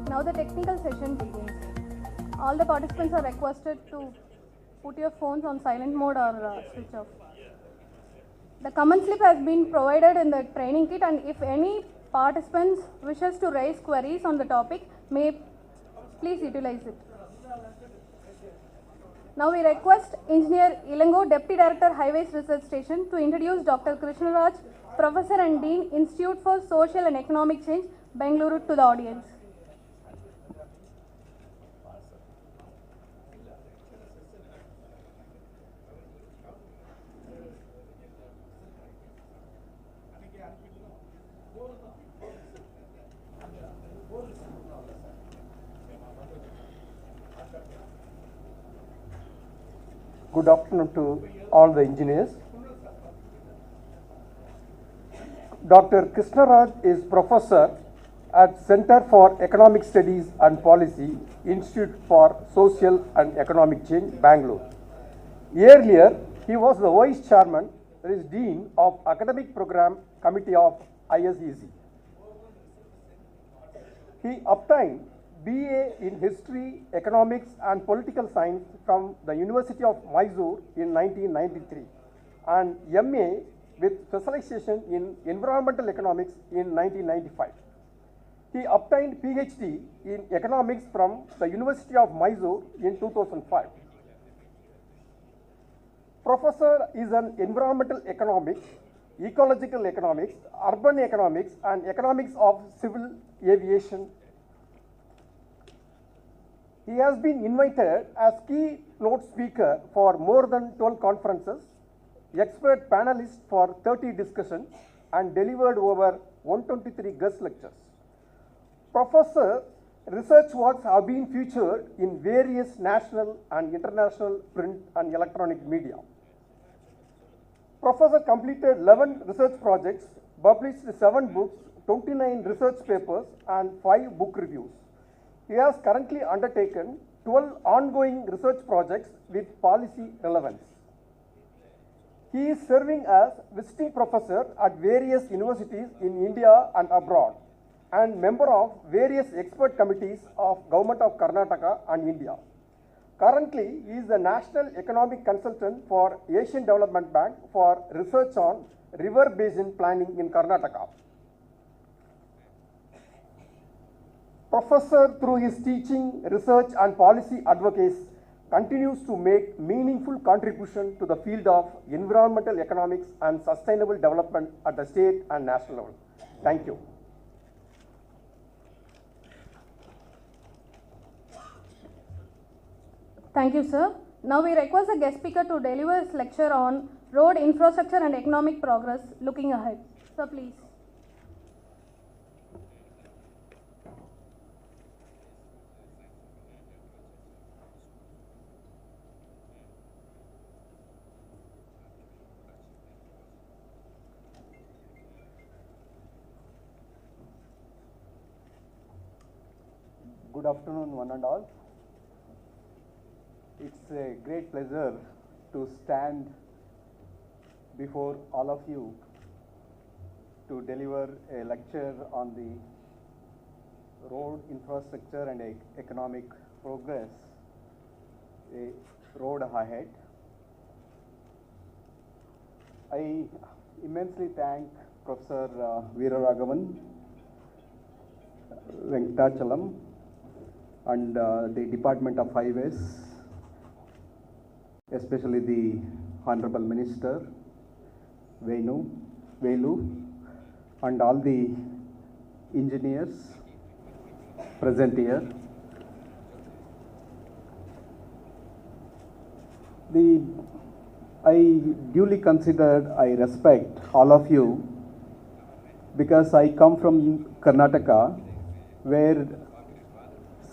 Now the technical session begins. All the participants are requested to put your phones on silent mode or switch off. The command slip has been provided in the training kit, and if any participants wishes to raise queries on the topic, may please utilize it. Now we request Engineer Ilango, Deputy Director Highways Research Station, to introduce Dr. Krishnaraj, Professor and Dean, Institute for Social and Economic Change, Bengaluru, to the audience. Good afternoon to all the engineers. Dr. Krishnaraj is professor at Center for Economic Studies and Policy, Institute for Social and Economic Change, Bangalore. Earlier, he was the Vice Chairman, that is Dean of Academic Program Committee of ISEC. He obtained BA in History, Economics and Political Science from the University of Mysore in 1993 and MA with specialization in Environmental Economics in 1995. He obtained PhD in Economics from the University of Mysore in 2005. Professor is an Environmental Economics, Ecological Economics, Urban Economics and Economics of Civil Aviation. He has been invited as keynote speaker for more than 12 conferences, expert panelist for 30 discussions, and delivered over 123 guest lectures. Professor research works have been featured in various national and international print and electronic media. Professor completed 11 research projects, published 7 books, 29 research papers, and 5 book reviews. He has currently undertaken 12 ongoing research projects with policy relevance. He is serving as visiting professor at various universities in India and abroad, and member of various expert committees of Government of Karnataka and India. Currently, he is the National Economic Consultant for Asian Development Bank for research on river basin planning in Karnataka. Professor, through his teaching, research and policy advocacy, continues to make meaningful contribution to the field of environmental economics and sustainable development at the state and national level. Thank you. Thank you, sir. Now we request the guest speaker to deliver his lecture on road infrastructure and economic progress looking ahead. Sir, please. Good afternoon, one and all. It's a great pleasure to stand before all of you to deliver a lecture on the road infrastructure and economic progress, a road ahead. I immensely thank Professor Veeraraghavan Venkatachalam and the Department of Highways, especially the Honorable Minister Velu, and all the engineers present here. I duly consider, I respect all of you because I come from Karnataka, where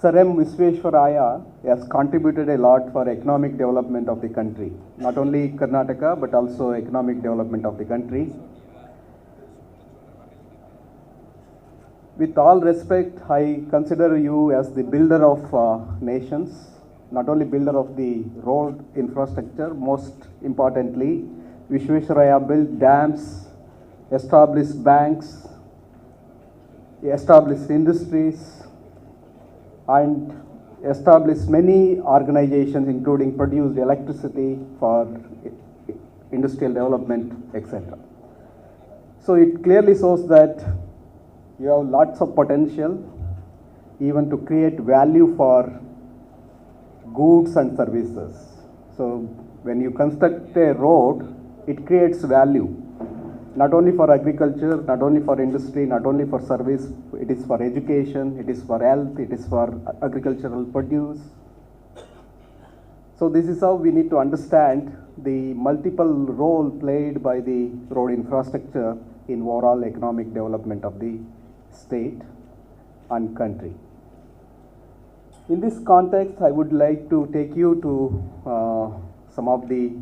Sir M. Visvesvaraya has contributed a lot for economic development of the country. Not only Karnataka, but also economic development of the country. With all respect, I consider you as the builder of nations, not only builder of the road infrastructure, most importantly, Visvesvaraya built dams, established banks, established industries, and established many organizations, including produced electricity for industrial development, etc. So it clearly shows that you have lots of potential even to create value for goods and services. So when you construct a road, it creates value, not only for agriculture, not only for industry, not only for service, it is for education, it is for health, it is for agricultural produce. So this is how we need to understand the multiple role played by the road infrastructure in overall economic development of the state and country. In this context, I would like to take you to some of the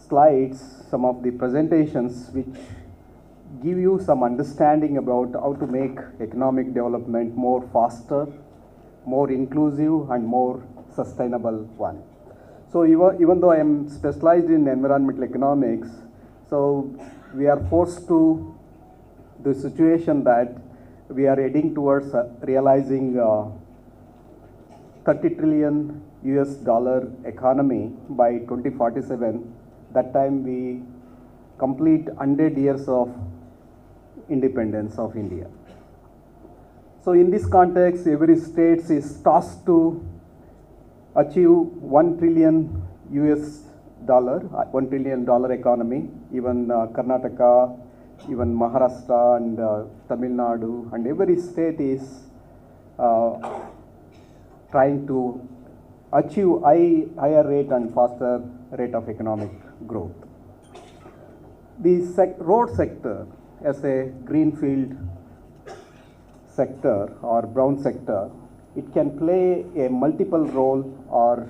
slides, some of the presentations which give you some understanding about how to make economic development more faster, more inclusive and more sustainable one. So even though I am specialized in environmental economics, so we are forced to the situation that we are heading towards realizing 30 trillion US dollar economy by 2047. That time we complete 100 years of independence of India. So in this context, every state is tasked to achieve 1 trillion US dollar, $1 trillion economy. Even Karnataka, even Maharashtra and Tamil Nadu, and every state is trying to achieve higher rate and faster rate of economic growth. The road sector as a greenfield sector or brown sector, it can play a multiple role, or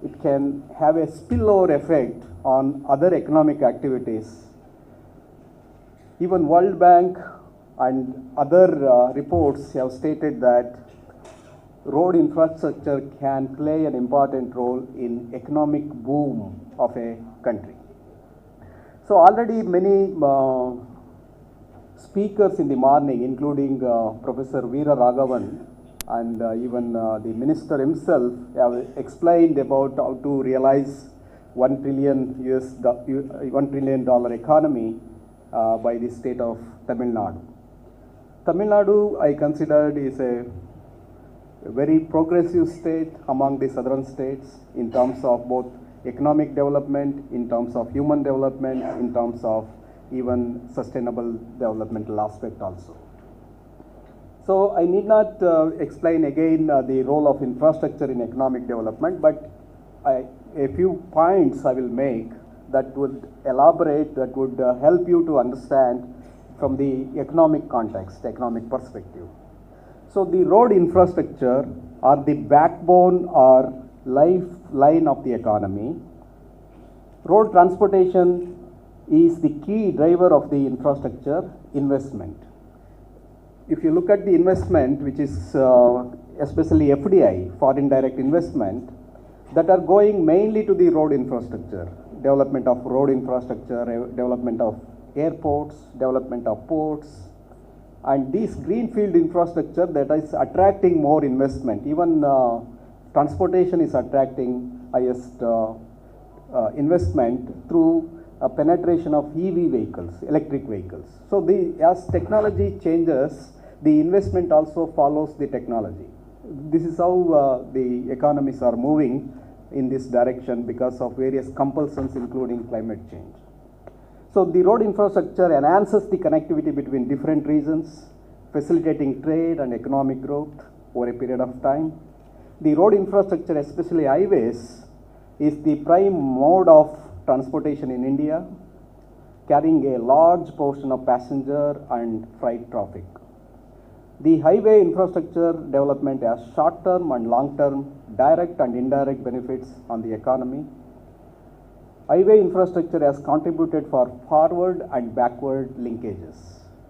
it can have a spillover effect on other economic activities. Even World Bank and other reports have stated that road infrastructure can play an important role in economic boom of a country. So already many speakers in the morning, including Professor Veera Raghavan and even the minister himself, have explained about how to realize $1 trillion economy by the state of Tamil Nadu. Tamil Nadu, I considered, is a very progressive state among the southern states in terms of both economic development, in terms of human development, in terms of even sustainable developmental aspect also. So I need not explain again the role of infrastructure in economic development, but a few points I will make that would elaborate, that would help you to understand from the economic context, economic perspective. So the road infrastructure are the backbone or lifeline of the economy. Road transportation is the key driver of the infrastructure investment. If you look at the investment, which is especially FDI, foreign direct investment, that are going mainly to the road infrastructure, development of road infrastructure, development of airports, development of ports, and this greenfield infrastructure that is attracting more investment. Even transportation is attracting highest investment through penetration of EV vehicles, electric vehicles. So as technology changes, the investment also follows the technology. This is how the economies are moving in this direction because of various compulsions, including climate change. So the road infrastructure enhances the connectivity between different regions, facilitating trade and economic growth over a period of time. The road infrastructure, especially highways, is the prime mode of transportation in India, carrying a large portion of passenger and freight traffic. The highway infrastructure development has short-term and long-term direct and indirect benefits on the economy. Highway infrastructure has contributed for forward and backward linkages.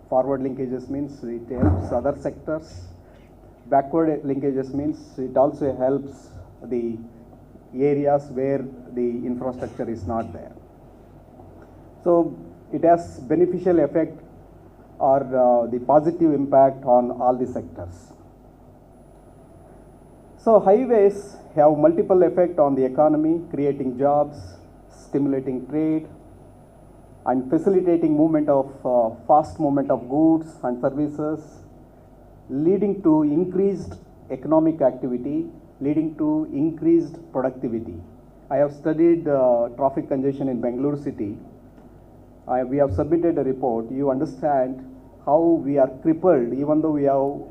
Forward linkages means it helps other sectors. Backward linkages means it also helps the areas where the infrastructure is not there. So it has beneficial effect or the positive impact on all the sectors. So highways have multiple effect on the economy, creating jobs, stimulating trade, and facilitating fast movement of goods and services, leading to increased economic activity, leading to increased productivity. I have studied traffic congestion in Bangalore city. We have submitted a report. You understand how we are crippled, even though we have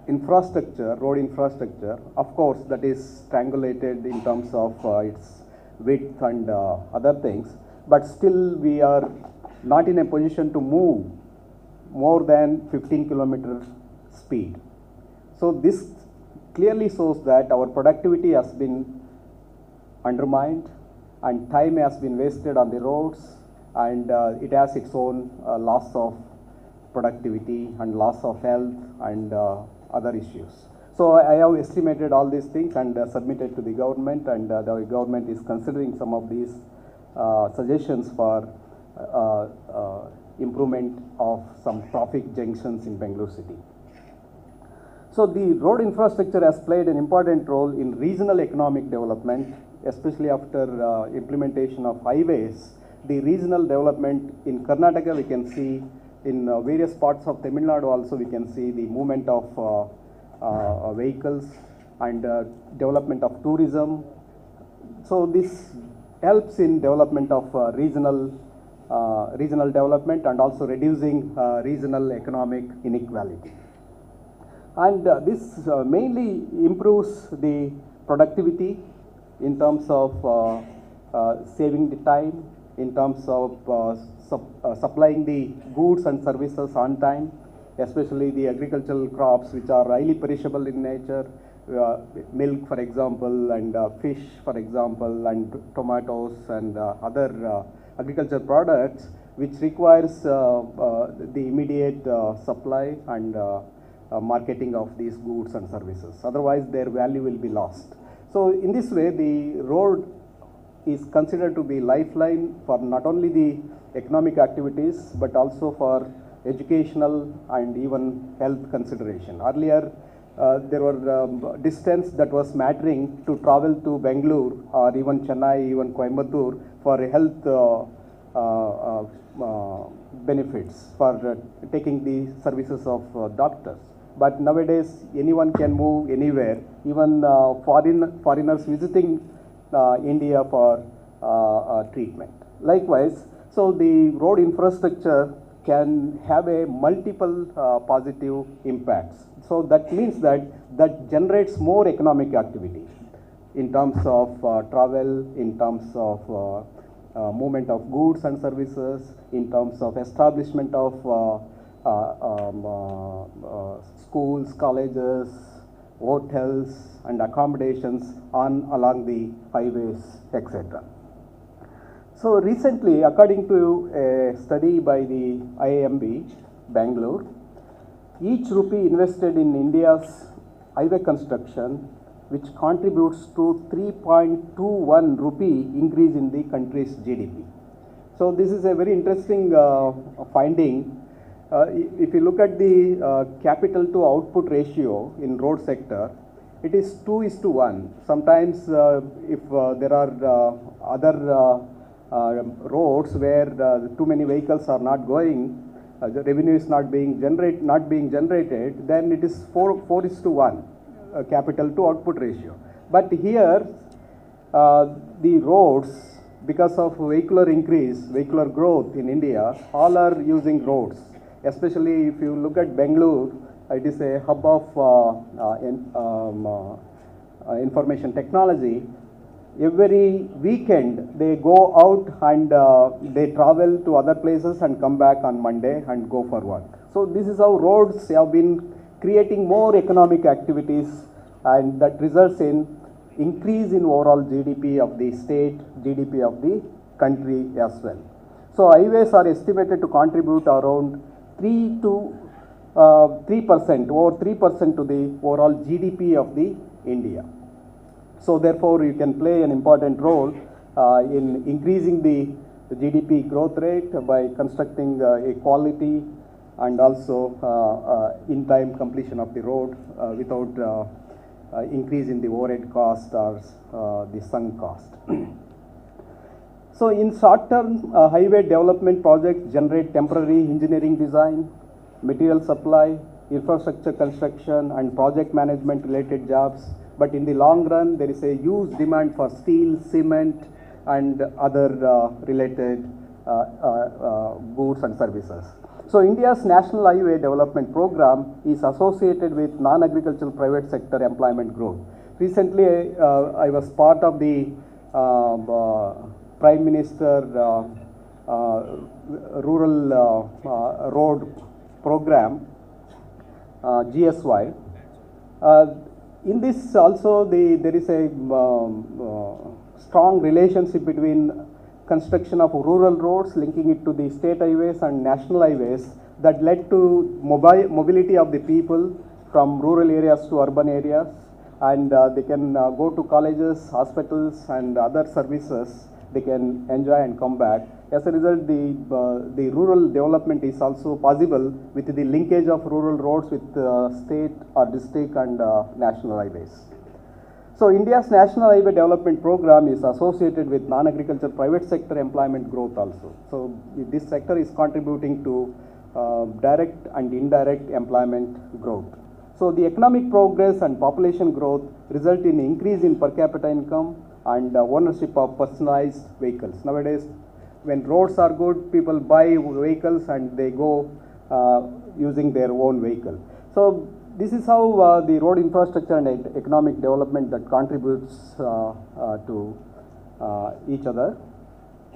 infrastructure, road infrastructure. Of course, that is strangulated in terms of its width and other things, but still we are not in a position to move more than 15 kilometer speed. So this clearly shows that our productivity has been undermined and time has been wasted on the roads, and it has its own loss of productivity and loss of health and other issues. So I have estimated all these things and submitted to the government, and the government is considering some of these suggestions for improvement of some traffic junctions in Bangalore city. So the road infrastructure has played an important role in regional economic development, especially after implementation of highways. The regional development in Karnataka, we can see in various parts of Tamil Nadu also, we can see the movement of vehicles and development of tourism. So this helps in development of regional development and also reducing regional economic inequality. And this mainly improves the productivity in terms of saving the time, in terms of supplying the goods and services on time, especially the agricultural crops which are highly perishable in nature, milk for example, and fish for example, and tomatoes and other agricultural products which requires the immediate supply and marketing of these goods and services. Otherwise their value will be lost. So in this way the road is considered to be lifeline for not only the economic activities but also for educational and even health consideration. Earlier there were distance that was mattering to travel to Bangalore or even Chennai, even Coimbatore for health benefits, for taking the services of doctors. But nowadays anyone can move anywhere, even foreigners visiting India for treatment. Likewise, so the road infrastructure can have a multiple positive impacts. So that means that generates more economic activity in terms of travel, in terms of movement of goods and services, in terms of establishment of schools, colleges, hotels and accommodations along the highways, etc. So recently, according to a study by the IIMB, Bangalore, each rupee invested in India's highway construction, which contributes to 3.21 rupee increase in the country's GDP. So this is a very interesting finding. If you look at the capital to output ratio in road sector, it is 2:1. Sometimes if there are other roads where too many vehicles are not going, the revenue is not being generated, then it is 4:1 capital to output ratio. But here the roads, because of vehicular growth in India, all are using roads. Especially if you look at Bangalore, it is a hub of information technology. Every weekend they go out and they travel to other places and come back on Monday and go for work. So this is how roads have been creating more economic activities, and that results in increase in overall GDP of the state, GDP of the country as well. So highways are estimated to contribute around 3%, over 3% to the overall GDP of the India. So therefore you can play an important role in increasing the the GDP growth rate by constructing a quality and also in-time completion of the road without increase in the overhead cost or the sunk cost. So in short term, highway development projects generate temporary engineering design, material supply, infrastructure construction and project management related jobs. But in the long run, there is a huge demand for steel, cement and other related goods and services. So India's National Highway Development Program is associated with non-agricultural private sector employment growth. Recently, I was part of the Prime Minister Rural Road Program, GSY. In this also there is a strong relationship between construction of rural roads, linking it to the state highways and national highways that led to mobility of the people from rural areas to urban areas, and they can go to colleges, hospitals and other services. They can enjoy and come back. As a result, the rural development is also possible with the linkage of rural roads with state or district and national highways. So India's National Highway Development Program is associated with non-agriculture private sector employment growth also. So this sector is contributing to direct and indirect employment growth. So the economic progress and population growth result in increase in per capita income and ownership of personalized vehicles. Nowadays, when roads are good, people buy vehicles and they go using their own vehicle. So this is how the road infrastructure and economic development that contributes to each other.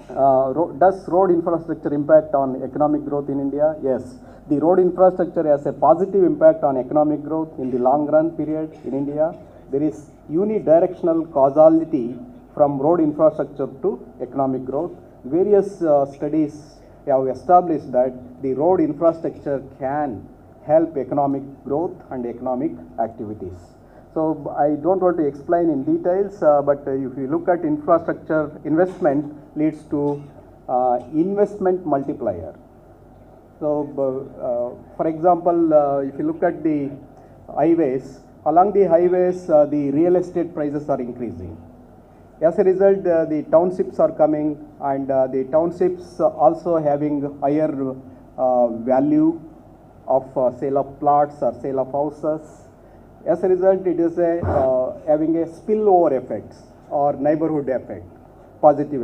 Does road infrastructure impact on economic growth in India? Yes. The road infrastructure has a positive impact on economic growth in the long run period in India. There is unidirectional causality from road infrastructure to economic growth. Various studies have established that the road infrastructure can help economic growth and economic activities. So I don't want to explain in details, but if you look at infrastructure, investment leads to investment multiplier. So for example, if you look at the highways, along the highways the real estate prices are increasing. As a result, the townships are coming, and the townships also having higher value of sale of plots or sale of houses. As a result, it is having a spillover effects or neighborhood effect, positive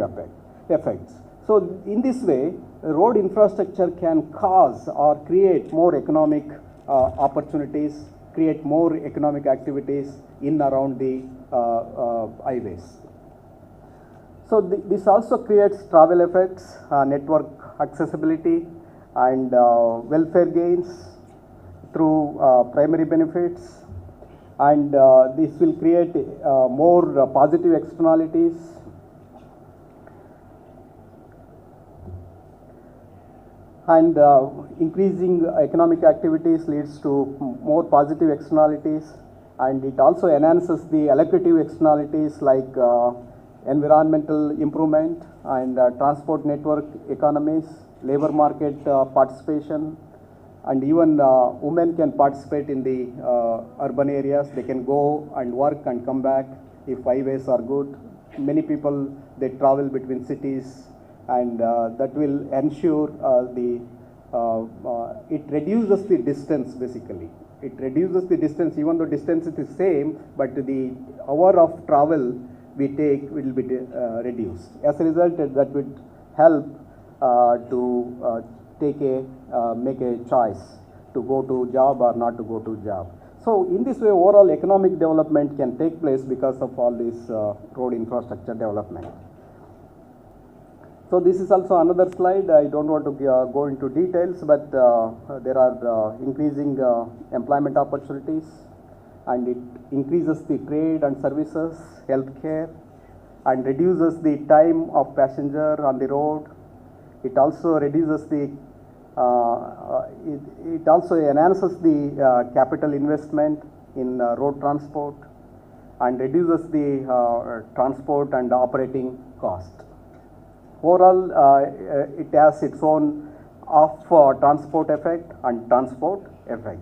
effects. So in this way, road infrastructure can cause or create more economic opportunities, create more economic activities in around the highways. So this also creates travel effects, network accessibility and welfare gains through primary benefits, and this will create more positive externalities. And increasing economic activities leads to more positive externalities, and it also enhances the allocative externalities like environmental improvement and transport network economies, labor market participation, and even women can participate in the urban areas. They can go and work and come back if highways are good. Many people, they travel between cities, and that will ensure it reduces the distance basically. It reduces the distance, even though distance is the same, but the hour of travel we take will be reduced. As a result, that would help to make a choice to go to job or not to go to job. So in this way, overall economic development can take place because of all this road infrastructure development. So this is also another slide. I don't want to go into details, but there are increasing employment opportunities, and it increases the trade and services, healthcare, and reduces the time of passenger on the road. It also reduces the it also enhances the capital investment in road transport, and reduces the transport and operating cost. Overall, it has its own transport effect and transport effect.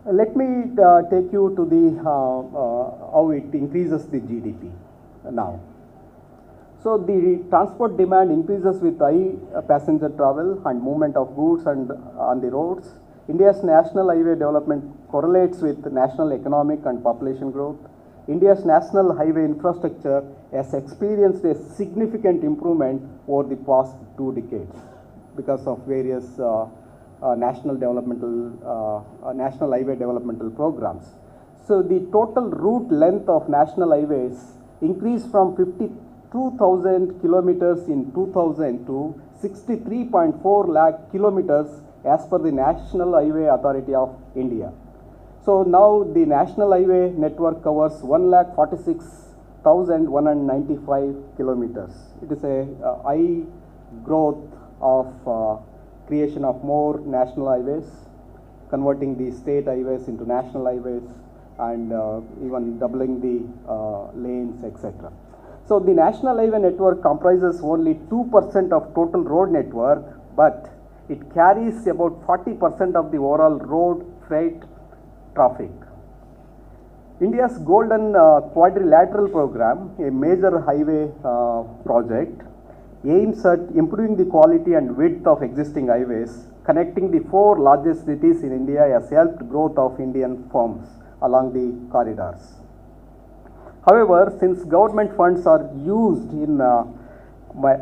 Let me take you to the how it increases the GDP now. So the transport demand increases with high passenger travel and movement of goods and on the roads. India's national highway development correlates with national economic and population growth. India's national highway infrastructure has experienced a significant improvement over the past 2 decades because of various national highway developmental programs. So the total route length of national highways increased from 52,000 kilometers in 2000 to 63.4 lakh kilometers as per the National Highway Authority of India. So now the national highway network covers 1,46,195 kilometers. It is a high growth of creation of more national highways, converting the state highways into national highways, and even doubling the lanes, etc. So the national highway network comprises only 2% of total road network, but it carries about 40% of the overall road freight traffic. India's Golden Quadrilateral Program, a major highway project, aims at improving the quality and width of existing highways. Connecting the 4 largest cities in India has helped growth of Indian firms along the corridors. However, since government funds are used in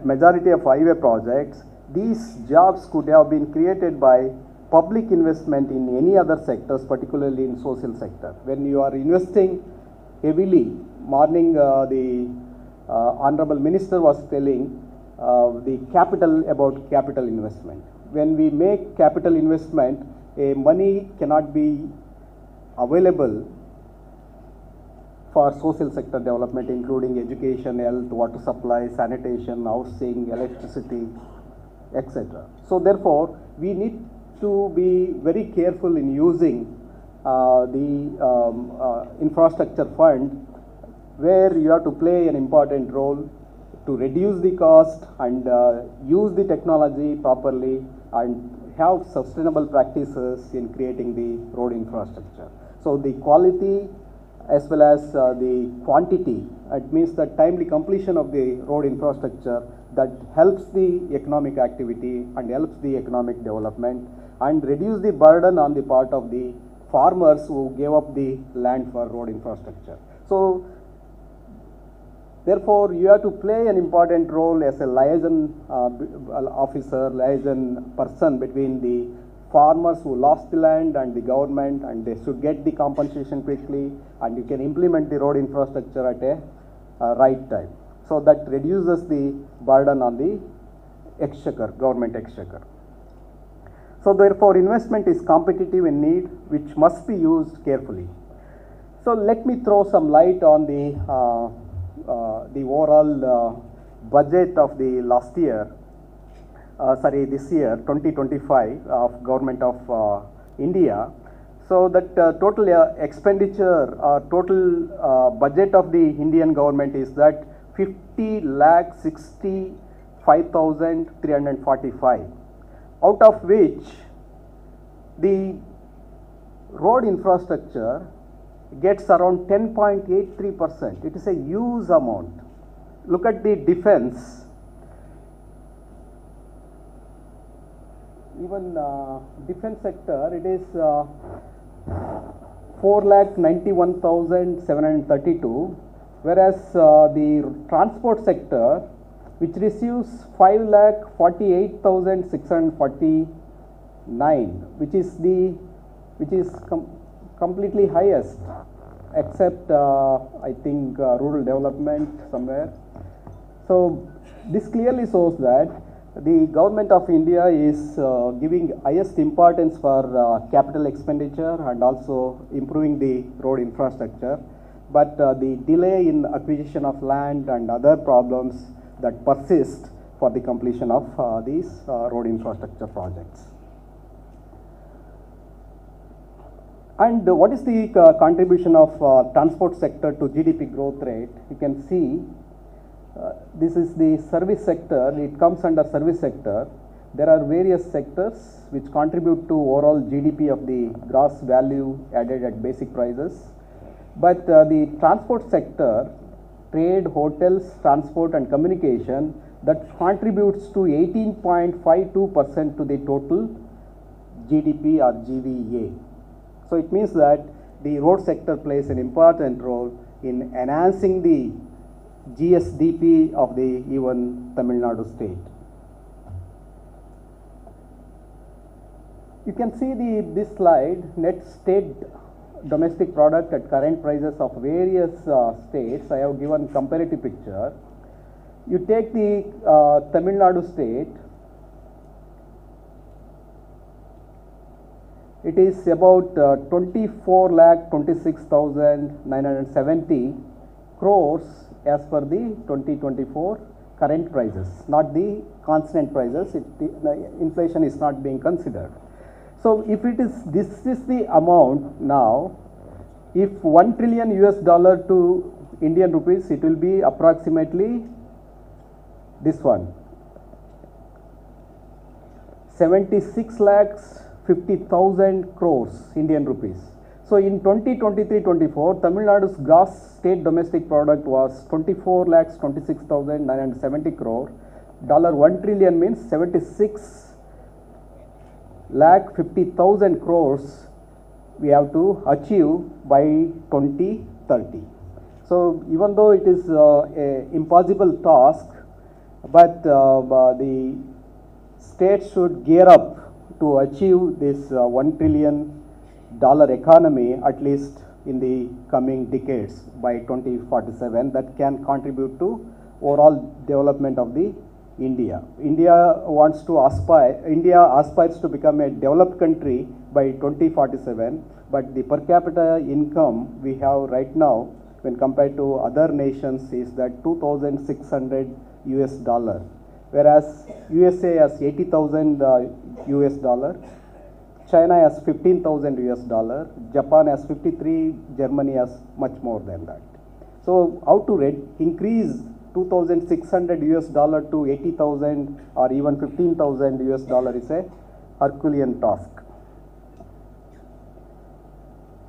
majority of highway projects, these jobs could have been created by public investment in any other sectors, particularly in social sector. When you are investing heavily, morning the Honorable Minister was telling the capital investment. When we make capital investment, money cannot be available for social sector development, including education, health, water supply, sanitation, housing, electricity, etc. So therefore, we need to be very careful in using the infrastructure fund, where you have to play an important role to reduce the cost and use the technology properly and have sustainable practices in creating the road infrastructure. So the quality as well as the quantity, it means the timely completion of the road infrastructure that helps the economic activity and helps the economic development and reduce the burden on the part of the farmers who gave up the land for road infrastructure. So therefore, you have to play an important role as a liaison officer, liaison person between the farmers who lost the land and the government, and they should get the compensation quickly, and you can implement the road infrastructure at a right time. So that reduces the burden on the exchequer, government exchequer. So therefore, investment is competitive in need, which must be used carefully. So let me throw some light on the overall budget of the last year, this year 2025 of Government of India. So that total expenditure, total budget of the Indian government is that 50,65,345, out of which the road infrastructure gets around 10.83%. It is a huge amount. Look at the defense. Even defense sector, it is 4,91,732, whereas the transport sector, which receives 5,48,649, which is completely highest, except I think rural development somewhere. So this clearly shows that the government of India is giving highest importance for capital expenditure and also improving the road infrastructure. But the delay in acquisition of land and other problems that persist for the completion of these road infrastructure projects. And what is the contribution of transport sector to GDP growth rate? You can see This is the service sector. It comes under service sector. There are various sectors which contribute to overall GDP of the gross value added at basic prices. But the transport sector, trade, hotels, transport and communication, that contributes to 18.52% to the total GDP or GVA. So it means that the road sector plays an important role in enhancing the GSDP of the even Tamil Nadu state. You can see this slide, net state domestic product at current prices of various states. I have given comparative picture. You take the Tamil Nadu state, it is about 24,26,970 crores as per the 2024 current prices, not the constant prices. The inflation is not being considered. So if it is, this is the amount now, if 1 trillion US dollar to Indian rupees, it will be approximately this one, 76 lakhs 50,000 crores Indian rupees. So in 2023-24, Tamil Nadu's gross state domestic product was 24 lakhs 26,970 crore. $1 trillion means 76 lakh 50,000 crores we have to achieve by 2030. So even though it is an impossible task, but the state should gear up to achieve this $1 trillion economy at least in the coming decades by 2047, that can contribute to overall development of the India. India aspires to become a developed country by 2047, but the per capita income we have right now when compared to other nations is that 2,600 US dollar, whereas USA has 80,000 US dollar, China has 15,000 US dollar, Japan has 53, Germany has much more than that. So how to increase 2,600 US dollar to 80,000 or even 15,000 US dollar is a Herculean task.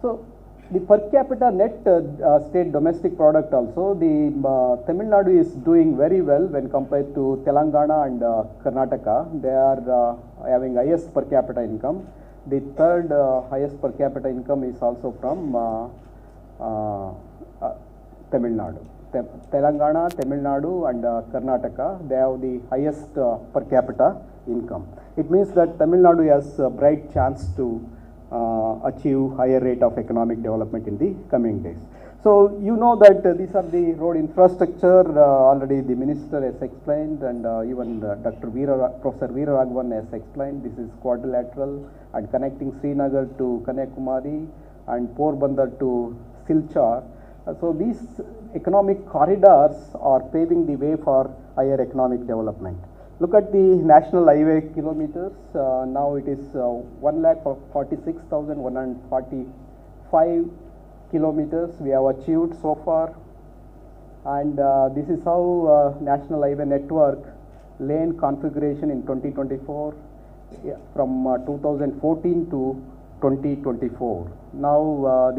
So the per capita net state domestic product also, the Tamil Nadu is doing very well when compared to Telangana and Karnataka. They are having highest per capita income. The third highest per capita income is also from Tamil Nadu. Telangana, Tamil Nadu and Karnataka, they have the highest per capita income. It means that Tamil Nadu has a bright chance to achieve higher rate of economic development in the coming days. So you know that these are the road infrastructure, already the minister has explained, and even Professor Veera Raghavan has explained. This is quadrilateral and connecting Srinagar to Kanyakumari and Porbandar to Silchar. So these economic corridors are paving the way for higher economic development. Look at the national highway kilometers. Now it is 1,46,145 kilometers we have achieved so far, and this is how national highway network lane configuration in 2024 from 2014 to 2024. Now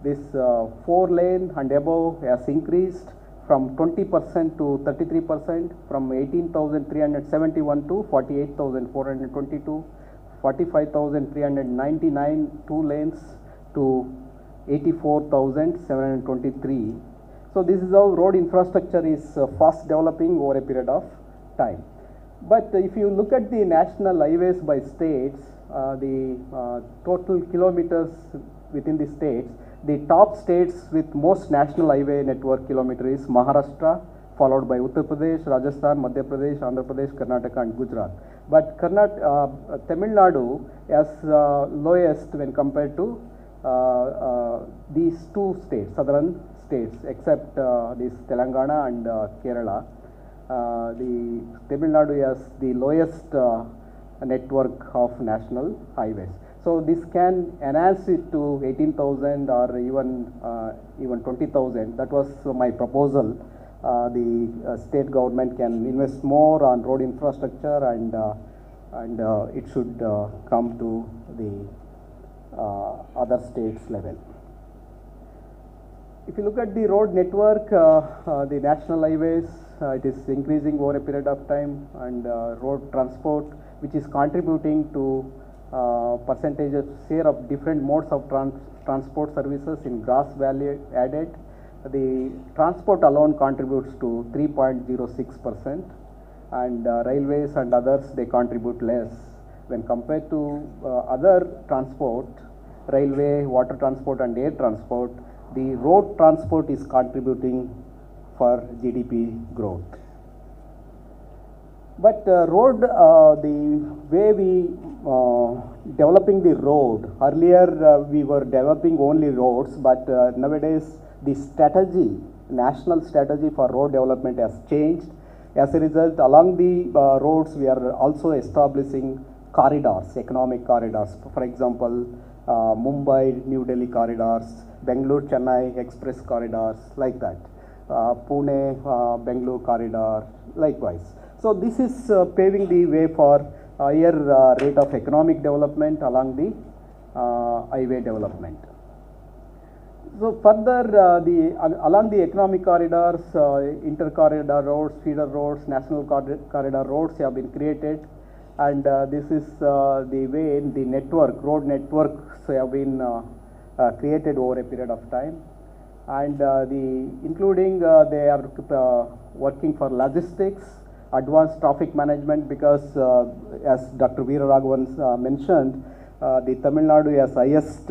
this 4 lane and above has increased from 20% to 33%, from 18,371 to 48,422, 45,399 2 lanes to 84,723. So this is how road infrastructure is fast developing over a period of time. But if you look at the national highways by states, the total kilometers within the states, the top states with most national highway network kilometer is Maharashtra, followed by Uttar Pradesh, Rajasthan, Madhya Pradesh, Andhra Pradesh, Karnataka and Gujarat. But Tamil Nadu has lowest when compared to these two states, southern states, except this Telangana and Kerala. The Tamil Nadu has the lowest network of national highways. So this can enhance it to 18,000 or even 20,000. That was my proposal. the state government can invest more on road infrastructure, and it should come to the other states level. If you look at the road network, the national highways, it is increasing over a period of time, and road transport, which is contributing to percentage of share of different modes of transport services in gross value added. The transport alone contributes to 3.06%, and railways and others, they contribute less. When compared to other transport, railway, water transport and air transport, the road transport is contributing for GDP growth. But road, the way we developing the road, earlier we were developing only roads, but nowadays the strategy, national strategy for road development has changed. As a result, along the roads, we are also establishing corridors, economic corridors. For example, Mumbai-New Delhi corridors, Bangalore-Chennai express corridors, like that. Pune-Bangalore corridor, likewise. So this is paving the way for higher rate of economic development along the highway development. So further, along the economic corridors, inter-corridor roads, feeder roads, national corridor roads have been created, and this is the way the network, road networks have been created over a period of time, and including they are working for logistics, advanced traffic management, because as Dr. Veera Raghavan mentioned, the Tamil Nadu has highest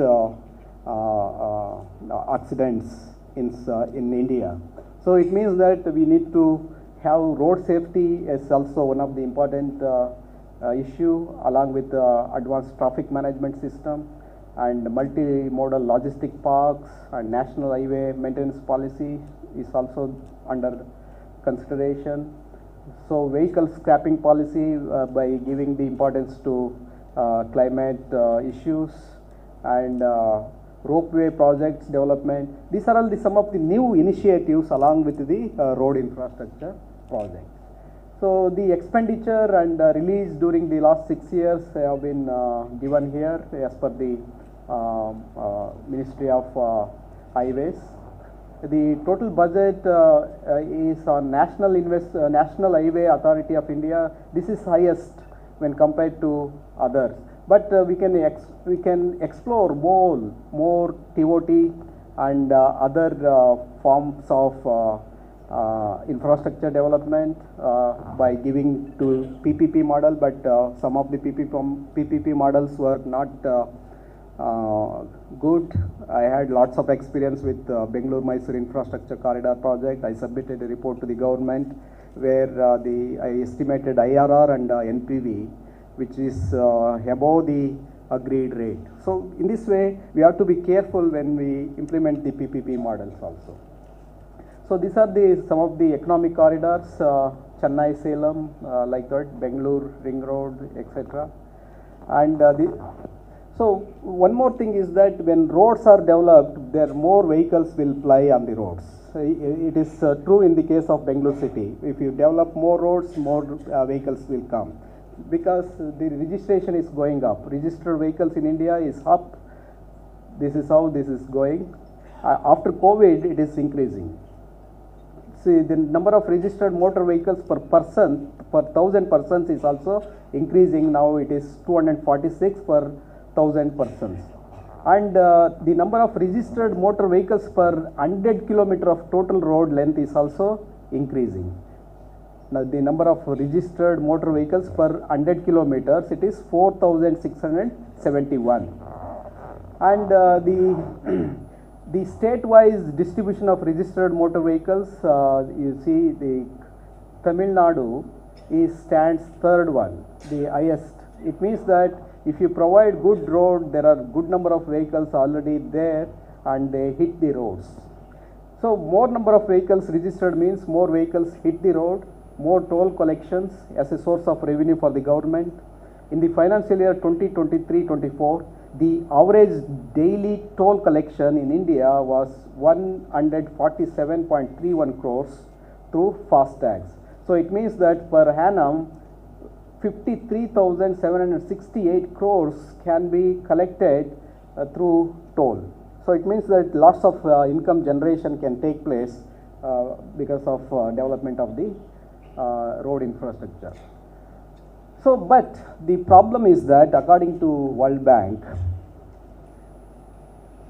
accidents in India. So it means that we need to have road safety as also one of the important issue, along with advanced traffic management system and multimodal logistic parks, and national highway maintenance policy is also under consideration. So vehicle scrapping policy by giving the importance to climate issues, and ropeway projects development. These are all some of the new initiatives along with the road infrastructure projects. So the expenditure and release during the last 6 years have been given here as per the Ministry of Highways. The total budget is on National Highway Authority of India. This is highest when compared to others. But we can explore more TOT and other forms of infrastructure development by giving to PPP model. But some of the PPP models were not good. I had lots of experience with Bangalore-Mysore infrastructure corridor project. I submitted a report to the government where I estimated IRR and NPV, which is above the agreed rate. So in this way, we have to be careful when we implement the PPP models also. So these are some of the economic corridors, Chennai, Salem, like that, Bangalore, Ring Road, etc. And so one more thing is that when roads are developed, there more vehicles will ply on the roads. It is true in the case of Bangalore city. If you develop more roads, more vehicles will come, because the registration is going up. Registered vehicles in India is up. This is how this is going. After COVID, it is increasing. See, the number of registered motor vehicles per person, per 1,000 persons is also increasing. Now it is 246 per 1,000 persons. And the number of registered motor vehicles per 100 kilometer of total road length is also increasing. Now the number of registered motor vehicles per 100 kilometers, it is 4,671. And the state-wise distribution of registered motor vehicles, you see the Tamil Nadu stands third one, the highest. It means that if you provide good road, there are good number of vehicles already there and they hit the roads. So more number of vehicles registered means more vehicles hit the road, more toll collections as a source of revenue for the government. In the financial year 2023-24, the average daily toll collection in India was 147.31 crores through FASTags. So it means that per annum 53,768 crores can be collected through toll. So it means that lots of income generation can take place because of development of the road infrastructure. So, but the problem is that according to World Bank,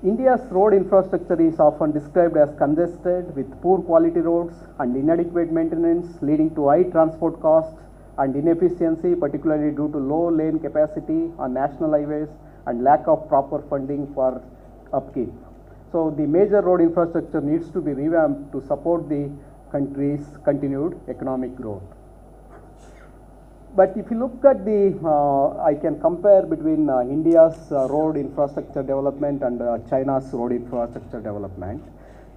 India's road infrastructure is often described as congested with poor quality roads and inadequate maintenance, leading to high transport costs and inefficiency, particularly due to low lane capacity on national highways and lack of proper funding for upkeep. So the major road infrastructure needs to be revamped to support the country's continued economic growth. But if you look at the, I can compare between India's road infrastructure development and China's road infrastructure development.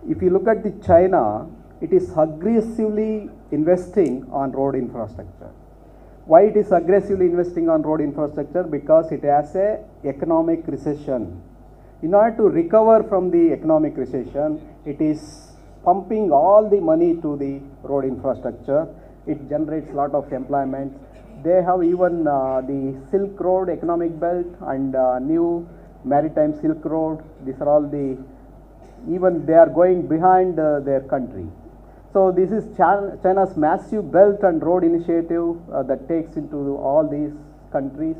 If you look at the China, it is aggressively investing on road infrastructure. Why it is aggressively investing on road infrastructure? Because it has a economic recession. In order to recover from the economic recession, it is pumping all the money to the road infrastructure. It generates a lot of employment. They have even the Silk Road economic belt and new maritime Silk Road. These are all the, even they are going behind their country. So this is China's massive belt and road initiative that takes into all these countries.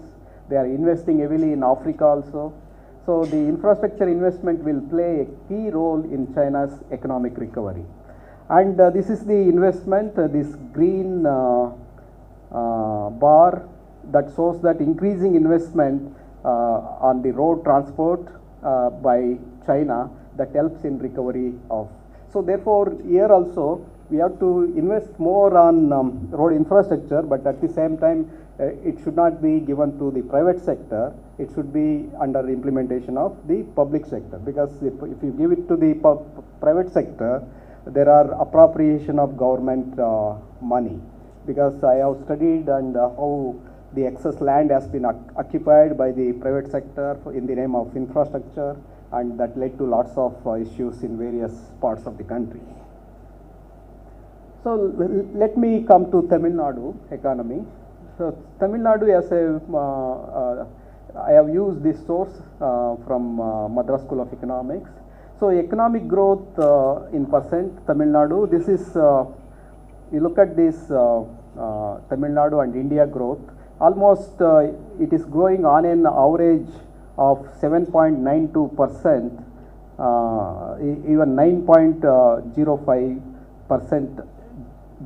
They are investing heavily in Africa also. So the infrastructure investment will play a key role in China's economic recovery. And this is the investment, this green bar that shows that increasing investment on the road transport by China that helps in recovery of. So therefore here also we have to invest more on road infrastructure, but at the same time it should not be given to the private sector. It should be under implementation of the public sector, because if you give it to the private sector, there are appropriation of government money. Because I have studied and how the excess land has been occupied by the private sector in the name of infrastructure, and that led to lots of issues in various parts of the country. So let me come to Tamil Nadu economy. So Tamil Nadu as a, I have used this source from Madras School of Economics. So economic growth in percent, Tamil Nadu, this is, you look at this Tamil Nadu and India growth, almost it is growing on an average of 7.92%, even 9.05%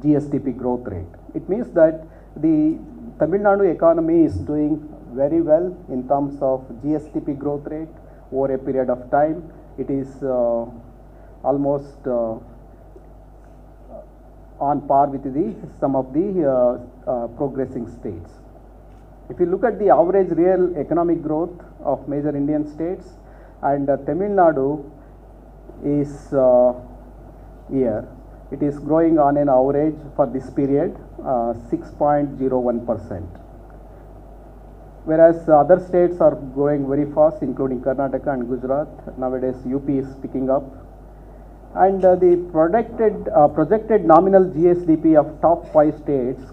GSDP growth rate. It means that the Tamil Nadu economy is doing very well in terms of GSDP growth rate over a period of time. It is almost on par with some of the progressing states. If you look at the average real economic growth of major Indian states, and Tamil Nadu is here, it is growing on an average for this period 6.01%. Whereas other states are growing very fast, including Karnataka and Gujarat. Nowadays UP is picking up. And the projected nominal GSDP of top 5 states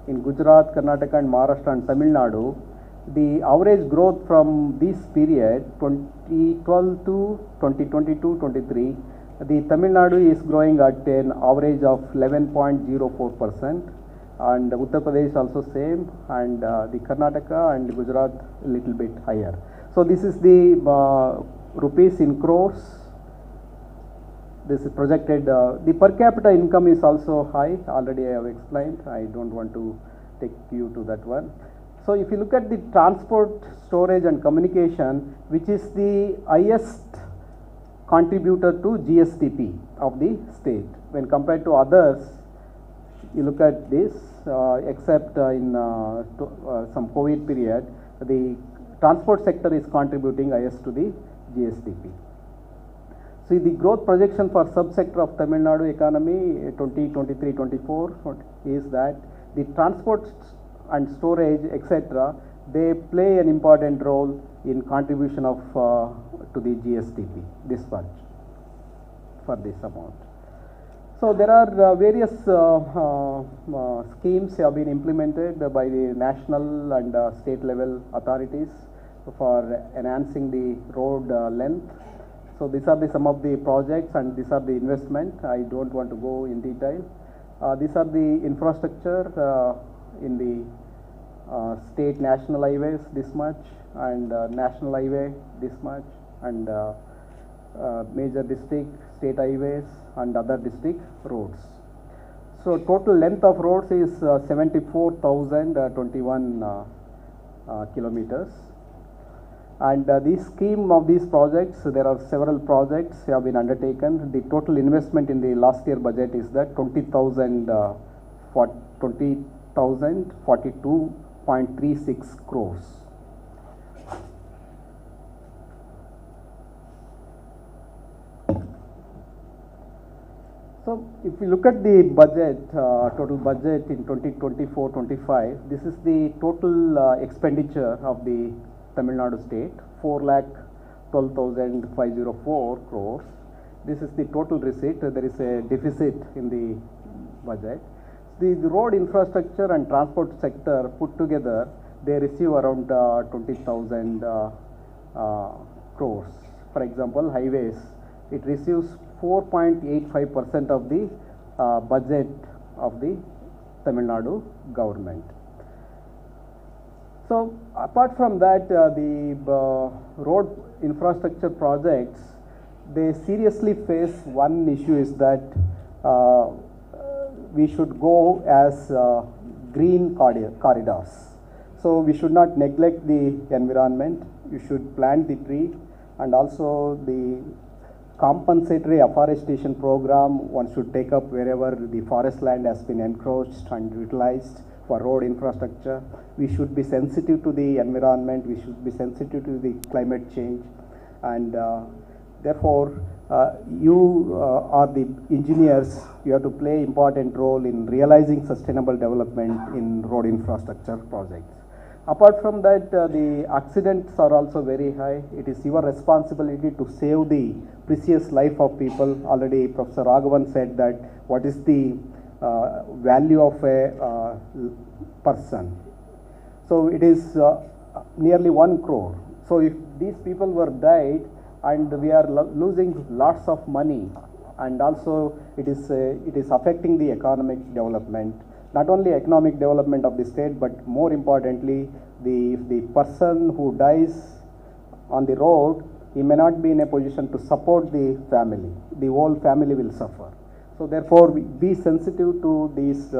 in Gujarat, Karnataka and Maharashtra and Tamil Nadu, the average growth from this period 2012 to 2022-23, the Tamil Nadu is growing at an average of 11.04%, and Uttar Pradesh also same, and the Karnataka and Gujarat a little bit higher. So this is the rupees in crores. This is projected, the per capita income is also high, already I have explained, I don't want to take you to that one. So if you look at the transport, storage and communication, which is the highest contributor to GSDP of the state, when compared to others, you look at this, except in some COVID period, the transport sector is contributing highest to the GSDP. See, the growth projection for subsector of Tamil Nadu economy 2023-24 is that the transport and storage, etc., they play an important role in contribution of to the GSDP this much for this amount. So there are various schemes have been implemented by the national and state level authorities for enhancing the road length. So these are some of the projects and these are the investment. I don't want to go in detail. These are the infrastructure in the state national highways this much, and national highway this much, and major district state highways and other district roads. So total length of roads is 74,021 kilometers. And the scheme of these projects, there are several projects have been undertaken. The total investment in the last year budget is that 20,042.36 crores. So if we look at the budget, total budget in 2024-25, this is the total expenditure of the Tamil Nadu state, 4,12,504 crores. This is the total receipt. There is a deficit in the budget. The road infrastructure and transport sector put together, they receive around 20,000 crores. For example, highways, it receives 4.85% of the budget of the Tamil Nadu government. So apart from that, the road infrastructure projects, they seriously face one issue, is that we should go as green corridors. So we should not neglect the environment. You should plant the tree, and also the compensatory afforestation program one should take up wherever the forest land has been encroached and utilized for road infrastructure. We should be sensitive to the environment, we should be sensitive to the climate change, and therefore you are the engineers, you have to play important role in realizing sustainable development in road infrastructure projects. Apart from that, the accidents are also very high. It is your responsibility to save the precious life of people. Already Professor Raghavan said that what is the value of a person. So it is nearly 1 crore. So if these people were died, and we are losing lots of money, and also it is affecting the economic development. Not only economic development of the state, but more importantly, the person who dies on the road, he may not be in a position to support the family. The whole family will suffer. So therefore, be sensitive to these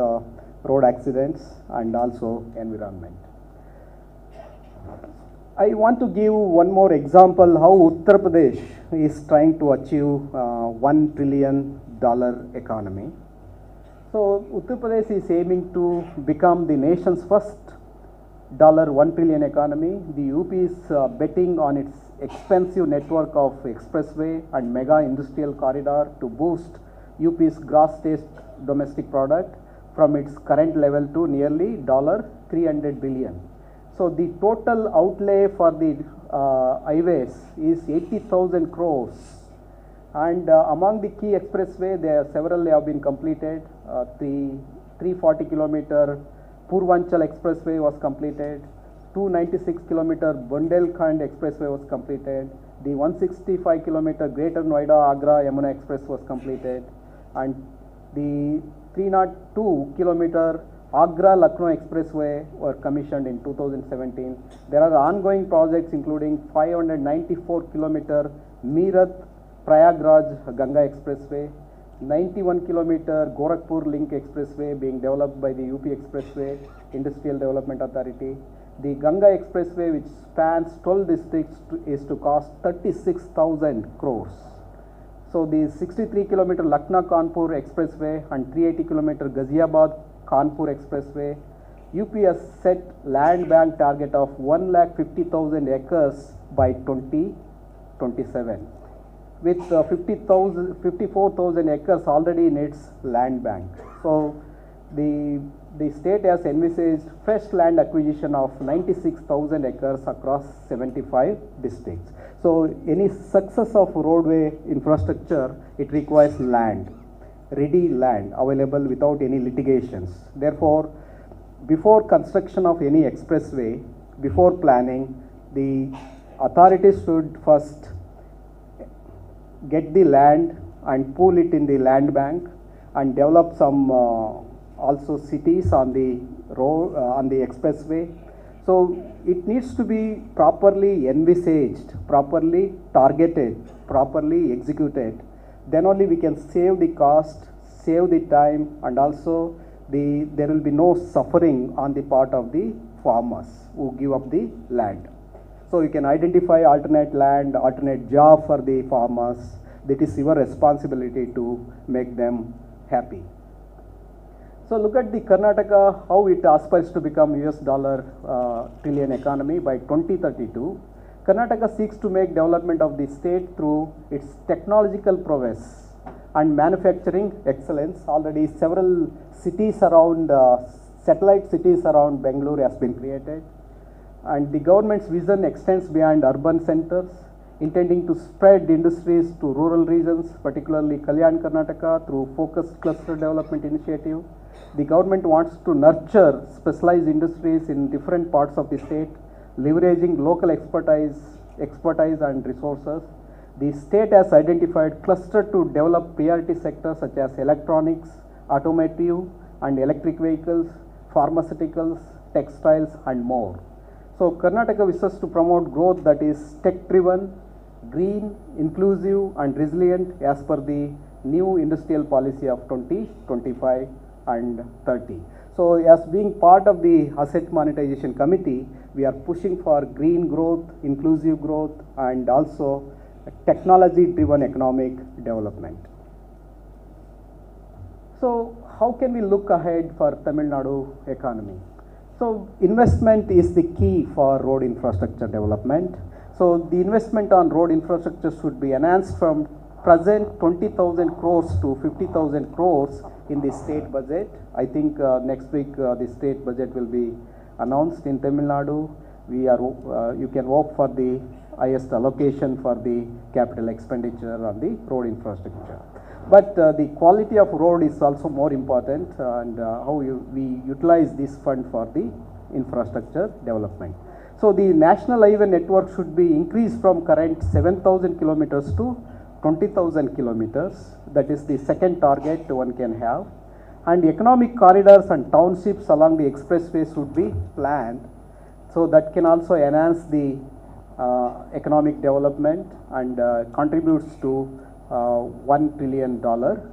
road accidents and also environment. I want to give one more example how Uttar Pradesh is trying to achieve $1 trillion economy. So Uttar Pradesh is aiming to become the nation's first $1 trillion economy. The UP is betting on its expensive network of expressway and mega industrial corridor to boost UP's gross state domestic product from its current level to nearly $300 billion. So the total outlay for the highways is 80,000 crores. And among the key expressway, there are several have been completed. 340 kilometer Purvanchal expressway was completed. 296 kilometer Bundelkhand expressway was completed. The 165 kilometer Greater Noida Agra Yamuna express was completed, and the 302 kilometer Agra Lucknow expressway were commissioned in 2017. There are ongoing projects including 594 kilometer Meerut Prayagraj Ganga expressway, 91 kilometer Gorakhpur Link expressway being developed by the UP Expressway Industrial Development Authority. The Ganga expressway, which spans 12 districts, is to cost 36,000 crores. So the 63 kilometer Lucknow Kanpur expressway and 380 kilometer Ghaziabad Kanpur expressway, UP has set land bank target of 1,50,000 acres by 2027, with 54,000 acres already in its land bank. So the state has envisaged fresh land acquisition of 96,000 acres across 75 districts. So any success of roadway infrastructure, it requires land. ready land available without any litigations. Therefore, before construction of any expressway, before planning, the authorities should first get the land and pool it in the land bank and develop some also cities on the road, on the expressway. So it needs to be properly envisaged, properly targeted, properly executed. Then only we can save the cost, save the time, and also there will be no suffering on the part of the farmers who give up the land. So you can identify alternate land, alternate job for the farmers. That is your responsibility to make them happy. So look at the Karnataka, how it aspires to become US dollar trillion economy by 2032. Karnataka seeks to make development of the state through its technological prowess and manufacturing excellence. Already several cities around, satellite cities around Bangalore has been created. And the government's vision extends beyond urban centers, intending to spread industries to rural regions, particularly Kalyan Karnataka through focused cluster development initiative. The government wants to nurture specialized industries in different parts of the state, leveraging local expertise and resources. The state has identified cluster to develop priority sectors such as electronics, automotive and electric vehicles, pharmaceuticals, textiles and more. So Karnataka wishes to promote growth that is tech-driven, green, inclusive and resilient as per the new industrial policy of 2025 and 30. So as being part of the asset monetization committee, we are pushing for green growth, inclusive growth and also technology-driven economic development. So how can we look ahead for Tamil Nadu economy? So investment is the key for road infrastructure development. So the investment on road infrastructure should be enhanced from present 20,000 crores to 50,000 crores in the state budget. I think next week the state budget will be announced in Tamil Nadu. You can hope for the highest allocation for the capital expenditure on the road infrastructure. But the quality of road is also more important, and how we utilize this fund for the infrastructure development. So the national highway network should be increased from current 7,000 kilometers to 20,000 kilometers. That is the second target one can have. And economic corridors and townships along the expressway should be planned. So that can also enhance the economic development and contributes to $1 trillion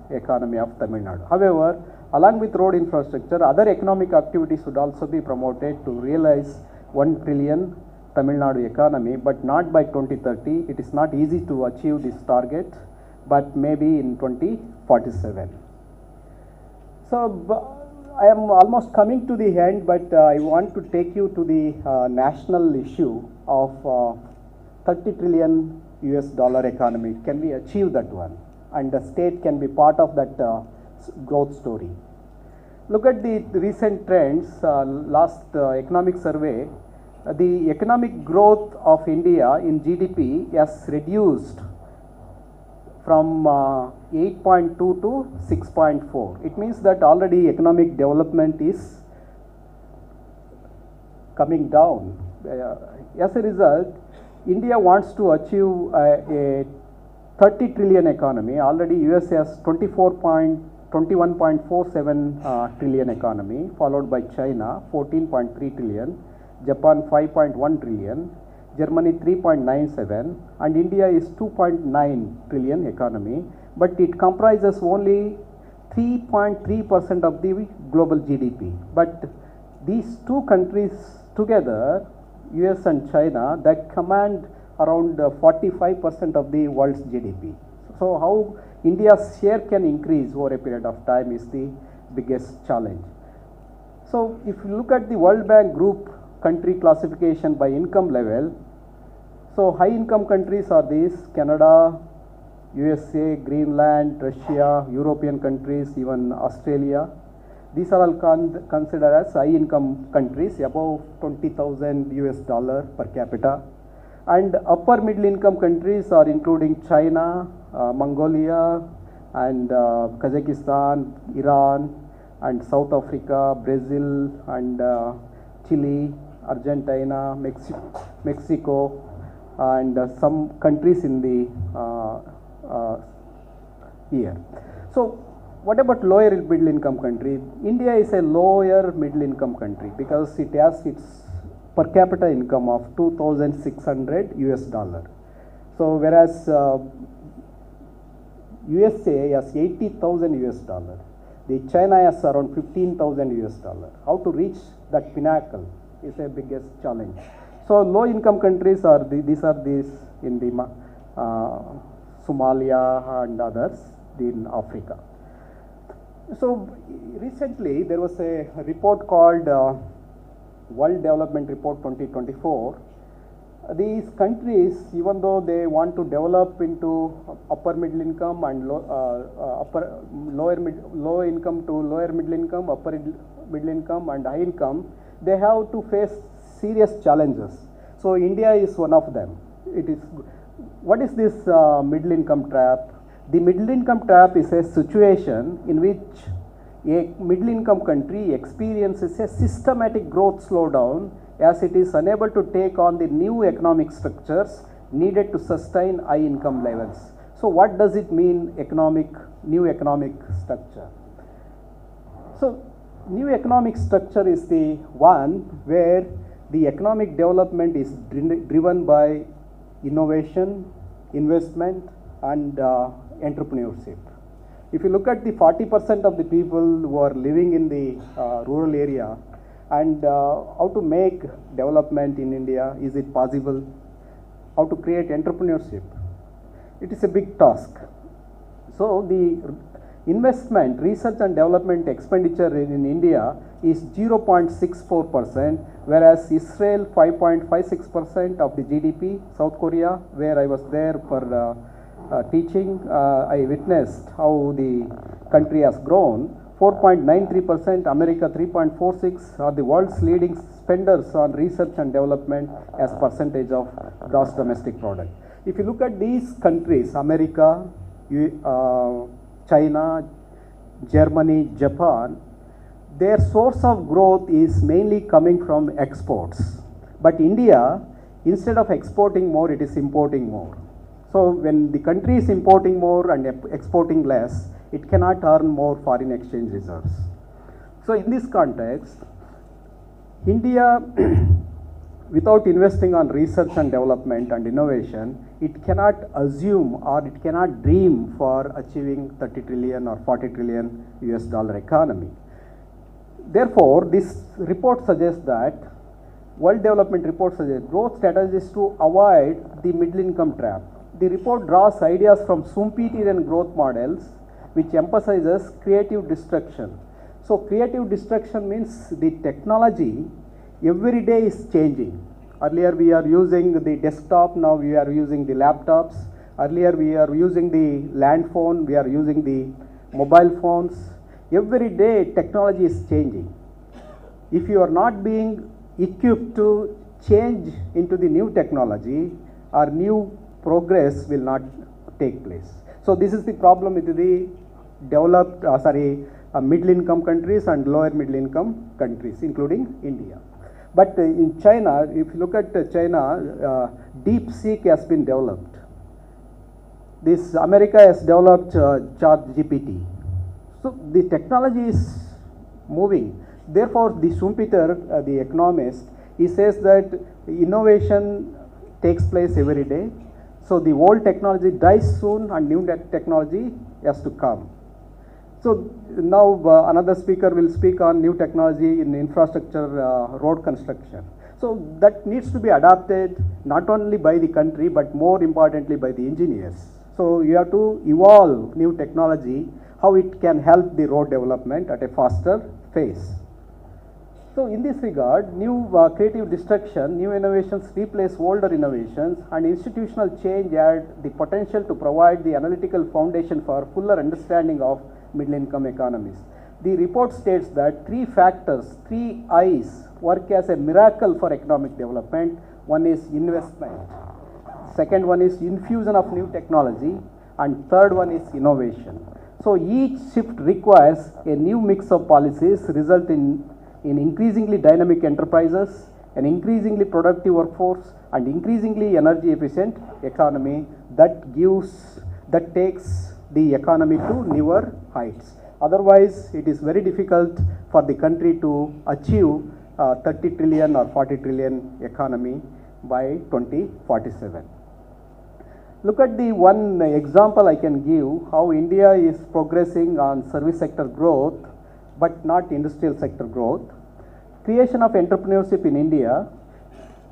economy of Tamil Nadu. However, along with road infrastructure, other economic activities should also be promoted to realize 1 trillion Tamil Nadu economy, but not by 2030. It is not easy to achieve this target, but maybe in 2047. So I am almost coming to the end, but I want to take you to the national issue of 30 trillion US dollar economy. Can we achieve that one? And the state can be part of that growth story. Look at the recent trends. Last economic survey, the economic growth of India in GDP has reduced from 8.2 to 6.4. It means that already economic development is coming down. As a result, India wants to achieve a 30 trillion economy. Already US has 21.47 trillion economy, followed by China 14.3 trillion, Japan 5.1 trillion, Germany 3.97, and India is 2.9 trillion economy, but it comprises only 3.3% of the global GDP. But these two countries together, US and China, that command around 45% of the world's GDP. So how India's share can increase over a period of time is the biggest challenge. So if you look at the World Bank Group country classification by income level, so high income countries are these: Canada, USA, Greenland, Russia, European countries, even Australia. These are all considered as high income countries, above 20,000 US dollar per capita. And upper middle income countries are including China, Mongolia, and Kazakhstan, Iran, and South Africa, Brazil, and Chile, Argentina, Mexico, and some countries in the here. So, what about lower middle income country? India is a lower middle income country because it has its per capita income of 2,600 US dollar. So, whereas USA has 80,000 US dollar, the China has around 15,000 US dollar. How to reach that pinnacle is a biggest challenge. So, low income countries are these in the Somalia and others in Africa. So, recently there was a report called World Development Report 2024. These countries, even though they want to develop into upper middle income and low income to lower middle income, upper middle income and high income, they have to face serious challenges. So, India is one of them. What is this middle income trap? The middle income trap is a situation in which a middle income country experiences a systematic growth slowdown as it is unable to take on the new economic structures needed to sustain high income levels. So, what does it mean, new economic structure? So, new economic structure is the one where the economic development is driven by innovation, investment, and entrepreneurship. If you look at the 40% of the people who are living in the rural area and how to make development in India, is it possible? How to create entrepreneurship? It is a big task. So, the investment, research and development expenditure in India is 0.64%, whereas Israel 5.56% of the GDP, South Korea, where I was there for teaching, I witnessed how the country has grown. 4.93%, America 3.46% are the world's leading spenders on research and development as percentage of gross domestic product. If you look at these countries, America, China, Germany, Japan, their source of growth is mainly coming from exports. But India, instead of exporting more, it is importing more. So, when the country is importing more and exporting less, it cannot earn more foreign exchange reserves. So, in this context, India, without investing on research and development and innovation, it cannot assume or it cannot dream for achieving 30 trillion or 40 trillion US dollar economy. Therefore, this report suggests that, World Development Report suggests growth strategies to avoid the middle income trap. The report draws ideas from Schumpeterian growth models which emphasizes creative destruction. So, creative destruction means the technology every day is changing. Earlier we are using the desktop, now we are using the laptops. Earlier we are using the land phone, we are using the mobile phones. Every day technology is changing. If you are not being equipped to change into the new technology, or new progress will not take place. So, this is the problem with the developed, middle income countries and lower middle income countries, including India. But in China, if you look at China, DeepSeek has been developed. America has developed ChatGPT. So, the technology is moving. Therefore, the Schumpeter, the economist, he says that innovation takes place every day. So, the old technology dies soon and new technology has to come. So, now another speaker will speak on new technology in infrastructure, road construction. So, that needs to be adapted not only by the country but more importantly by the engineers. So, you have to evolve new technology, how it can help the road development at a faster pace. So, in this regard, new creative destruction, new innovations replace older innovations, and institutional change add the potential to provide the analytical foundation for fuller understanding of middle income economies. The report states that three factors, three I's, work as a miracle for economic development. One is investment, second one is infusion of new technology, and third one is innovation. So each shift requires a new mix of policies, result in increasingly dynamic enterprises, an increasingly productive workforce, and increasingly energy efficient economy that takes the economy to newer heights. Otherwise, it is very difficult for the country to achieve 30 trillion or 40 trillion economy by 2047. Look at the one example I can give how India is progressing on service sector growth but not industrial sector growth. Creation of entrepreneurship in India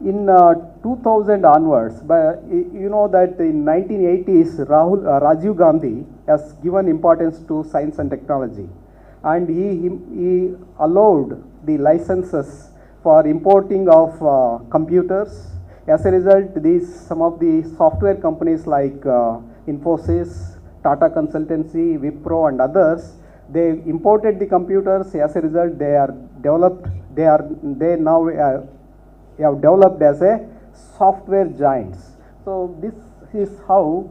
in 2000 onwards, you know that in 1980s Rajiv Gandhi has given importance to science and technology, and he allowed the licenses for importing of computers. As a result, some of the software companies like Infosys, Tata Consultancy, Wipro and others, they imported the computers. As a result, they now have developed as a software giants. So this is how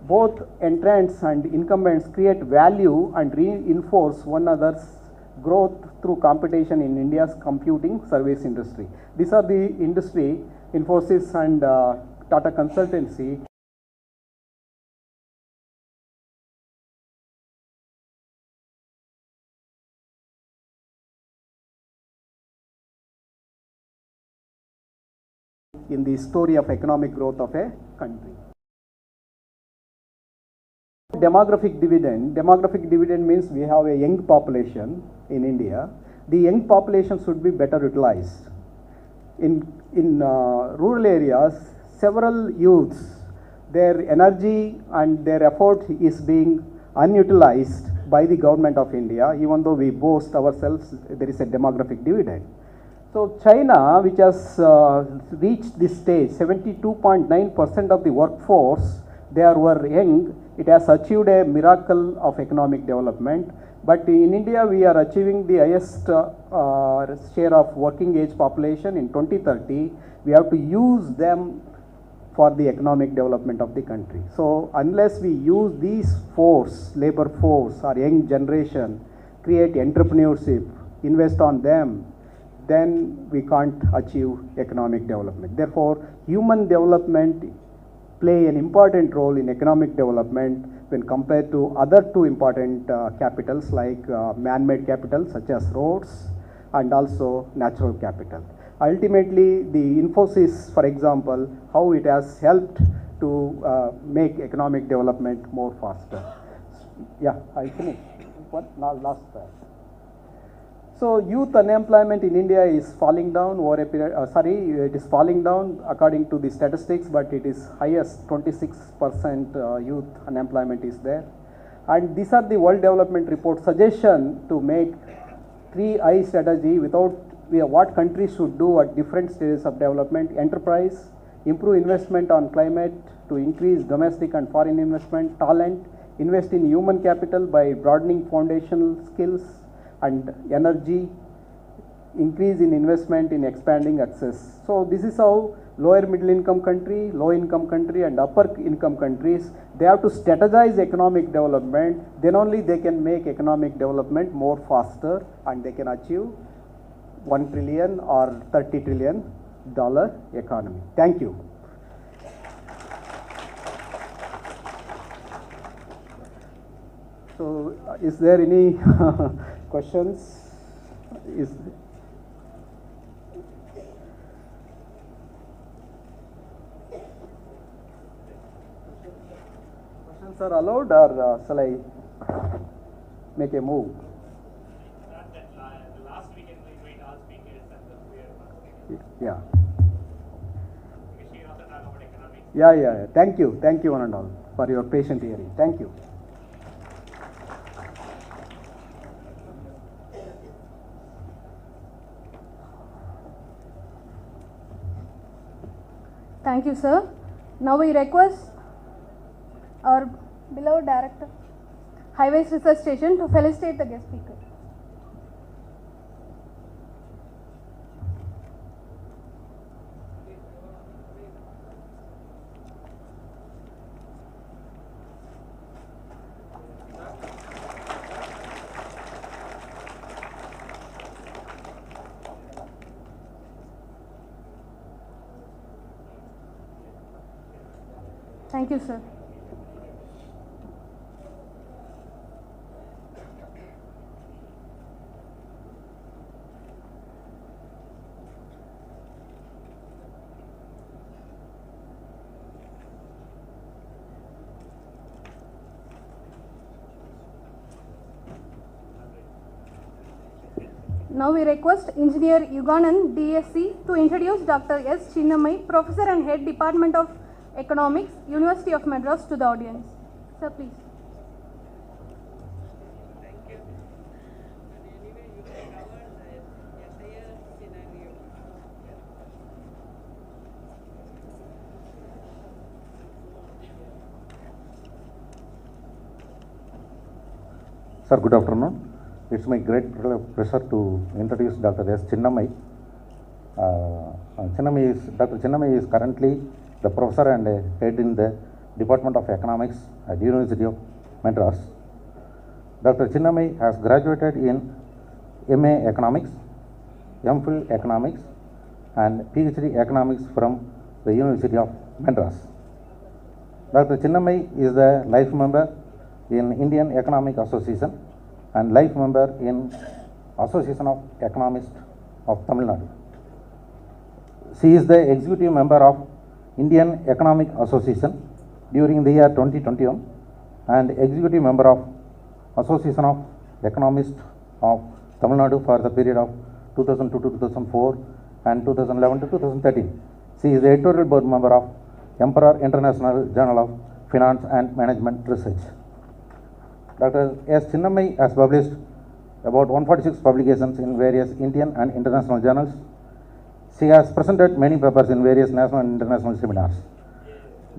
both entrants and incumbents create value and reinforce one another's growth through competition in India's computing service industry. These are the industry, Infosys and Tata Consultancy. In the story of economic growth of a country. Demographic dividend means we have a young population in India. The young population should be better utilized. In rural areas, several youths, their energy and their effort is being unutilized by the government of India. Even though we boast ourselves, there is a demographic dividend. So China, which has reached this stage, 72.9% of the workforce, they were young. It has achieved a miracle of economic development. But in India, we are achieving the highest share of working age population in 2030. We have to use them for the economic development of the country. So unless we use these labor force or young generation, create entrepreneurship, invest on them, then we can't achieve economic development. Therefore, human development play an important role in economic development when compared to other two important capitals like man-made capital such as roads and also natural capital. Ultimately, the Infosys, for example, how it has helped to make economic development more faster. Yeah, I finished. What? Now last slide. So youth unemployment in India is falling down over a period, it is falling down according to the statistics, but it is highest, 26% youth unemployment is there. And these are the World Development Report suggestion to make 3I strategy what countries should do at different stages of development: enterprise, improve investment on climate to increase domestic and foreign investment, talent, invest in human capital by broadening foundational skills, and energy, increase in investment in expanding access. So this is how lower middle income country, low income country and upper income countries, they have to strategize economic development, then only they can make economic development more faster and they can achieve $1 trillion or $30 trillion economy. Thank you. So is there any questions? Questions are allowed, or shall I make a move? The last weekend we made all speakers and we are Yeah. we should also talk about economics. Yeah. Thank you one and all for your patient hearing. Thank you. Thank you, sir. Now we request our beloved Director, Highways Research Station, to felicitate the guest speaker. Thank you, sir. Now we request Engineer Yuganan, DSc, to introduce Dr. S. Chinnamai, Professor and Head Department of Economics, University of Madras, to the audience. Sir, please. Thank you. And anyway, you can cover the entire scenario. Sir, good afternoon. It's my great pleasure to introduce Dr. S. Chinnamai. Dr. Chinnamai is currently the professor and head in the Department of Economics at University of Madras. Dr. Chinnamai has graduated in MA Economics, MPhil Economics, and PhD Economics from the University of Madras. Dr. Chinnamai is the life member in Indian Economic Association and life member in Association of Economists of Tamil Nadu. She is the executive member of Indian Economic Association during the year 2021 and executive member of Association of Economists of Tamil Nadu for the period of 2002 to 2004 and 2011 to 2013. She is the editorial board member of Emperor International Journal of Finance and Management Research. Dr. S. Chinnamai has published about 146 publications in various Indian and international journals. She has presented many papers in various national and international seminars.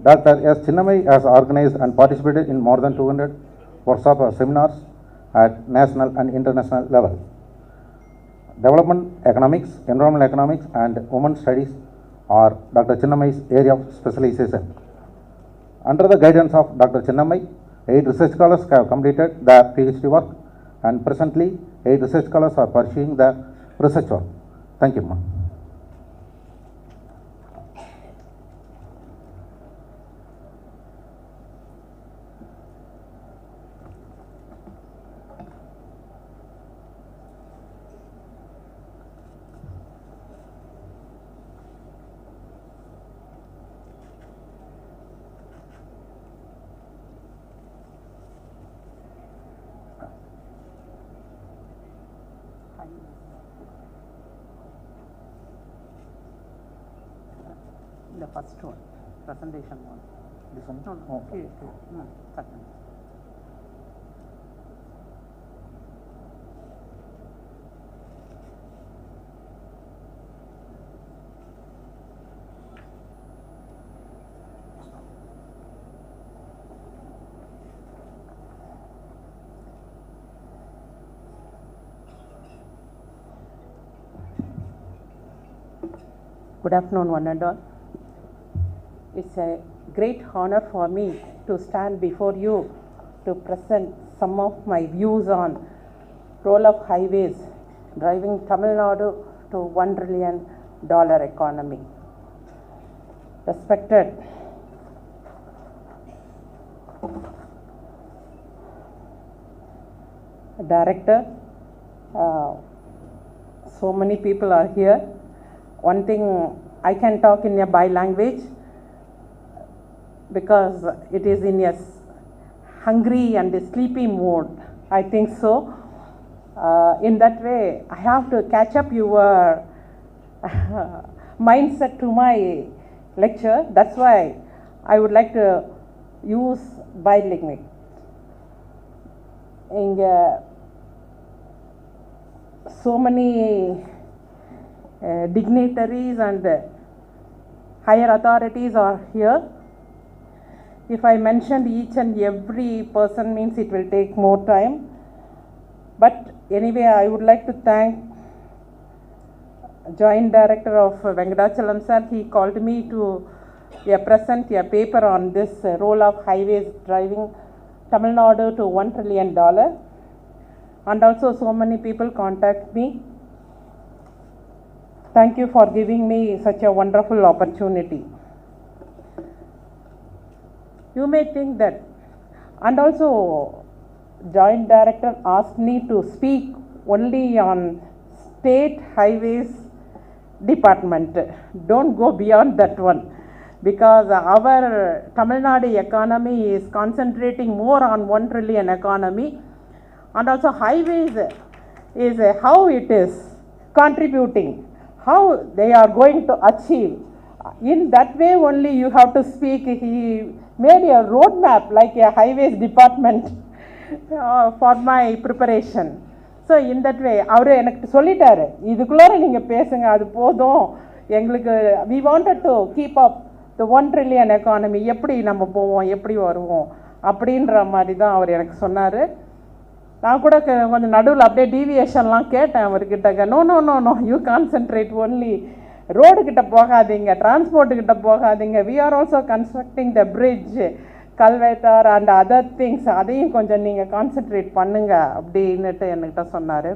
Dr. S. Chinnamai has organized and participated in more than 200 workshops or seminars at national and international level. Development economics, environmental economics, and women's studies are Dr. Chinnamai's area of specialization. Under the guidance of Dr. Chinnamai, 8 research scholars have completed their PhD work, and presently 8 research scholars are pursuing their research work. Thank you, ma'am. The first one, presentation one. This one? No, Oh, okay. No, second. Good afternoon, one and all. It's a great honor for me to stand before you to present some of my views on role of highways driving Tamil Nadu to $1 trillion economy. Respected Director, so many people are here. One thing, I can talk in a bi-language because it is in a hungry and sleepy mood. I think so. In that way, I have to catch up your mindset to my lecture. That's why I would like to use bilingual. So many dignitaries and higher authorities are here. If I mentioned each and every person means it will take more time. But anyway, I would like to thank Joint Director of Venkatachalam sir. He called me to present a paper on this role of highways driving Tamil Nadu to $1 trillion. And also so many people contact me. Thank you for giving me such a wonderful opportunity. You may think that. And also, Joint Director asked me to speak only on state highways department. Don't go beyond that one, because our Tamil Nadu economy is concentrating more on 1 trillion economy, and also highways is how it is contributing, how they are going to achieve. In that way only you have to speak. He made a roadmap like a highways department for my preparation. So இந்த வே அவர் எனக்கு சொல்லிட்டாரு, இதுக்குள்ளார நீங்கள் பேசுங்க, அது போதும் எங்களுக்கு. We wanted to keep up the 1 trillion economy, எப்படி நம்ம போவோம், எப்படி வருவோம் அப்படின்ற மாதிரி தான் அவர் எனக்கு சொன்னார். நான் கூட கொஞ்சம் நடுவில் அப்படியே டீவியேஷன்லாம் கேட்டேன் அவர்கிட்ட. No no no no, you concentrate only, ரோடுக்கிட்ட போகாதீங்க, டிரான்ஸ்போர்ட்டுக்கிட்ட போகாதீங்க, we are also constructing the bridge, culvert and other things, அதையும் கொஞ்சம் நீங்கள் கான்சென்ட்ரேட் பண்ணுங்க அப்படின்னுட்டு என்கிட்ட சொன்னார்.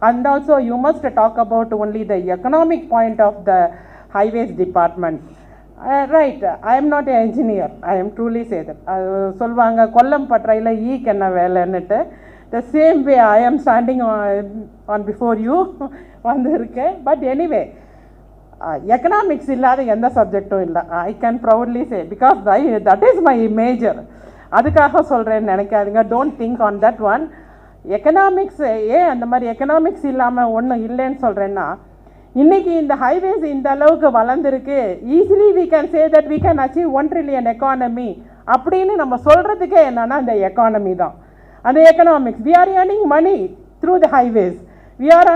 And also you must talk about only the economic point of the highways department. Right, I am not a engineer, I am truly சேதர். அது சொல்லுவாங்க கொல்லம் பற்றையில் ஈக்கு என்ன வேலைன்னுட்டு. The same way I am standing on before you வந்திருக்கேன். But anyway, economics இல்லாத எந்த சப்ஜெக்டும் இல்லை, I can proudly say, because that is my major. அதுக்காக சொல்கிறேன்னு நினைக்காதீங்க, don't think on that one. Economics ஏன் அந்த மாதிரி எக்கனாமிக்ஸ் இல்லாமல் ஒன்றும் இல்லைன்னு சொல்கிறேன்னா, இன்றைக்கி இந்த ஹைவேஸ் இந்த அளவுக்கு வளர்ந்துருக்கு, easily we can say that we can achieve 1 trillion economy அப்படின்னு நம்ம சொல்கிறதுக்கே என்னென்னா இந்த எக்கானமி தான், அந்த economics. We are earning money through the highways, we are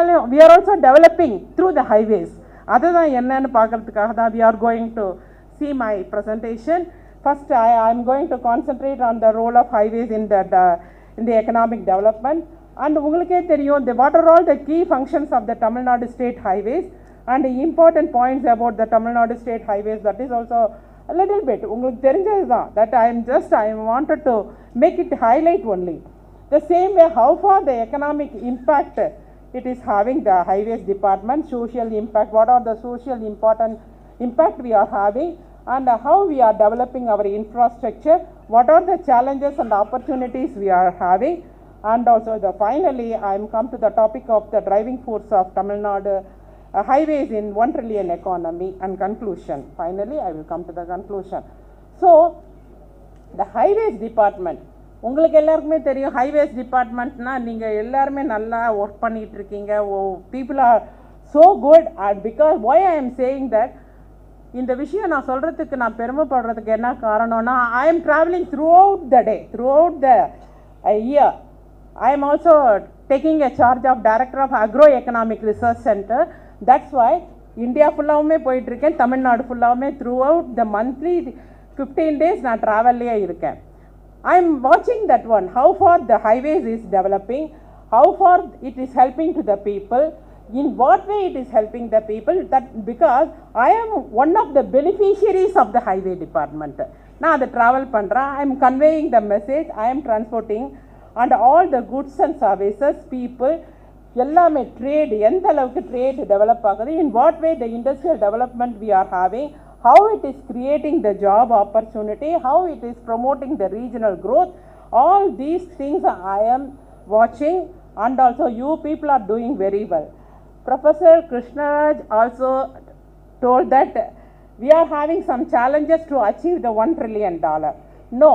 also developing through the highways. அதுதான் என்னன்னு பார்க்கறதுக்காக தான் we are going to see my presentation. First, I am going to concentrate on the role of highways in the economic development. And உங்களுக்கே தெரியும், what are all the key functions of the Tamil Nadu state highways and the important points about the Tamil Nadu state highways. That is also a little bit உங்களுக்கு தெரிஞ்சது தான். That I wanted to make it highlight only. The same way, how far the economic impact it is having, the highways department, social impact, what are the social important impact we are having, and how we are developing our infrastructure, what are the challenges and opportunities we are having, and also finally I am come to the topic of the driving force of Tamil Nadu highways in 1 trillion economy and conclusion. Finally I will come to the conclusion. So the highways department, உங்களுக்கு எல்லாருக்குமே தெரியும், highways டிபார்ட்மெண்ட்னா நீங்கள் எல்லாருமே நல்லா work பண்ணிகிட்டு இருக்கீங்க. People are so good. And because why I am saying that, இந்த விஷயம் நான் சொல்கிறதுக்கு நான் பெருமைப்படுறதுக்கு என்ன காரணம்னா, I am travelling throughout the day, throughout the year. I am also taking a charge of director of agro economic research centre. That's why India ஃபுல்லாகவுமே போயிட்டுருக்கேன், தமிழ்நாடு ஃபுல்லாகவுமே throughout the monthly 15 days நான் ட்ராவல்லையே இருக்கேன். I am watching that one, how far the highways is developing, how far it is helping to the people, in what way it is helping the people. That because I am one of the beneficiaries of the highway department. நான் அதை travel பண்ணுறேன், I am conveying the message, I am transporting, and all the goods and services, people, எல்லாமே trade, எந்த அளவுக்கு trade develop ஆகுது, in what way the industrial development we are having, how it is creating the job opportunity, how it is promoting the regional growth. All these things I am watching, and also you people are doing very well. Professor Krishnaraj also told that we are having some challenges to achieve the $1 trillion. No,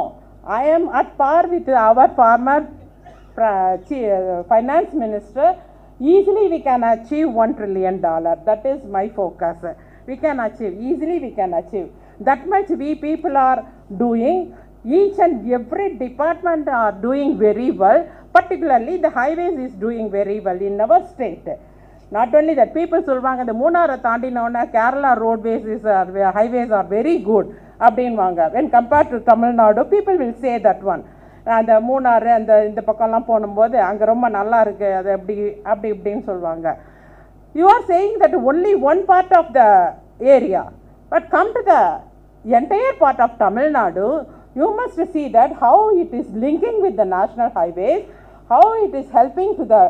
I am at par with our former finance minister. Easily we can achieve $1 trillion. That is my focus. We can achieve, easily we can achieve. That much we people are doing. Each and every department are doing very well. Particularly the highways is doing very well in our state. Not only that, people சொல்வாங்க இந்த மூணாரை தாண்டினோன்னா Kerala roadways is highways are very good அப்படின்வாங்க. When compared to Tamil Nadu, people will say that one. அந்த மூணாறு இந்த பக்கம்லாம் போகும்போது அங்கே ரொம்ப நல்லா இருக்குது, அது அப்படி இப்படின்னு சொல்லுவாங்க. You are saying that only one part of the area, but come to the entire part of Tamil Nadu, you must see that how it is linking with the national highways, how it is helping to the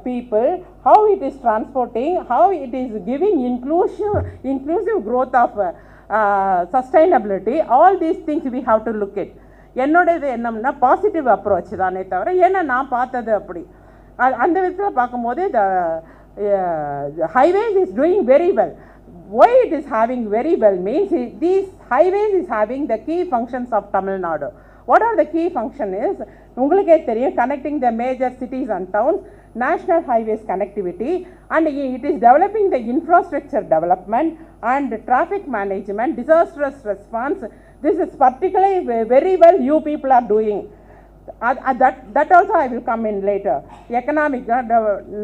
people, how it is transporting, how it is giving inclusive growth of sustainability, all these things we have to look at. என்னோடது என்னம்னா positive approach தானே தவிர, ஏன்னா நான் பார்த்தது அப்படி. அந்த விதத்தில் பார்க்கும்போது highways is doing very well. Why it is having very well means these highways is having the key functions of Tamil Nadu. What are the key function is, உங்களுக்கே தெரியும், connecting the major cities and towns, national highways connectivity, and it is developing the infrastructure development and traffic management, disastrous response. This is particularly very well you people are doing. That also I will come in later. Economic,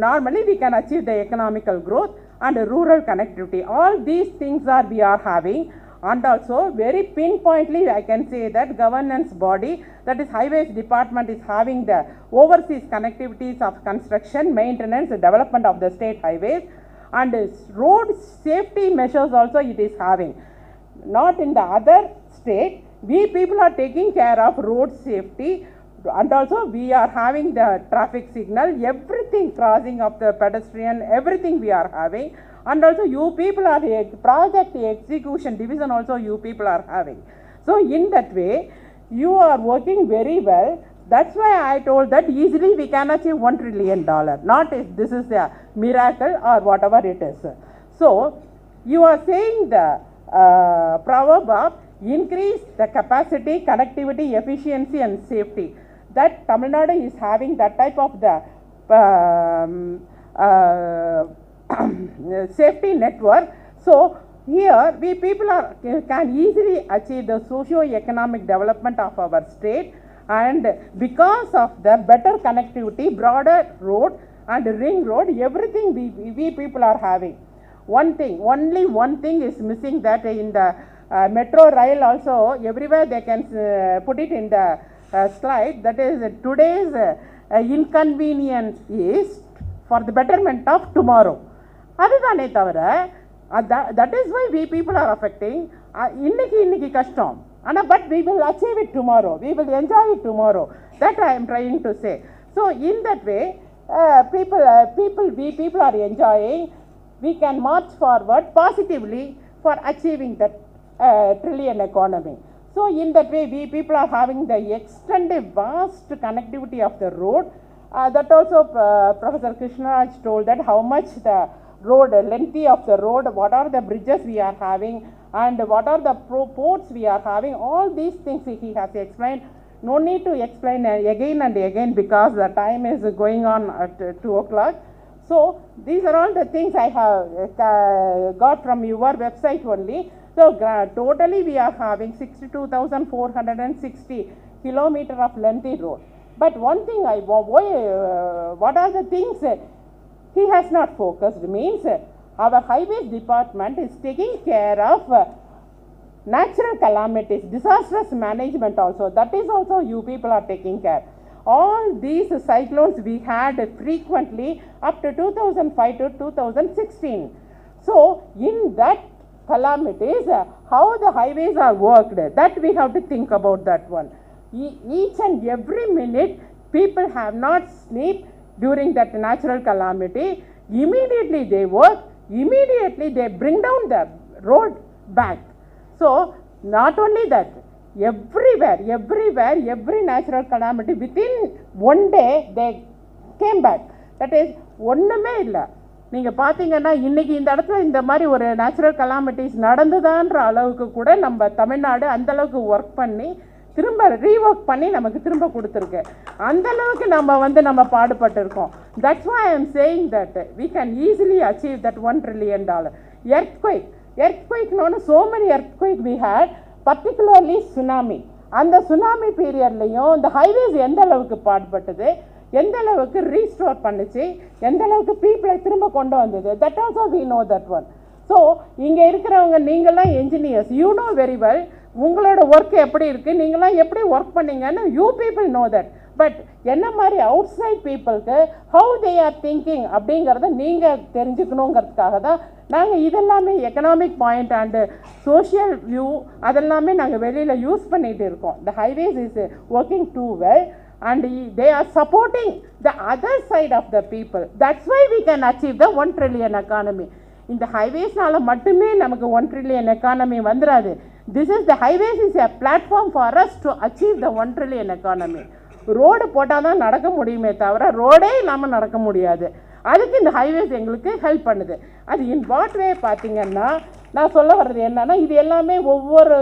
normally we can achieve the economical growth and rural connectivity. All these things we are having. And also very pinpointly I can say that governance body, that is highways department, is having the overseas connectivities of construction, maintenance, development of the state highways, and road safety measures also it is having. Not in the other state, we people are taking care of road safety, and also we are having the traffic signal, everything, crossing of the pedestrian, everything we are having. And also you people are project execution division also you people are having. So in that way you are working very well. That's why I told that easily we can achieve $1 trillion, not if this is a miracle or whatever it is. So you are saying the proverb of increase the capacity, connectivity, efficiency and safety. That Tamil Nadu is having that type of the safety network. So here we people can easily achieve the socio-economic development of our state, and because of the better connectivity, broader road and ring road, everything we people are having. Only one thing is missing, that in the metro rail also everywhere they can put it in the slide, that is today's inconvenience is for the betterment of tomorrow. அதுதானே தவிர, that is why we people are affecting. இன்னைக்கு கஷ்டம், ஆனால் but we will achieve it tomorrow, we will enjoy it tomorrow. That I am trying to say. So in that way we people are enjoying. We can march forward positively for achieving that trillion economy. So in that way we people are having the extended vast connectivity of the road. That also Professor Krishnaraj told that how much the road, lengthy of the road, what are the bridges we are having, and what are the ports we are having. All these things he has explained. No need to explain again and again because the time is going on at 2 o'clock. So these are all the things I have got from your website only. So totally we are having 62,460 kilometer of lengthy road. But one thing what are the things he has not focused, means our highways department is taking care of natural calamities, disastrous management also. That is also you people are taking care. All these cyclones we had frequently up to 2005 to 2016. So in that calamities, how the highways are worked, that we have to think about that one. Each and every minute people have not sleep during that natural calamity. Immediately they work, immediately they bring down the road back. So not only that, everywhere every natural calamity within one day they came back. That is ஒண்ணுமே இல்லை. நீங்கள் பார்த்தீங்கன்னா இன்றைக்கி இந்த இடத்துல இந்த மாதிரி ஒரு நேச்சுரல் கலாமிட்டிஸ் நடந்துதான்ற அளவுக்கு கூட நம்ம தமிழ்நாடு அந்தளவுக்கு ஒர்க் பண்ணி திரும்ப ரீஒர்க் பண்ணி நமக்கு திரும்ப கொடுத்துருக்கு. அந்தளவுக்கு நம்ம பாடுபட்டிருக்கோம். That's why I am saying that we can easily achieve that $1 trillion. எர்த்குவேக்னு so many earthquake we had, particularly tsunami. அந்த சுனாமி பீரியட்லையும் இந்த ஹைவேஸ் எந்த அளவுக்கு பாடுபட்டது, எந்த அளவுக்கு ரீஸ்டோர் பண்ணுச்சு, எந்த அளவுக்கு பீப்புளை திரும்ப கொண்டு வந்தது, that also we know that one. So இங்கே இருக்கிறவங்க நீங்களாம் engineers, you know very well உங்களோட ஒர்க் எப்படி இருக்குது, நீங்களாம் எப்படி ஒர்க் பண்ணீங்கன்னு you people know that. But என்ன மாதிரி அவுட் சைட் பீப்புளுக்கு ஹவு தே ஆர் திங்கிங் அப்படிங்கிறத நீங்கள் தெரிஞ்சுக்கணுங்கிறதுக்காக தான் நாங்கள் இதெல்லாமே economic point and social view அதெல்லாமே நாங்கள் வெளியில் யூஸ் பண்ணிகிட்டு இருக்கோம். The highways is working too well and they are supporting the other side of the people. That's why we can achieve the $1 trillion economy. இந்த ஹைவேஸ்னால மட்டுமே நமக்கு 1 trillion எக்கானமி வந்துடாது. This is the highways is a platform for us to achieve the 1 trillion economy. Road போட்டால் தான் நடக்க முடியுமே தவிர ரோடே இல்லாமல் நடக்க முடியாது. அதுக்கு இந்த ஹைவேஸ் எங்களுக்கு ஹெல்ப் பண்ணுது. அது இன் வாட் வே பார்த்தீங்கன்னா, நான் சொல்ல வர்றது என்னன்னா, இது எல்லாமே ஒவ்வொரு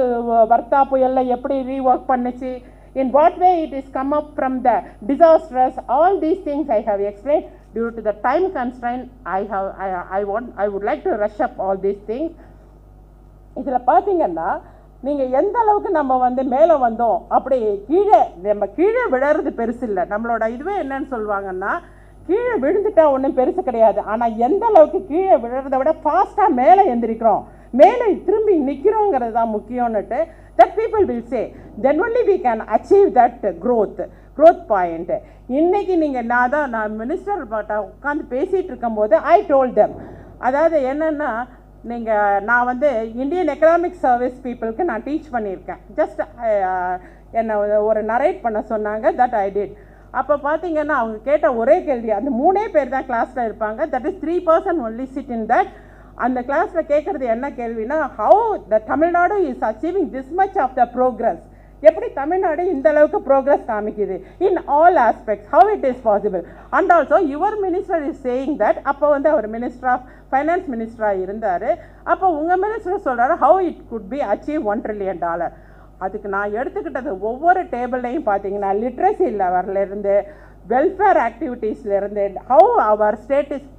வர்த்தா புயலில் எப்படி ரீஒர்க் பண்ணுச்சு, in what way it is come up from the disasters, all these things I have explained. Due to the time constraint, I would like to rush up all these things. இதில் பார்த்தீங்கன்னா, நீங்கள் எந்த அளவுக்கு நம்ம வந்து மேலே வந்தோம், அப்படி கீழே விழறது பெருசு இல்லை. நம்மளோட இதுவே என்னன்னு சொல்லுவாங்கன்னா, கீழே விழுந்துட்டா ஒன்றும் பெருசு கிடையாது. ஆனால் எந்த அளவுக்கு கீழே விழுறதை விட ஃபாஸ்ட்டாக மேலே எந்திரிக்கிறோம், மேலே திரும்பி நிற்கிறோங்கிறது தான் முக்கியம்னுட்டு that people will say, then only we can achieve that growth point. இன்னைக்கு நீங்கள் நான் மினிஸ்டர் உட்காந்து பேசிகிட்டு இருக்கும்போது I told them, அதாவது என்னென்னா, நான் வந்து இந்தியன் எக்கனாமிக் சர்வீஸ் பீப்புளுக்கு நான் டீச் பண்ணியிருக்கேன். ஜஸ்ட் என்னை ஒரு நரேட் பண்ண சொன்னாங்க, தட் ஐ டிட். அப்போ பார்த்தீங்கன்னா அவங்க கேட்ட ஒரே கேள்வி, அந்த 3 பேர் தான் கிளாஸில் இருப்பாங்க, that is 3 person only sit in that. அந்த கிளாஸில் கேட்குறது என்ன கேள்வினா, how the Tamil Nadu is achieving this much of the progress. எப்படி தமிழ்நாடு இந்த அளவுக்கு ப்ரோக்ரஸ் காமிக்குது in all aspects, how it is possible. And also your minister is saying that. அப்போ வந்து அவர் மினிஸ்டர் ஆஃப் ஃபைனான்ஸ் மினிஸ்டராக இருந்தார். அப்போ உங்கள் மினிஸ்டர் சொல்கிறாரு, how it could be achieve $1 trillion. அதுக்கு நான் எடுத்துக்கிட்டது ஒவ்வொரு டேபிள்லையும் பார்த்தீங்கன்னா, லிட்ரஸி லெவல்லேருந்து, வெல்ஃபேர் ஆக்டிவிட்டீஸ்லேருந்து, how our state is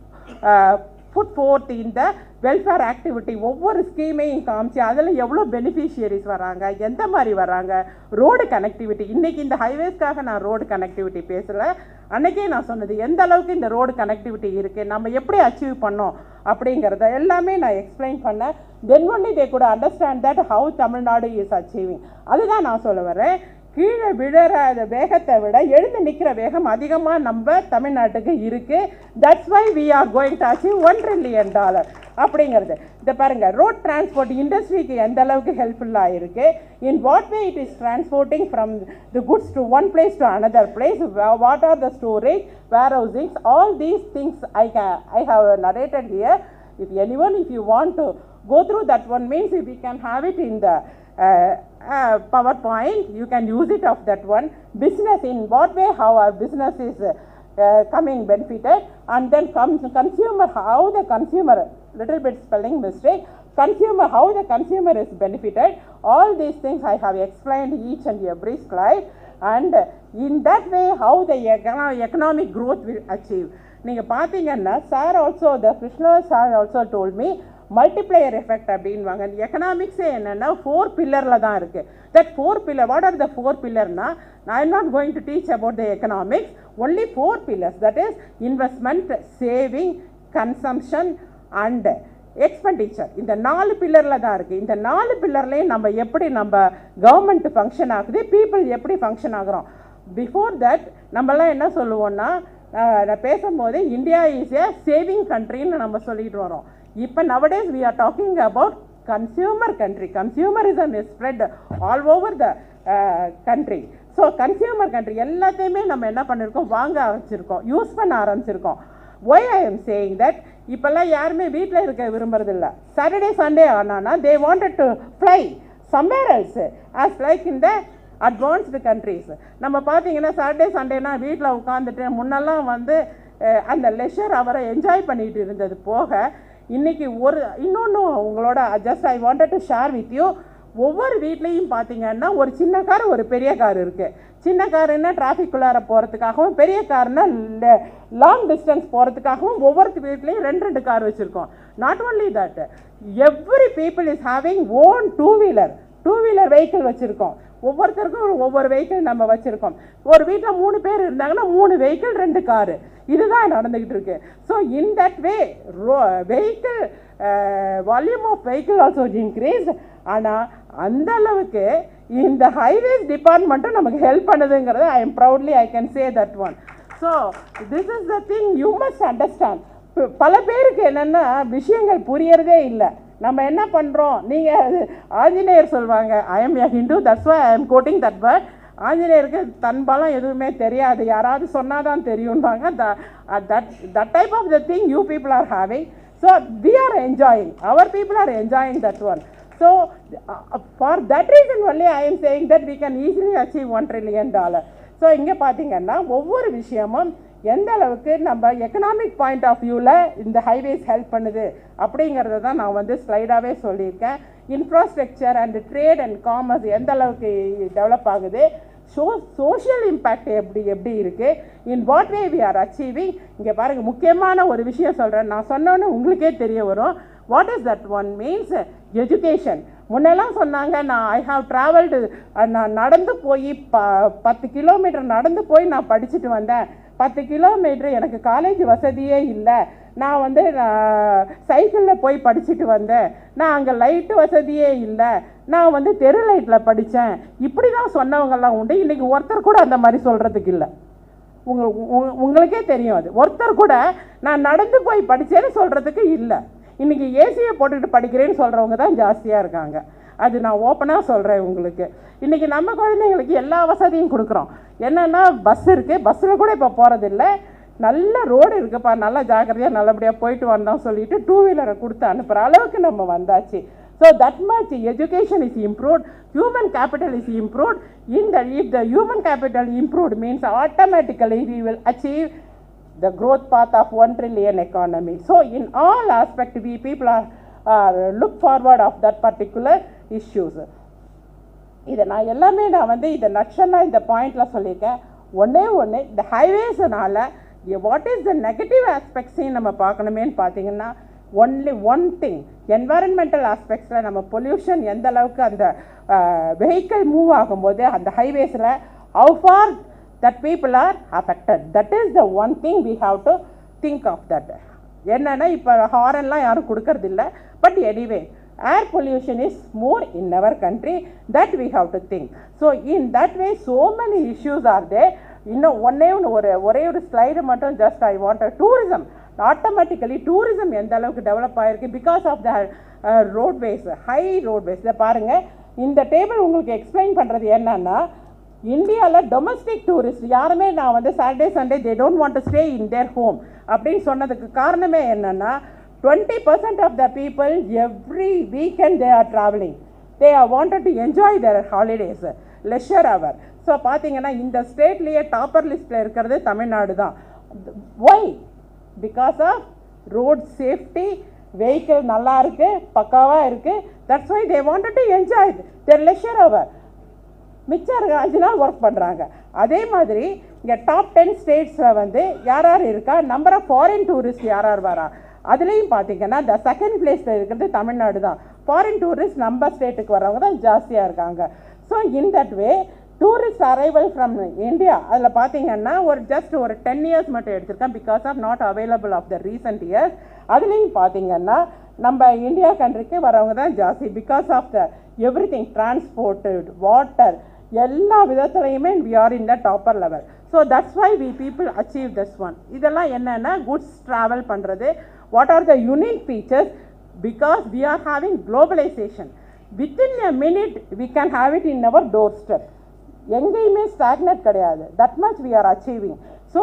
put forth இந்த வெல்ஃபேர் ஆக்டிவிட்டி, ஒவ்வொரு ஸ்கீமையும் காமிச்சு அதில் எவ்வளோ பெனிஃபிஷியரிஸ் வராங்க, எந்த மாதிரி வராங்க, ரோடு கனெக்டிவிட்டி. இன்றைக்கி இந்த ஹைவேஸ்க்காக நான் ரோடு கனெக்டிவிட்டி பேசலை, அன்றைக்கே நான் சொன்னது எந்த அளவுக்கு இந்த ரோடு கனெக்டிவிட்டி இருக்குது, நம்ம எப்படி அச்சீவ் பண்ணோம் அப்படிங்கிறத எல்லாமே நான் எக்ஸ்பிளைன் பண்ணேன். Then only they good understand that how Tamil Nadu is achieving. அதுதான் நான் சொல்ல வரேன். கீழே விழற வேகத்தை விட எழுந்து நிற்கிற வேகம் அதிகமாக நம்ம தமிழ்நாட்டுக்கு இருக்குது. That's why we are going to achieve $1 trillion அப்படிங்கிறது. இதை பாருங்கள், ரோட் டிரான்ஸ்போர்ட் இண்டஸ்ட்ரிக்கு எந்த அளவுக்கு ஹெல்ப்ஃபுல்லாக இருக்குது, in what way it is transporting from the goods to one place to another place, what are the storage, warehousings, all these things I have narrated here. If you want to go through that one, means if you can have it in the PowerPoint, you can use it of that one. Business, in what way, how our business is coming benefited, and then consumer, how the consumer, little bit spelling mistake, consumer, how the consumer is benefited. All these things I have explained each and every slide, and in that way how the economic growth will achieve. நீங்கள் பார்த்தீங்கன்னா, sir also, the Krishna sir also told me, multiplier effect அப்படின்வாங்க. எக்கனாமிக்ஸே என்னென்னா 4 பில்லரில் தான் இருக்குது. That 4 pillar, what are the 4 pillarனா, I am not going to teach about the economics, only 4 pillars, that is investment, saving, consumption and expenditure. இந்த 4 பில்லரில் தான் இருக்குது. இந்த 4 பில்லர்லேயும் நம்ம எப்படி நம்ம கவர்மெண்ட் ஃபங்க்ஷன் ஆகுது, பீப்புள் எப்படி ஃபங்க்ஷன் ஆகுறோம். பிஃபோர் தட் நம்மலாம் என்ன சொல்லுவோன்னா, நான் பேசும்போது இந்தியா இஸ் ஏ சேவிங் கண்ட்ரின்னு நம்ம சொல்லிட்டு வரோம். இப்போ nowadays we are talking about consumer country. Consumerism is spread all over the country. So consumer country எல்லாத்தையுமே நம்ம என்ன பண்ணியிருக்கோம், வாங்க ஆரம்பிச்சிருக்கோம், யூஸ் பண்ண ஆரம்பிச்சிருக்கோம். Why I am saying that, இப்போல்லாம் யாருமே வீட்டில் இருக்க விரும்புறதில்ல. சாட்டர்டே சண்டே ஆனானா they wanted to fly somewhere else, as like in the advanced countries. நம்ம பார்த்தீங்கன்னா சாட்டர்டே சண்டேனா வீட்டில் உட்காந்துட்டு, முன்னெல்லாம் வந்து அந்த லெஷர் அவரை என்ஜாய் பண்ணிட்டு இருந்தது போக, இன்றைக்கி இன்னொன்று உங்களோட just I wanted to share with you. ஒவ்வொரு வீட்லேயும் பார்த்தீங்கன்னா ஒரு சின்ன கார், ஒரு பெரிய கார் இருக்குது. சின்ன காருன்னா டிராஃபிக்குள்ளார போகிறதுக்காகவும், பெரிய கார்னா லாங் டிஸ்டன்ஸ் போகிறதுக்காகவும் ஒவ்வொரு வீட்லேயும் 2 கார் வச்சுருக்கோம். Not only that, every people is having own two wheeler vehicle வச்சுருக்கோம். ஒவ்வொருத்தருக்கும் ஒவ்வொரு வெஹிக்கிள் நம்ம வச்சுருக்கோம். ஒரு வீட்டில் 3 பேர் இருந்தாங்கன்னா 3 வெஹிக்கிள் 2 காரு, இதுதான் நடந்துக்கிட்டு இருக்கு. So in that way vehicle volume of vehicle also increase. ஆனால் அந்த அளவுக்கு இந்த ஹைவேஸ் டிபார்ட்மெண்ட்டும் நமக்கு ஹெல்ப் பண்ணுதுங்கிறது I can say that one. So this is the thing you must understand. பல பேருக்கு என்னென்னா விஷயங்கள் புரியறதே இல்லை. நம்ம என்ன பண்ணுறோம், நீங்கள் ஆஞ்சநேயர் சொல்லுவாங்க, I am a Hindu, that's why I am quoting that word. ஆஞ்சநேயருக்கு தன் பலம் எதுவுமே தெரியாது, யாராவது சொன்னால் தான் தெரியும்பாங்க. That type of the thing you people are having. So we are enjoying, our people are enjoying that one. So for that reason only I am saying that we can easily achieve $1 trillion. So இங்கே பார்த்தீங்கன்னா ஒவ்வொரு விஷயமும் எந்த அளவுக்கு நம்ம economic point of வியூவில் இந்த highways help பண்ணுது அப்படிங்கிறத தான் நான் வந்து ஸ்லைடாகவே சொல்லியிருக்கேன். Infrastructure and trade and commerce எந்த அளவுக்கு டெவலப் ஆகுது, சோஷியல் இம்பேக்ட் எப்படி இருக்குது, in what way we are achieving. இங்கே பாருங்கள், முக்கியமான ஒரு விஷயம் சொல்கிறேன், நான் சொன்னோன்னு உங்களுக்கே தெரிய வரும். What is that one means education. முன்னெல்லாம் சொன்னாங்க, நான் ஐ ஹாவ் ட்ராவல்டு, நான் நடந்து போய் 10 கிலோமீட்டர் நடந்து போய் நான் படிச்சுட்டு வந்தேன். 10 கிலோமீட்டர் எனக்கு காலேஜ் வசதியே இல்லை, நான் வந்து சைக்கிளில் போய் படிச்சுட்டு வந்தேன், நான் அங்கே லைட்டு வசதியே இல்லை, நான் வந்து தெரு லைட்டில் படித்தேன். இப்படி தான் சொன்னவங்கெல்லாம் உண்டு. இன்றைக்கி ஒருத்தர் கூட அந்த மாதிரி சொல்கிறதுக்கு இல்லை. உங்களுக்கே தெரியும், அது ஒருத்தர் கூட நான் நடந்து போய் படித்தேன்னு சொல்கிறதுக்கு இல்லை. இன்றைக்கி ஏசியை போட்டுக்கிட்டு படிக்கிறேன்னு சொல்கிறவங்க தான் ஜாஸ்தியாக இருக்காங்க. அது நான் ஓப்பனாக சொல்கிறேன் உங்களுக்கு. இன்றைக்கி நம்ம குழந்தைங்களுக்கு எல்லா வசதியும் கொடுக்குறோம். என்னென்னா பஸ் இருக்குது, பஸ்ஸில் கூட இப்போ போகிறதில்ல, நல்ல ரோடு இருக்குப்பா, நல்லா ஜாக்கிரதையாக நல்லபடியாக போயிட்டு வந்தோம் சொல்லிட்டு 2 வீலரை கொடுத்து அனுப்புகிற அளவுக்கு நம்ம வந்தாச்சு. So that much education is improved, human capital is improved. If the human capital improved means automatically we will achieve the growth path of $1 trillion economy. So in all aspects we people are look forward of that particular issues. இதை நான் எல்லாமே நான் வந்து இதை நட்சலாக இந்த பாயிண்டில் சொல்லியிருக்கேன். ஒன்று இந்த ஹைவேஸ்னால வாட் இஸ் த நெகட்டிவ் ஆஸ்பெக்ட்ஸையும் நம்ம பார்க்கணுமேன்னு பார்த்தீங்கன்னா, ஒன்லி ஒன் திங், என்வாரன்மெண்டல் ஆஸ்பெக்ட்ஸில் நம்ம பொல்யூஷன் எந்த அளவுக்கு அந்த வெஹிக்கிள் மூவ் ஆகும்போது அந்த ஹைவேஸில் how far that people are affected. That is the one thing we have to think of that. என்னன்னா இப்போ ஹாரன்லாம் யாரும் கொடுக்கறதில்ல, but anyway air pollution is more in our country, that we have to think. So in that way so many issues are there. இன்னும் ஒரே ஒரு slide மட்டும் just I want tourism. Automatically tourism எந்த அளவுக்கு டெவலப் ஆகிருக்கு because of the roadways, high roadways. இதை பாருங்கள், இந்த டேபிள் உங்களுக்கு எக்ஸ்பிளைன் பண்ணுறது என்னன்னா, இந்தியாவில் டொமஸ்டிக் டூரிஸ்ட் யாருமே நான் வந்து Saturday Sunday they don't want to stay in their home அப்படின்னு சொன்னதுக்கு காரணமே என்னென்னா, 20% of the people every weekend they are travelling, they are wanted to enjoy their holidays, leisure hour. ஸோ பார்த்தீங்கன்னா இந்த ஸ்டேட்லேயே டாப்பர் லிஸ்ட்டில் இருக்கிறது தமிழ்நாடு தான். Why? Because of road safety, vehicle நல்லா இருக்குது, பக்காவாக இருக்குது. That's why they wanted to enjoy their leisure hour. மிச்சம் 5 நாள் ஒர்க் பண்ணுறாங்க. அதே மாதிரி இங்கே டாப் 10 ஸ்டேட்ஸில் வந்து யார் இருக்கா, நம்பர் ஆஃப் ஃபாரின் டூரிஸ்ட் யார் வரா, அதுலேயும் பார்த்தீங்கன்னா இந்த செகண்ட் பிளேஸில் இருக்கிறது தமிழ்நாடு தான். ஃபாரின் டூரிஸ்ட் நம்ம ஸ்டேட்டுக்கு வரவங்க தான் ஜாஸ்தியாக இருக்காங்க. So in that way tourist arrival from India, அதில் பார்த்தீங்கன்னா ஜஸ்ட் ஒரு 10 இயர்ஸ் மட்டும் எடுத்திருக்கேன் because of not available of the recent years. அதுலேயும் பார்த்தீங்கன்னா நம்ம இந்தியா கண்ட்ரிக்கு வரவங்க தான் ஜாஸ்தி because of the every thing, transport, water, எல்லா விதத்துலையுமே we are in the topper level. So that's why we people achieve this one. இதெல்லாம் என்னென்னா goods travel பண்ணுறது. What are the unique features? Because we are having globalization. Within a minute we can have it in our doorstep. எங்கேயுமே stagnant கிடையாது. that much we are achieving. So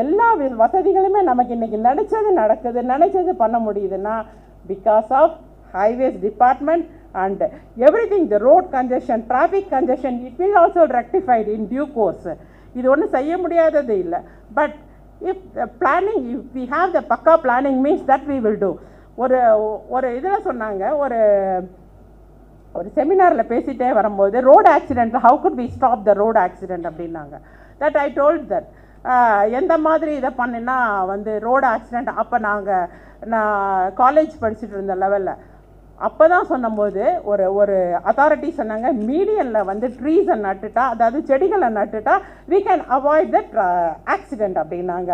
எல்லா வசதிகளுமே நமக்கு இன்றைக்கி நினச்சது பண்ண முடியுதுன்னா because of highways department and everything, the road congestion, traffic congestion, it will also rectified in due course. இது ஒன்றும் செய்ய முடியாதது இல்லை. But if planning, if we have the பக்கா planning means that we will do. ஒரு இதில் சொன்னாங்க, ஒரு செமினாரில் பேசிகிட்டே வரும்போது road accident, how good we stop the road accident அப்படின்னாங்க. தட் ஐ டோல்ட் தட் எந்த மாதிரி இதை பண்ணினா வந்து ரோடு ஆக்சிடெண்ட். அப்போ நான் காலேஜ் படிச்சுட்டு இருந்த லெவலில் அப்போ தான் சொன்னபோது ஒரு அத்தாரிட்டி சொன்னாங்க, மீடியனில் வந்து ட்ரீஸை நட்டுட்டா, அதாவது செடிகளை நட்டுட்டா we can avoid that accident அப்படின்னாங்க.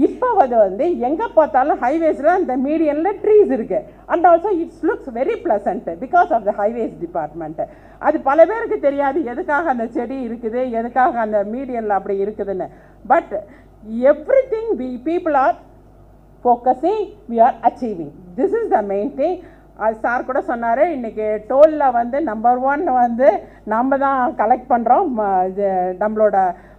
இப்போ வந்து எங்கே பார்த்தாலும் ஹைவேஸில் அந்த மீடியனில் ட்ரீஸ் இருக்குது. And also it's looks very pleasant because of the highways department. அது பல பேருக்கு தெரியாது எதுக்காக அந்த செடி இருக்குது, எதுக்காக அந்த மீடியனில் அப்படி இருக்குதுன்னு. But every thing we people are focusing, we are achieving. This is the main thing. அது சார் கூட சொன்னார், இன்றைக்கி டோலில் வந்து நம்பர் 1 வந்து நம்ம தான் கலெக்ட் பண்ணுறோம் இது நம்மளோட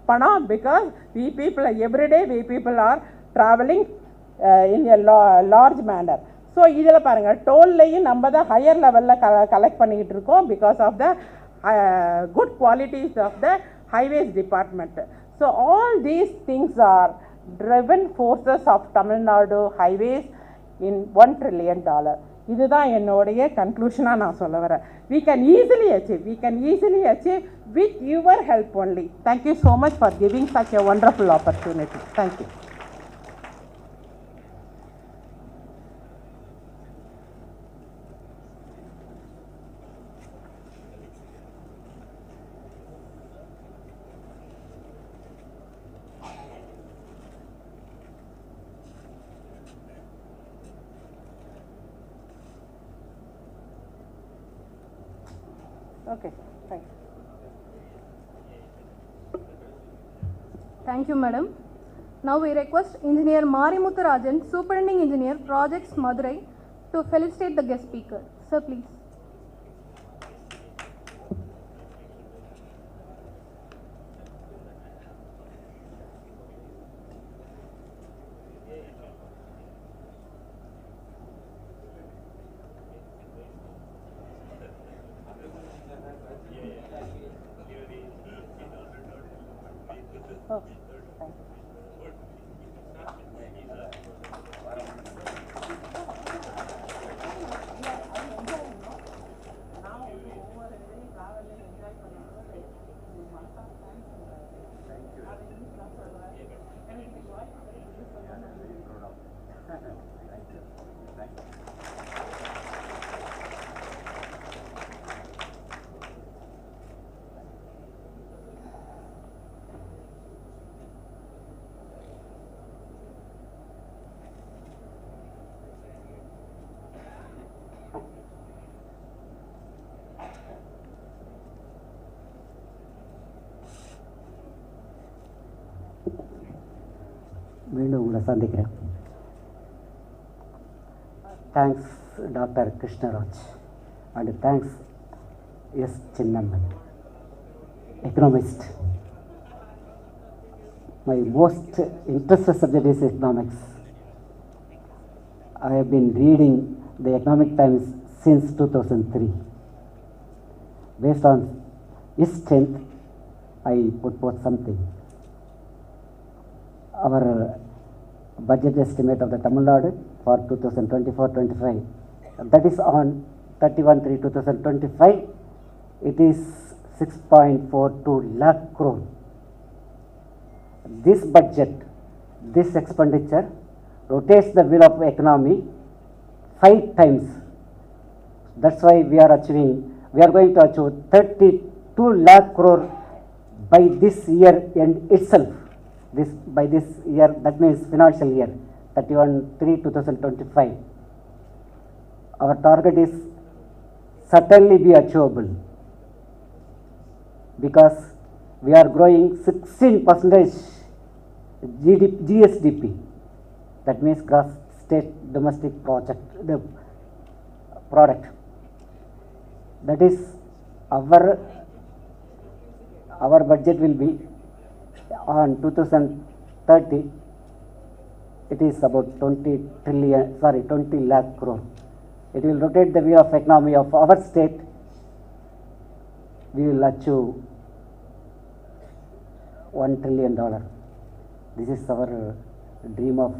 பணம். Because we people every day we people are traveling in a large manner. So இதில் பாருங்கள் டோல்லையும் நம்ம தான் ஹையர் லெவலில் கலெக்ட் பண்ணிக்கிட்டு இருக்கோம் because of the good qualities of the highways department. So all these things are driven forces of Tamil Nadu highways in $1 trillion. இதுதான் என்னுடைய கன்க்ளூஷனாக நான் சொல்ல வரேன். We can easily achieve with your help only. Thank you so much for giving such a wonderful opportunity. Thank you. Okay, thank you. Thank you, madam. Now we request Engineer Marimuthu Rajan, Superintending Engineer, Projects Madurai, to felicitate the guest speaker. Sir, please. Oh, thank you. மீண்டும் உங்களை சந்திக்கிறேன். Thanks doctor Krishnaraj and thanks S Chinnamman, economist. My most interested subject is economics. I have been reading the Economic Times since 2003. Based on his strength, I put forth something. Our budget estimate of the Tamil Nadu for 2024-25, that is on 31/3/2025, it is 6.42 lakh crore. This budget, this expenditure rotates the wheel of economy 5 times. That's why we are going to achieve 32 lakh crore by this year end itself. By this year, that means financial year 31/3/2025. Our target is certainly be achievable because we are growing 16% GSDP. That means gross state domestic product. That is our budget will be on 2030, it is about 20 lakh crore. It will rotate the wheel of economy of our state. We will achieve $1 trillion. This is our dream of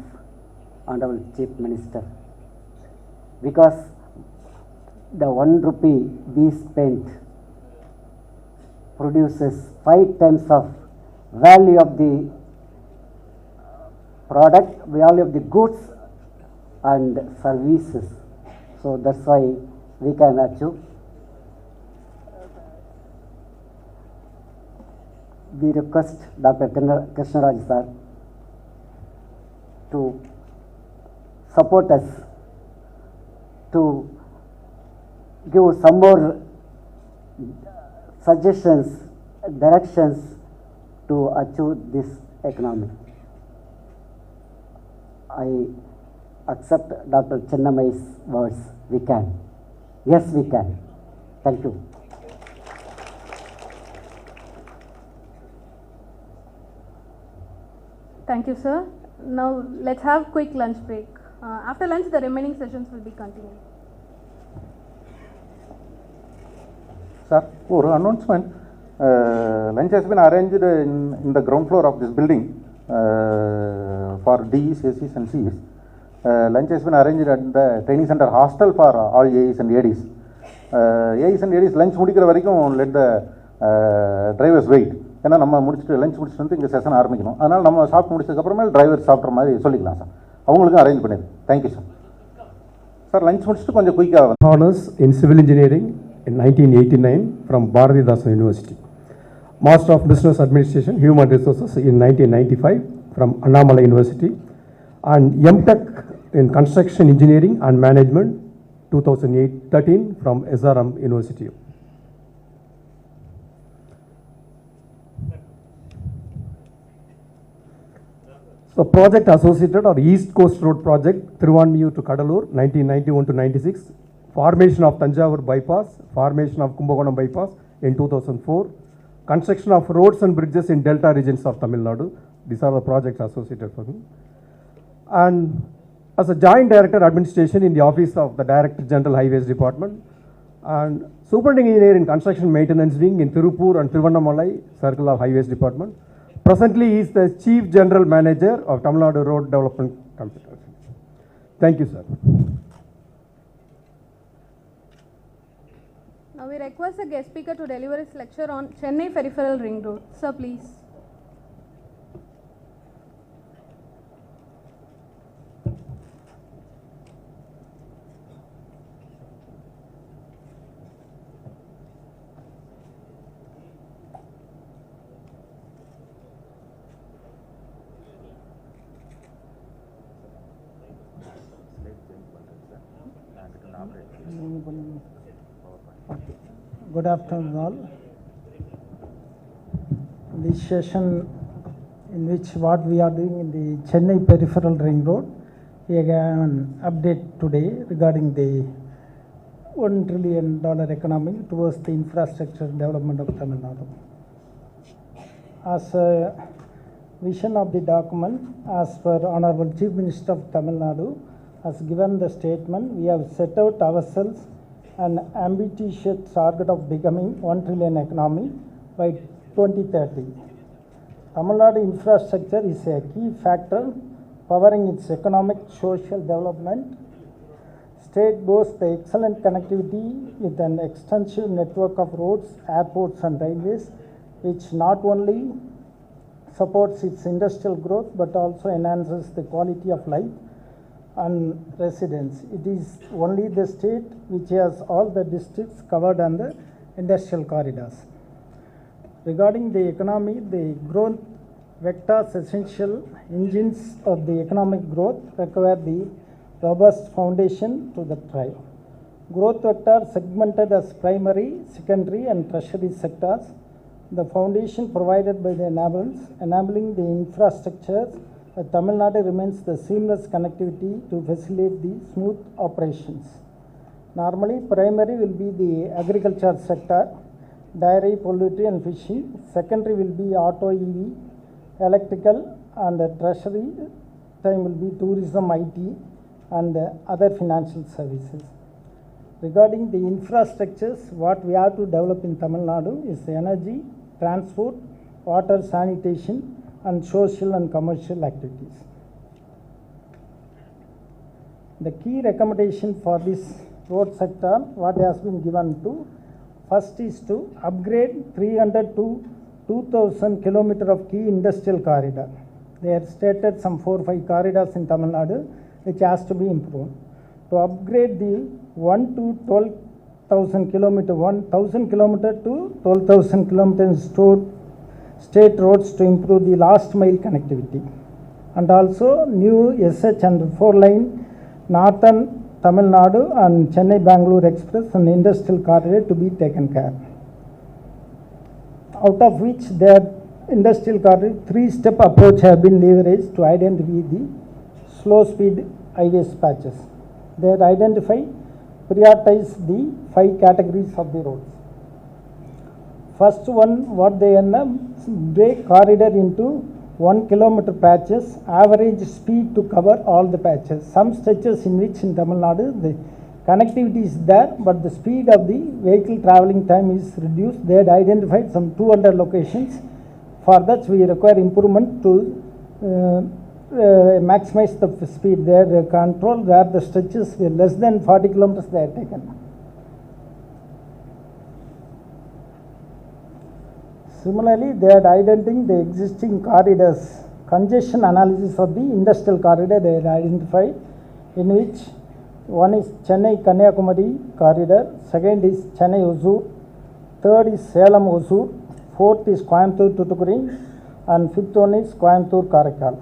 Honorable Chief Minister. Because the 1 rupee we spent produces 5 times of value of the product, value of the goods and services. So that's why we can achieve. We request Dr. Krishnaraj sir to support us, to give some more suggestions, directions to achieve this economy. I accept Dr. Chinnamai's words. We can. Yes, we can. Thank you. Thank you, sir. Now let's have quick lunch break. After lunch, the remaining sessions will be continued. Sir, for announcement, lunch has been arranged in the ground floor of this building for Ds, ACs and Cs. Lunch has been arranged at the training center hostel for all AEs and ADs. AEs and ADs lunch முடிக்கிற வரைக்கும் let the drivers wait. ஏன்னா நம்ம முடிச்சுட்டு lunch முடிச்சுட்டு வந்து இங்கே session ஆரம்பிக்கணும். அதனால் நம்ம சாப்பிட்டு முடிச்சதுக்கப்புறமே டிரைவர் சாப்பிட்ற மாதிரி சொல்லிக்கலாம் சார். அவங்களுக்கும் அரேஞ்ச் பண்ணிடு. Thank you sir. சார் லஞ்ச் முடிச்சுட்டு கொஞ்சம் குயிக்காக Honors in Civil Engineering in 1989 from Bharathidasan University. Master of Business Administration, Human Resources in 1995 from Annamalai University. And M.Tech in Construction Engineering and Management 2013 from SRM University. So project associated or East Coast Road project, Thiruvanmiyur to Kadalur, 1991 to 96. Formation of Tanjavur bypass, formation of Kumbakonam bypass in 2004. Construction of roads and bridges in Delta regions of Tamil Nadu. These are the projects associated for me. And as a joint director administration in the office of the Director General Highways Department and superintendent engineer in construction maintenance wing in Tirupur and Tiruvannamalai Circle of Highways Department. Presently, he is the Chief General Manager of Tamil Nadu Road Development Company. Thank you, sir. Now we request the guest speaker to deliver his lecture on Chennai Peripheral Ring Road. Sir, please. Good afternoon all. This session in which what we are doing in the Chennai Peripheral Ring Road, we have an update today regarding the $1 trillion economy towards the infrastructure development of Tamil Nadu. As a vision of the document, as per Honorable Chief Minister of Tamil Nadu has given the statement, we have set out ourselves an ambitious target of becoming $1 trillion economy by 2030. Tamil Nadu infrastructure is a key factor powering its economic, social development. State boasts the excellent connectivity with an extensive network of roads, airports and railways, which not only supports its industrial growth but also enhances the quality of life and residents. It is only the state which has all the districts covered under industrial corridors. Regarding the economy, the growth vectors, essential engines of the economic growth, require the robust foundation to the thrive. Growth vectors segmented as primary, secondary and tertiary sectors. The foundation provided by the enabling the infrastructure, Tamil Nadu remains the seamless connectivity to facilitate the smooth operations. Normally, primary will be the agriculture sector, dairy, poultry and fishing. Secondary will be auto, EV, electrical, and tertiary time will be tourism, IT, and other financial services. Regarding the infrastructures, what we have to develop in Tamil Nadu is energy, transport, water, sanitation, and social and commercial activities. The key recommendation for this road sector, what has been given to, first is to upgrade 300 to 2000 kilometers of key industrial corridor. They have stated some 4 or 5 corridors in Tamil Nadu which has to be improved. To upgrade the 1 to 12,000 kilometers, 1,000 kilometers to 12,000 kilometers state roads to improve the last mile connectivity, and also new SH and 4-line northern Tamil Nadu and Chennai Bangalore Express and industrial corridor to be taken care. Out of which their industrial corridor 3-step approach have been leveraged to identify the slow speed highway patches. They identify, prioritize the 5 categories of the roads. First one, what they break corridor into 1 kilometer patches, average speed to cover all the patches. Some stretches in which in Tamil Nadu the connectivity is there, but the speed of the vehicle traveling time is reduced. They had identified some 200 locations. For that, we require improvement to maximize the speed. Their control where the stretches were less than 40 kilometers they had taken. Similarly, they had identified the existing corridors. Congestion analysis of the industrial corridor they had identified, in which one is Chennai-Kanyakumari corridor, second is Chennai-Hosur, third is Salem-Hosur, fourth is Coimbatore-Tuticorin, and fifth one is Coimbatore-Karaikal.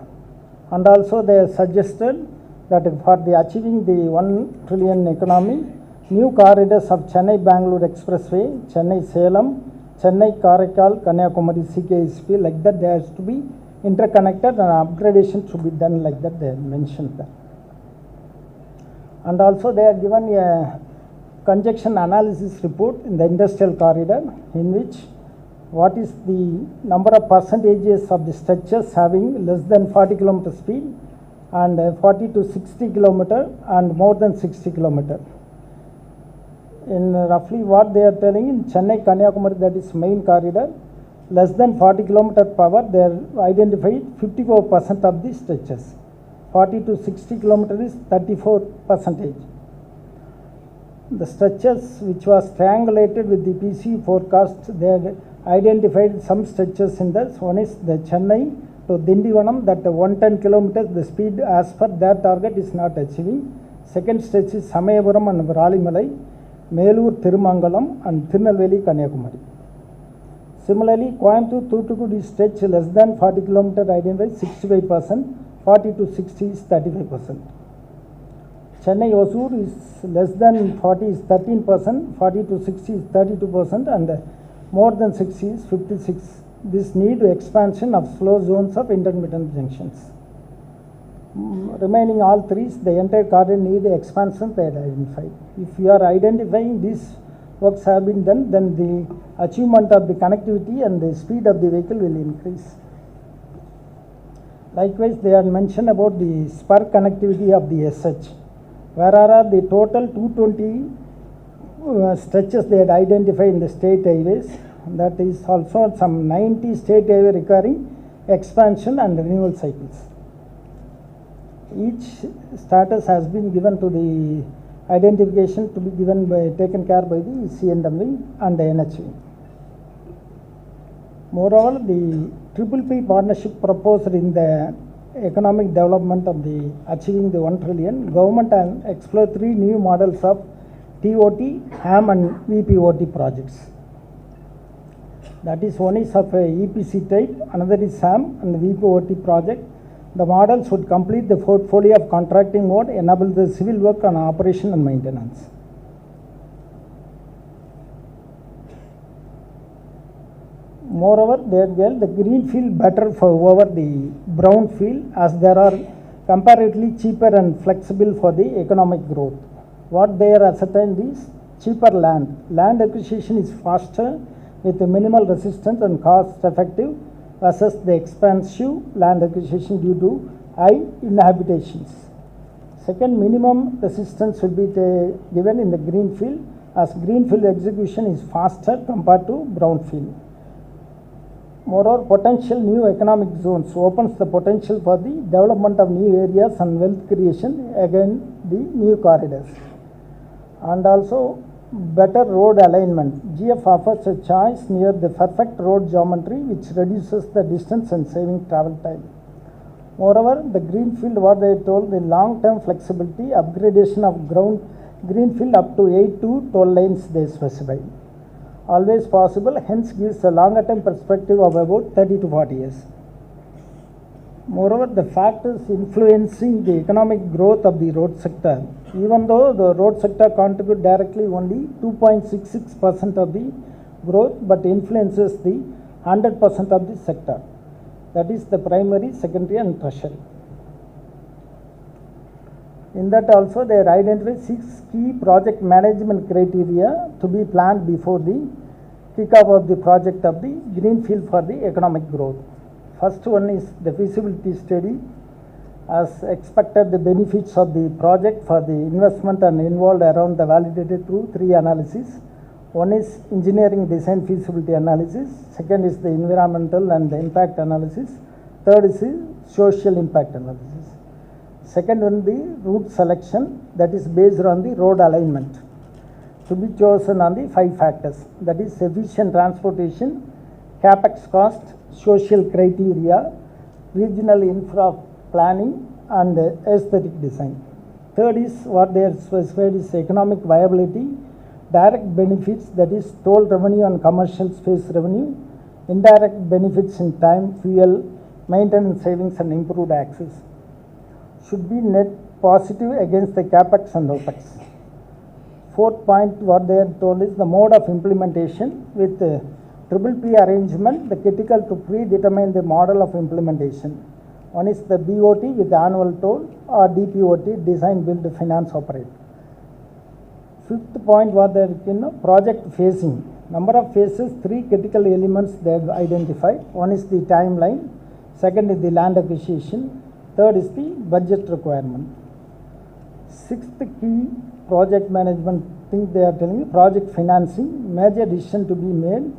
And also they suggested that for the achieving the 1 trillion economy, new corridors of Chennai-Bangalore Expressway, Chennai-Salem, Chennai-Karaikal, Kanyakumari, CKSP, like that there has to be interconnected and upgradation should be done like that they mentioned that. And also they are given a congestion analysis report in the industrial corridor, in which what is the number of percentages of the stretches having less than 40 kilometer speed and 40 to 60 kilometer and more than 60 kilometer. In roughly what they are telling in Chennai-Kanyakumari, that is main corridor, less than 40 kilometer per hour, they are identified 54% of the stretches. 40 to 60 kilometer is 34%. The stretches which was triangulated with the PC forecast, they have identified some stretches in this. One is the Chennai to Dindivanam, that 110 kilometers, the speed as per their target is not achieving. Second stretch is Samayapuram and Vralimalai, Melur Thirumangalam and Tirunelveli Kanyakumari. Similarly, Coimbatore-Thoothukudi stretch less than 40 kilometer identified 65%, 40 to 60 is 35%. Chennai-Hosur is less than 40 is 13%, 40 to 60 is 32%, and more than 60 is 56. This need expansion of slow zones of intermittent junctions. Remaining all three, the entire corridor need expansion they are identified. If you are identifying these works have been done, then the achievement of the connectivity and the speed of the vehicle will increase. Likewise, they are mentioned about the spur connectivity of the SH. Where are the total 220 stretches they had identified in the state highways. That is also some 90 state highway requiring expansion and renewal cycles. Each status has been given to the identification to be given by taken care by the CNW and the NHV. Moreover, the PPP partnership proposed in the economic development of the achieving the 1 trillion, government and explore 3 new models of TOT, HAM and VPOT projects. That is, one is of a EPC type, another is HAM and VPOT project. The models would complete the portfolio of contracting mode, enable the civil work on operation and maintenance. Moreover, the green field better for over the brown field, as there are comparatively cheaper and flexible for the economic growth. What they are ascertained is cheaper land. Land acquisition is faster with minimal resistance and cost effective versus the expensive land acquisition due to high inhabitations. Second, minimum resistance will be given in the green field, as green field execution is faster compared to brown field. Moreover, potential new economic zones opens the potential for the development of new areas and wealth creation, again the new corridors. And also better road alignment. GF offers a choice near the perfect road geometry which reduces the distance and saving travel time. Moreover, the greenfield, what they told, the long-term flexibility, upgradation of ground greenfield up to 8 to 12 lanes they specified. Always possible, hence gives a longer term perspective of about 30 to 40 years. Moreover, the factors influencing the economic growth of the road sector, even though the road sector contributes directly only 2.66% of the growth, but influences the 100% of the sector. That is the primary, secondary and tertiary. In that also they identify 6 key project management criteria to be planned before the kickoff of the project of the greenfield for the economic growth. First one is the feasibility study. As expected, the benefits of the project for the investment and involved around the validated through three analyses. One is engineering design feasibility analysis. Second is the environmental and the impact analysis. Third is the social impact analysis. Second one, the route selection, that is based on the road alignment, to be chosen on the 5 factors, that is efficient transportation, capex cost, social criteria, regional infra planning, and aesthetic design. Third is what they are specified is economic viability, direct benefits, that is toll revenue and commercial space revenue, indirect benefits in time, fuel, maintenance savings, and improved access. Should be net positive against the capex and opex. Fourth point, what they are told is the mode of implementation with triple P arrangement, the critical to predetermine the model of implementation. One is the BOT with annual toll, or DPOT, design, build, finance, operate. Fifth point, what they are project phasing. Number of phases, 3 critical elements they have identified. One is the timeline, second is the land acquisition, third is the budget requirement. Sixth key project management thing they are telling you, project financing, major decision to be made,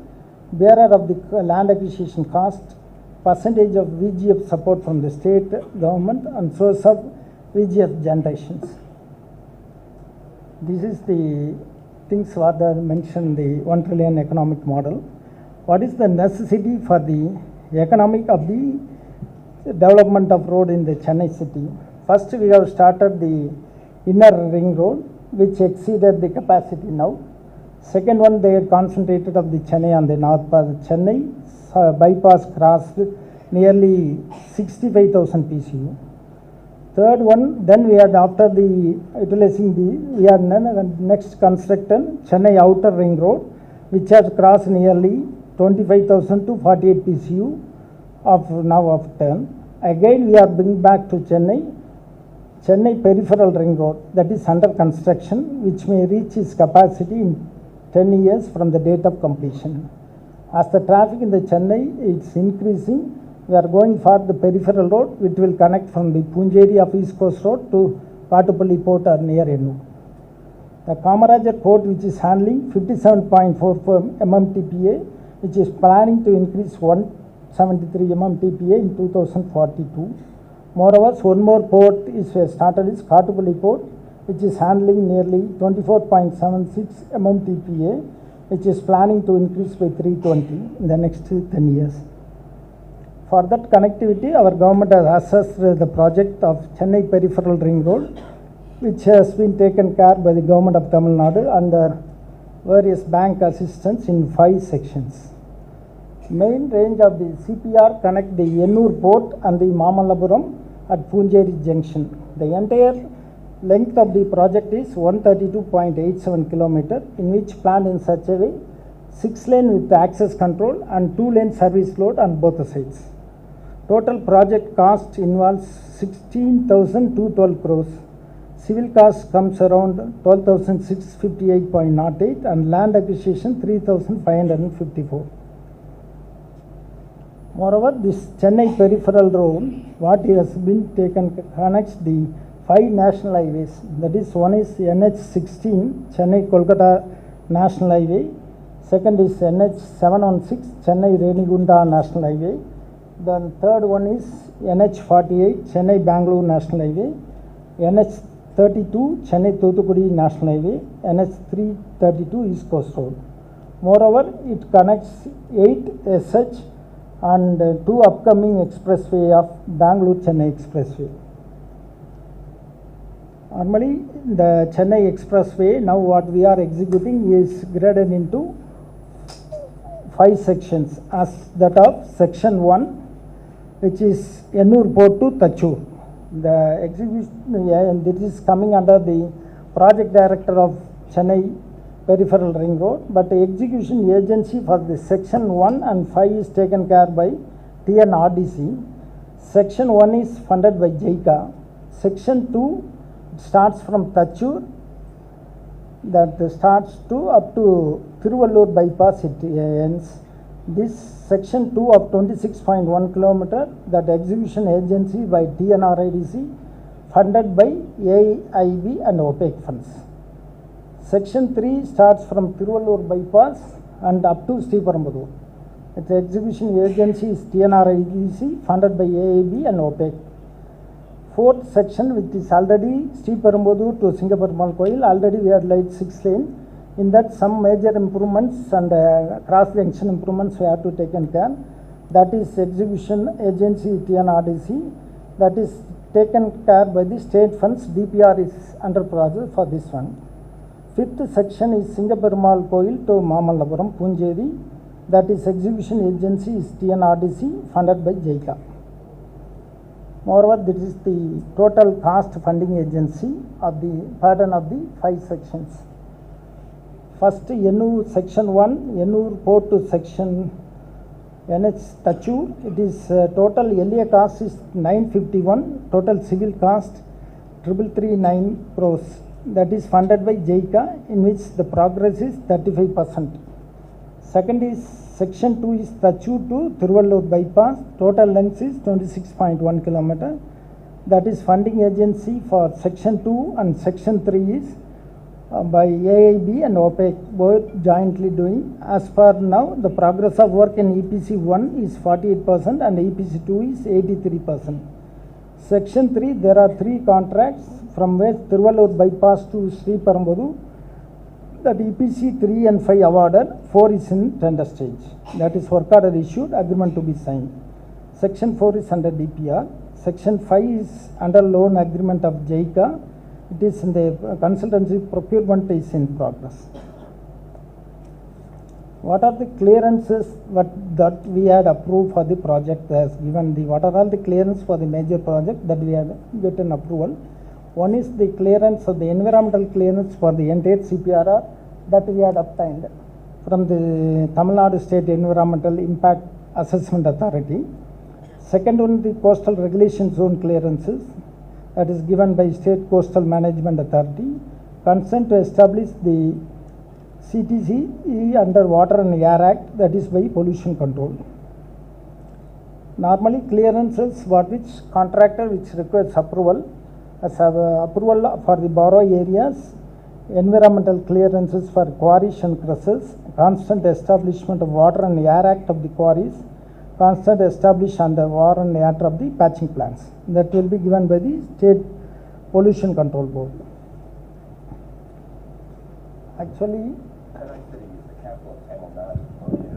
bearer of the land acquisition cost, percentage of VGF support from the state government, and source of VGF generations. This is the things what are mentioned in the 1 trillion economic model. What is the necessity for the economic of the development of road in the Chennai city? First, we have started the inner ring road, which exceeded the capacity now. Second one, they had concentrated of the Chennai on the north part of Chennai. Bypass crossed nearly 65,000 PCU. Third one, then we had after the utilizing the, we are next constructed Chennai outer ring road, which has crossed nearly 25,000 to 48 PCU of now of turn. Again, we are bringing back to Chennai peripheral ring road, that is under construction, which may reach its capacity in 10 years from the date of completion. As the traffic in the Chennai is increasing, we are going for the peripheral road, which will connect from the Punjeri of East Coast Road to Patupalli Port or near Ennur. The Kamarajar Port, which is handling 57.44 MMTPA, which is planning to increase 173 MMTPA in 2042. Moreover, one more port is started is Patupalli Port, which is handling nearly 24.76 MMTPA, which is planning to increase by 320 in the next 10 years. For that connectivity, our government has assessed the project of Chennai Peripheral Ring Road, which has been taken care by the government of Tamil Nadu under various bank assistance in 5 sections. Main range of the CPR connect the Ennur port and the Mamallapuram at Punjeri junction. The entire length of the project is 132.87 km, in which planned in such a way 6 lane with access control and 2 lane service load on both the sides. Total project cost involves 16,212 crores. Civil cost comes around 12,658.08 and land acquisition 3,554. Moreover, this Chennai peripheral road, what has been taken connects the 5 national highways. That is, one is NH16 Chennai Kolkata National Highway. Second is NH716 Chennai Renigunda National Highway. Then third one is NH48 Chennai Bangalore National Highway. NH32 Chennai Thoothukudi National Highway. NH332 East Coast Road. Moreover, it connects 8 SH and 2 upcoming expressway of Bangalore-Chennai Expressway. Normally, the Chennai Expressway, now what we are executing is graded into 5 sections, as that of section 1, which is Ennur Port to Tachur. The execution, this is coming under the project director of Chennai Peripheral Ring Road, but the execution agency for the section 1 and 5 is taken care by TNRDC. Section 1 is funded by JICA. Section 2 starts from Tachur, that starts to up to Thiruvallur bypass, it ends. This section 2 of 26.1 kilometer, that execution agency by TNRIDC, funded by AIB and OPEC funds. Section 3 starts from Tiruvallur bypass and up to Sriperumbudur. Its execution agency is TNRIDC, funded by AIB and OPEC. Fourth section, which is already Sriperumbudur to Singaperumal Koil, already we had laid 6 lane. In that, some major improvements and cross junction improvements we have to take care. That is execution agency TNRDC. That is taken care by the state funds. DPR is under process for this one. Fifth section is Singaperumal Koil to Mamallapuram, Punjeri. That is execution agency is TNRDC, funded by JICA. Moreover, this is the total cost funding agency of the pattern of the 5 sections. First, Yennur section 1, Yennur port to section NH Tachur. It is total LA cost is 951, total civil cost 339 crores. That is funded by JICA, in which the progress is 35%. Second is section 2 is Tachur to Tiruvallur bypass. Total length is 26.1 kilometer. That is funding agency for section 2 and section 3 is by AIB and OPEC, both jointly doing. As per now, the progress of work in EPC 1 is 48% and EPC 2 is 83%. Section 3, there are 3 contracts from where Tiruvallur bypass to Sriperumbudur. That EPC 3 and 5 awarded, 4 is in tender stage. That is work order issued, agreement to be signed. Section 4 is under DPR. Section 5 is under loan agreement of JICA. It is in the consultancy procurement is in progress. What are the clearances that we had approved for the project as given the, what are all the clearance for the major project that we had gotten approval? One is the clearance of the environmental clearance for the entire CPRR that we had obtained from the Tamil Nadu State Environmental Impact Assessment Authority. Second one, the coastal regulation zone clearances that is given by State Coastal Management Authority. Consent to establish the CTC under Water and Air Act, that is by pollution control. Normally clearances for which contractor which requires approval, as have approval for the borough areas, environmental clearances for quarries and crushes, constant establishment of Water and Air Act of the quarries, constant established under Water and Air of the patching plants. That will be given by the State Pollution Control Board. Actually,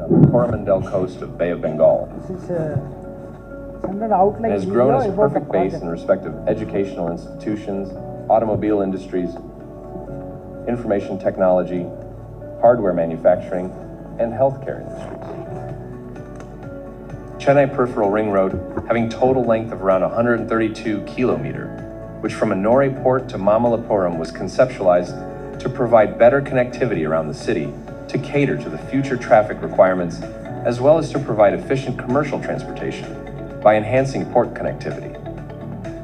the Coromandel coast of Bay of Bengal. this is an outline It has grown as a about the perfect base project. in respect of educational institutions, automobile industries, information technology, hardware manufacturing, and healthcare industries. Chennai Peripheral Ring Road, having total length of around 132 kilometer, which from Oneday Port to Mamallapuram was conceptualized to provide better connectivity around the city to cater to the future traffic requirements, as well as to provide efficient commercial transportation by enhancing port connectivity.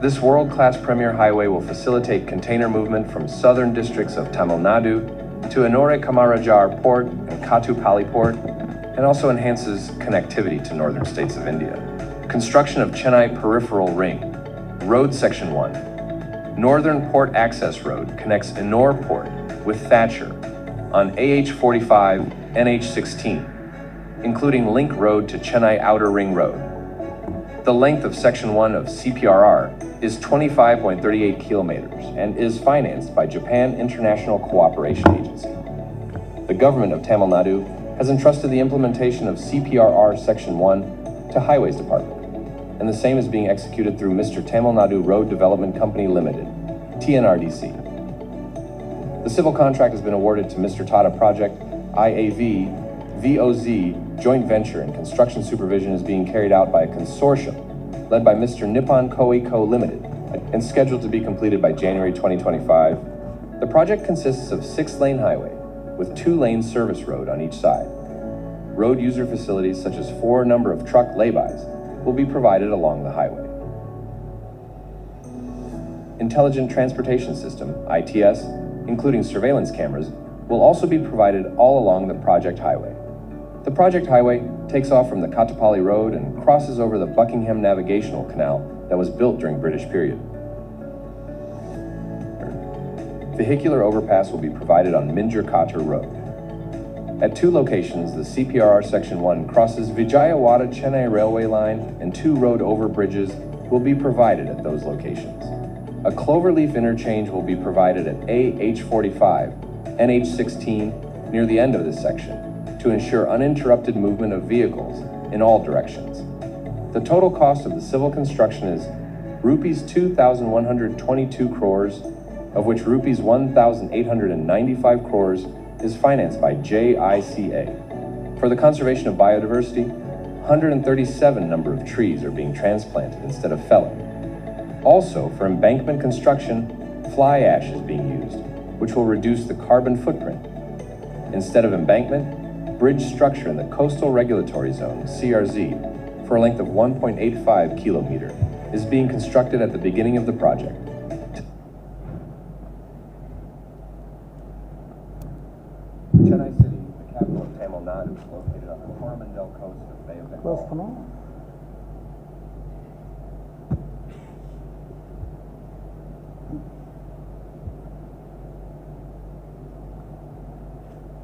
This world-class premier highway will facilitate container movement from southern districts of Tamil Nadu to Ennore Kamarajar Port and Kattupalli Port, and also enhances connectivity to northern states of India. Construction of Chennai Peripheral Ring, Road Section 1. Northern Port Access Road connects Ennore Port with Thatcher on AH45, NH16, including link road to Chennai Outer Ring Road. The length of Section 1 of CPRR is 25.38 kilometers and is financed by Japan International Cooperation Agency. The government of Tamil Nadu has entrusted the implementation of CPRR Section 1 to Highways Department, and the same is being executed through Mr. Tamil Nadu Road Development Company Limited, TNRDC. The civil contract has been awarded to Mr. Tata Project IAV VOZ joint venture, and construction supervision is being carried out by a consortium led by Mr. Nippon Koei Co. Limited and scheduled to be completed by January 2025. The project consists of 6-lane highway with 2-lane service road on each side. Road user facilities such as 4 number of truck laybys will be provided along the highway. Intelligent Transportation System, ITS, including surveillance cameras, will also be provided all along the project highway. The project highway takes off from the Kattupalli Road and crosses over the Buckingham Navigational Canal that was built during British period. Vehicular overpass will be provided on Minjar-Katar Road. At two locations, the CPRR Section 1 crosses Vijayawada-Chennai railway line, and two road overbridges will be provided at those locations. A cloverleaf interchange will be provided at AH45, NH16 near the end of this section to ensure uninterrupted movement of vehicles in all directions. The total cost of the civil construction is rupees 2,122 crores, of which rupees 1,895 crores is financed by JICA. For the conservation of biodiversity, 137 number of trees are being transplanted instead of felling. Also, for embankment construction, fly ash is being used, which will reduce the carbon footprint. Instead of embankment, bridge structure in the Coastal Regulatory Zone, CRZ, for a length of 1.85 kilometer, is being constructed at the beginning of the project. Chennai City, the capital of Tamil Nadu, is located on the Coromandel coast of Bay of Bengal.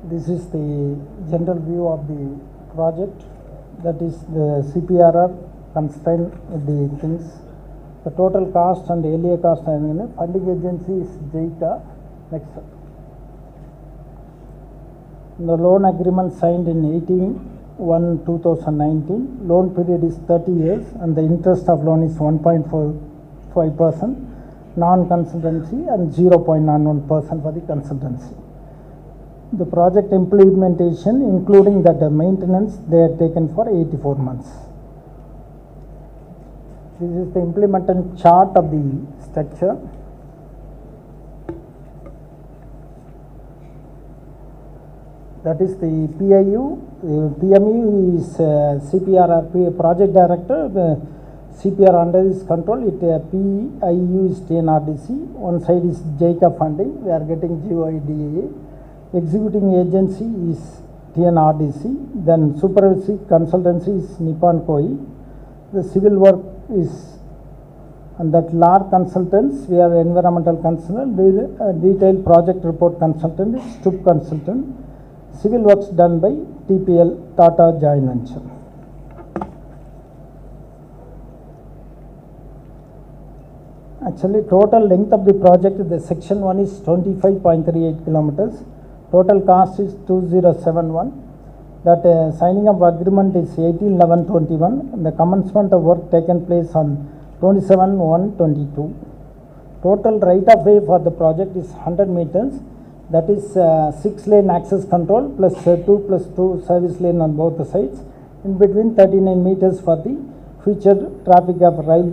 This is the general view of the project. That is the CPRR constraint the things. The total cost and LA cost and funding agency is JICA. Next. The loan agreement signed in 18/1/2019. Loan period is 30 years and the interest of loan is 1.45%, non-consultancy, and 0.91% for the consultancy. The project implementation, including that maintenance, they are taken for 84 months. This is the implementation chart of the structure. That is the PIU. PMU is CPRR project director. The CPR under his control. PIU is TNRDC. One side is JICA funding. We are getting GOIDA. Executing agency is TNRDC. Then supervisory consultancy is Nippon Koi. The civil work is, and that LAR consultants, we are environmental consultant. Detailed project report consultant is STUP consultant. Civil works done by TPL, Tata Joint Venture. Actually, total length of the project, the section 1 is 25.38 kilometers. Total cost is 2071. That signing of agreement is 18/11/21. The commencement of work taken place on 27/1/22. Total right of way for the project is 100 meters. That is 6-lane access control plus 2+2 service lane on both the sides. In between 39 meters for the future traffic of rail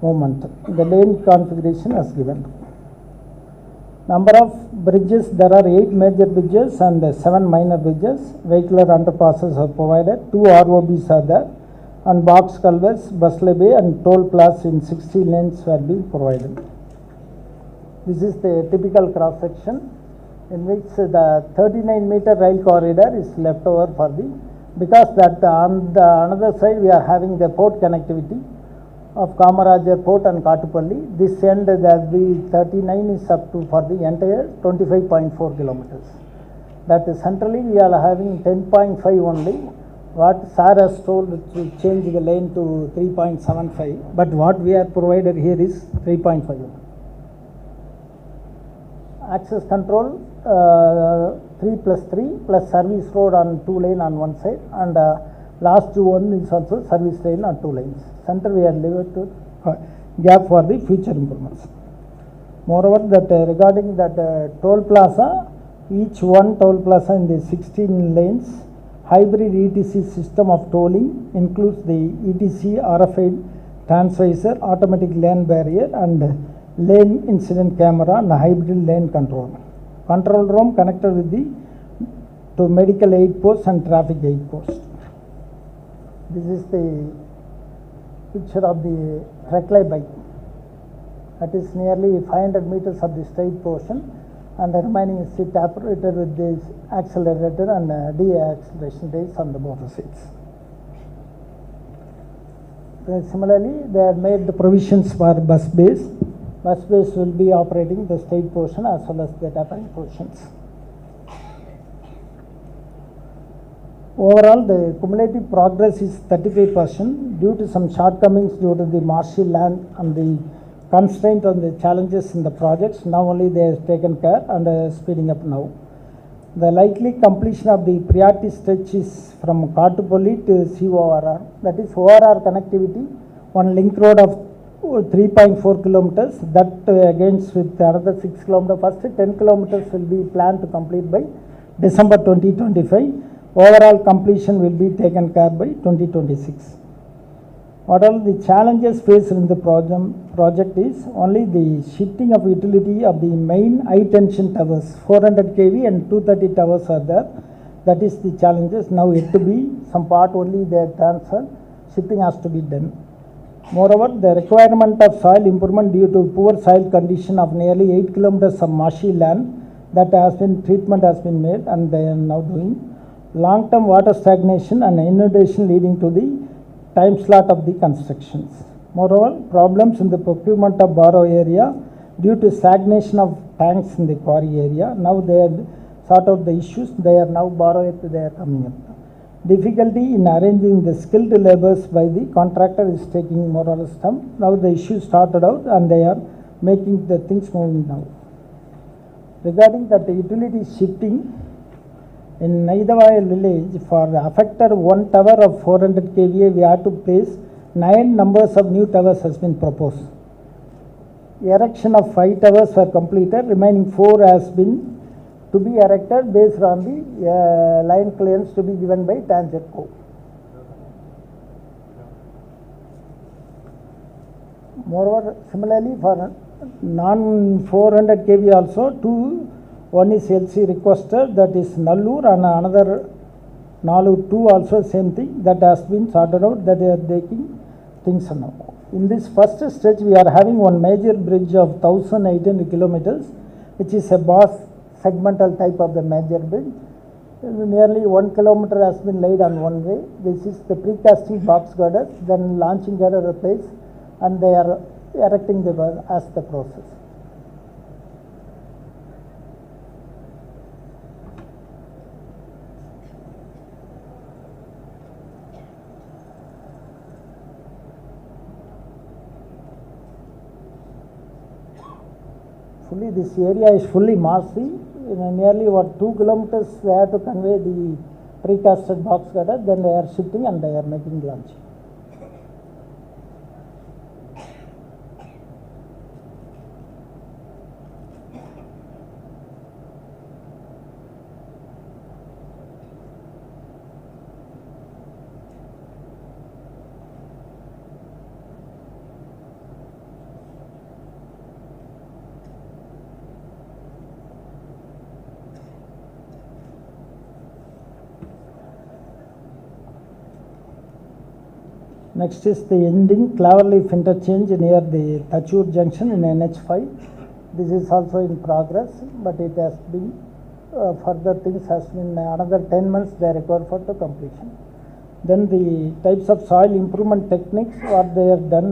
movement. The lane configuration as given. Number of bridges, there are 8 major bridges and 7 minor bridges. Vehicular underpasses are provided. 2 ROBs are there. And box culverts, bus levy and toll plazas in 60 lanes were being provided. This is the typical cross section, in which the 39-meter rail corridor is left over for the, because that on the another side we are having the port connectivity of Kamarajar Port and Kattupalli. This end there will be 39 is up to for the entire 25.4 kilometers. That is centrally we are having 10.5 only. What SAR has told to change the lane to 3.75, but what we are provided here is 3.5. Access control 3+3 plus service road on 2 lane on one side, and last one is also service lane on 2 lanes. Center we are left to gap for the future improvements. Moreover, that regarding that toll plaza, each one toll plaza in the 16 lanes, hybrid ETC system of tolling includes the ETC RFID transvisor, automatic lane barrier, and lane incident camera and hybrid lane control. Control room connected with the to medical aid post and traffic aid post. This is the picture of the Treckley bike. That is nearly 500 meters of the straight portion. and the remaining seat operated with this accelerator and de-acceleration rates on the motor seats. Similarly, they have made the provisions for bus bays. Bus bays will be operating the state portion as well as the tapering portions. Overall, the cumulative progress is 35% due to some shortcomings due to the marshy land and the constraint on the challenges in the projects. Now only they have taken care and are speeding up now. The likely completion of the priority stretch is from Kattupalli to CORR, that is ORR connectivity, one link road of 3.4 kilometers, that against with another 6 kilometers. First 10 kilometers will be planned to complete by December 2025. Overall completion will be taken care by 2026. What are the challenges faced in the project is only the shifting of utility of the main high tension towers, 400 kV and 230 towers are there. That is the challenges. Now it to be some part only they are transferred, shifting has to be done. Moreover, the requirement of soil improvement due to poor soil condition of nearly 8 kilometers of marshy land, that treatment has been made and they are now doing. Long-term water stagnation and inundation leading to the time slot of the constructions. Moreover, problems in the procurement of borrow area due to stagnation of tanks in the quarry area. Now they have sort out the issues, they are now borrowed, they are coming up. Difficulty in arranging the skilled laborers by the contractor is taking more or less time. Now the issue started out and they are making the things moving now. Regarding that the utility shifting, in Naidavaya village, for affected one tower of 400 kVA, we have to place 9 numbers of new towers has been proposed. Erection of 5 towers were completed, remaining 4 has been to be erected based on the line clearance to be given by TANGEDCO. Moreover, similarly for non 400 kV also, one is LC requested, that is Nallur, and another Nallur 2 also same thing, that has been sorted out, that they are taking things now. In this first stretch, we are having one major bridge of 1,800 kilometers, which is a BOS segmental type of the major bridge. Nearly 1 kilometer has been laid on one way. This is the precasting box girder, then launching girder replaced, and they are erecting the girder as the process. This area is fully marshy. Nearly 2 kilometers they have to convey the precasted box girder, then they are shifting and they are making launch. Next is the ending Cloverleaf interchange near the Tachur junction in NH5. This is also in progress, but it has been further things has been another 10 months they require for the completion. Then the types of soil improvement techniques what they have done,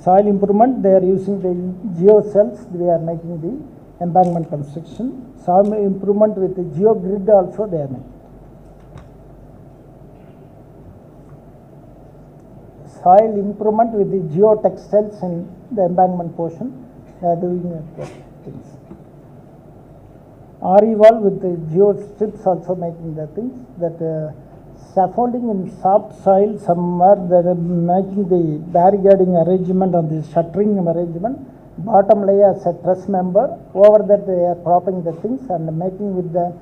soil improvement, they are using the geocells, they are making the embankment construction. Soil improvement with the geogrid also they are making. Soil improvement with the geotextiles in the embankment portion, they are doing things. RE wall with the geostrips also making the things. That scaffolding in soft soil, somewhere they are making the barricading arrangement on the shuttering arrangement. Bottom layer as a truss member, over that they are propping the things and making with the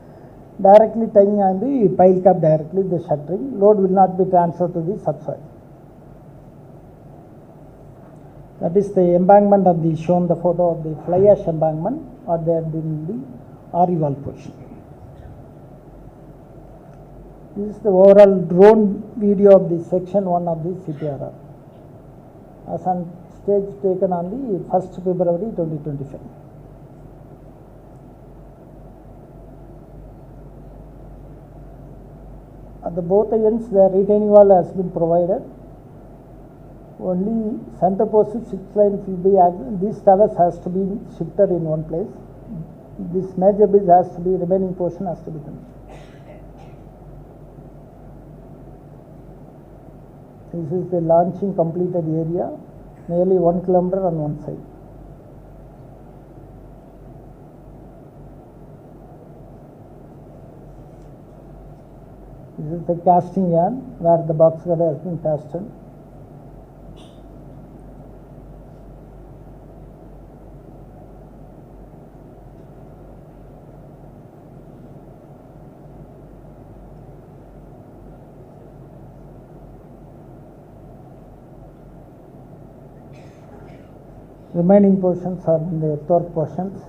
directly tying on the pile cap directly the shuttering. Load will not be transferred to the subsoil. That is the embankment of the shown the photo of the fly ash embankment, or they are doing the RE wall portion. This is the overall drone video of the section 1 of the CPRR as on stage taken on the 1st February 2025. At the both ends, the retaining wall has been provided. Only center post 6 lines will be, these towers has to be shifted in one place. This major bridge has to be, remaining portion has to be done. This is the launching completed area, nearly 1 kilometer on one side. This is the casting yard where the box cutter has been casted. Remaining portions are in the earthwork portions.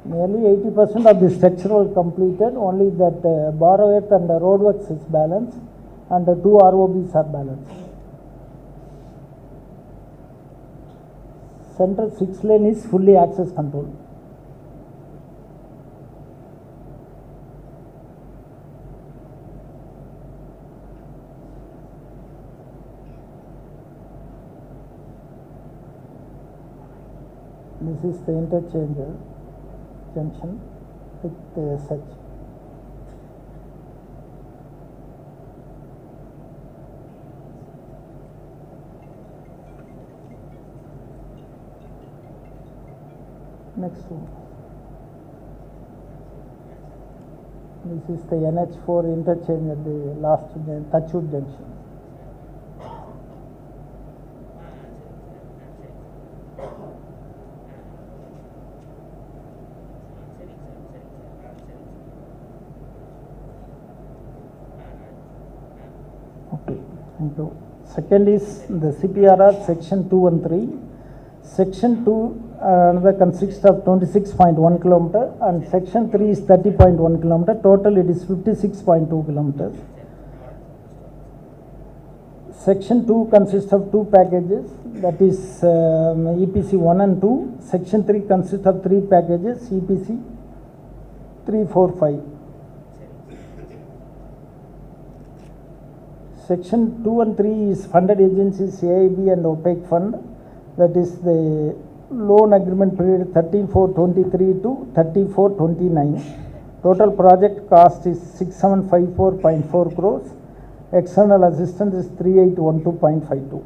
Nearly 80% of the structural completed, only that borrow earth and the roadworks is balanced and the 2 ROBs are balanced. Central 6 lane is fully access controlled. This is the interchanger junction with the SH. Next one. This is the NH4 interchange at the last Tachud junction. Second is the CPRR section 213. Section 2 another consists of 26.1 kilometer and section 3 is 30.1 kilometer. Total it is 56.2 kilometers. Section 2 consists of 2 packages, that is EPC 1 and 2. Section 3 consists of 3 packages, EPC 3, 4, 5. Section 2 and 3 is funded agencies AIB and OPEC fund, that is the loan agreement period 13/4/23 to 34/29. Total project cost is 6754.4 crores. External assistance is 3812.52.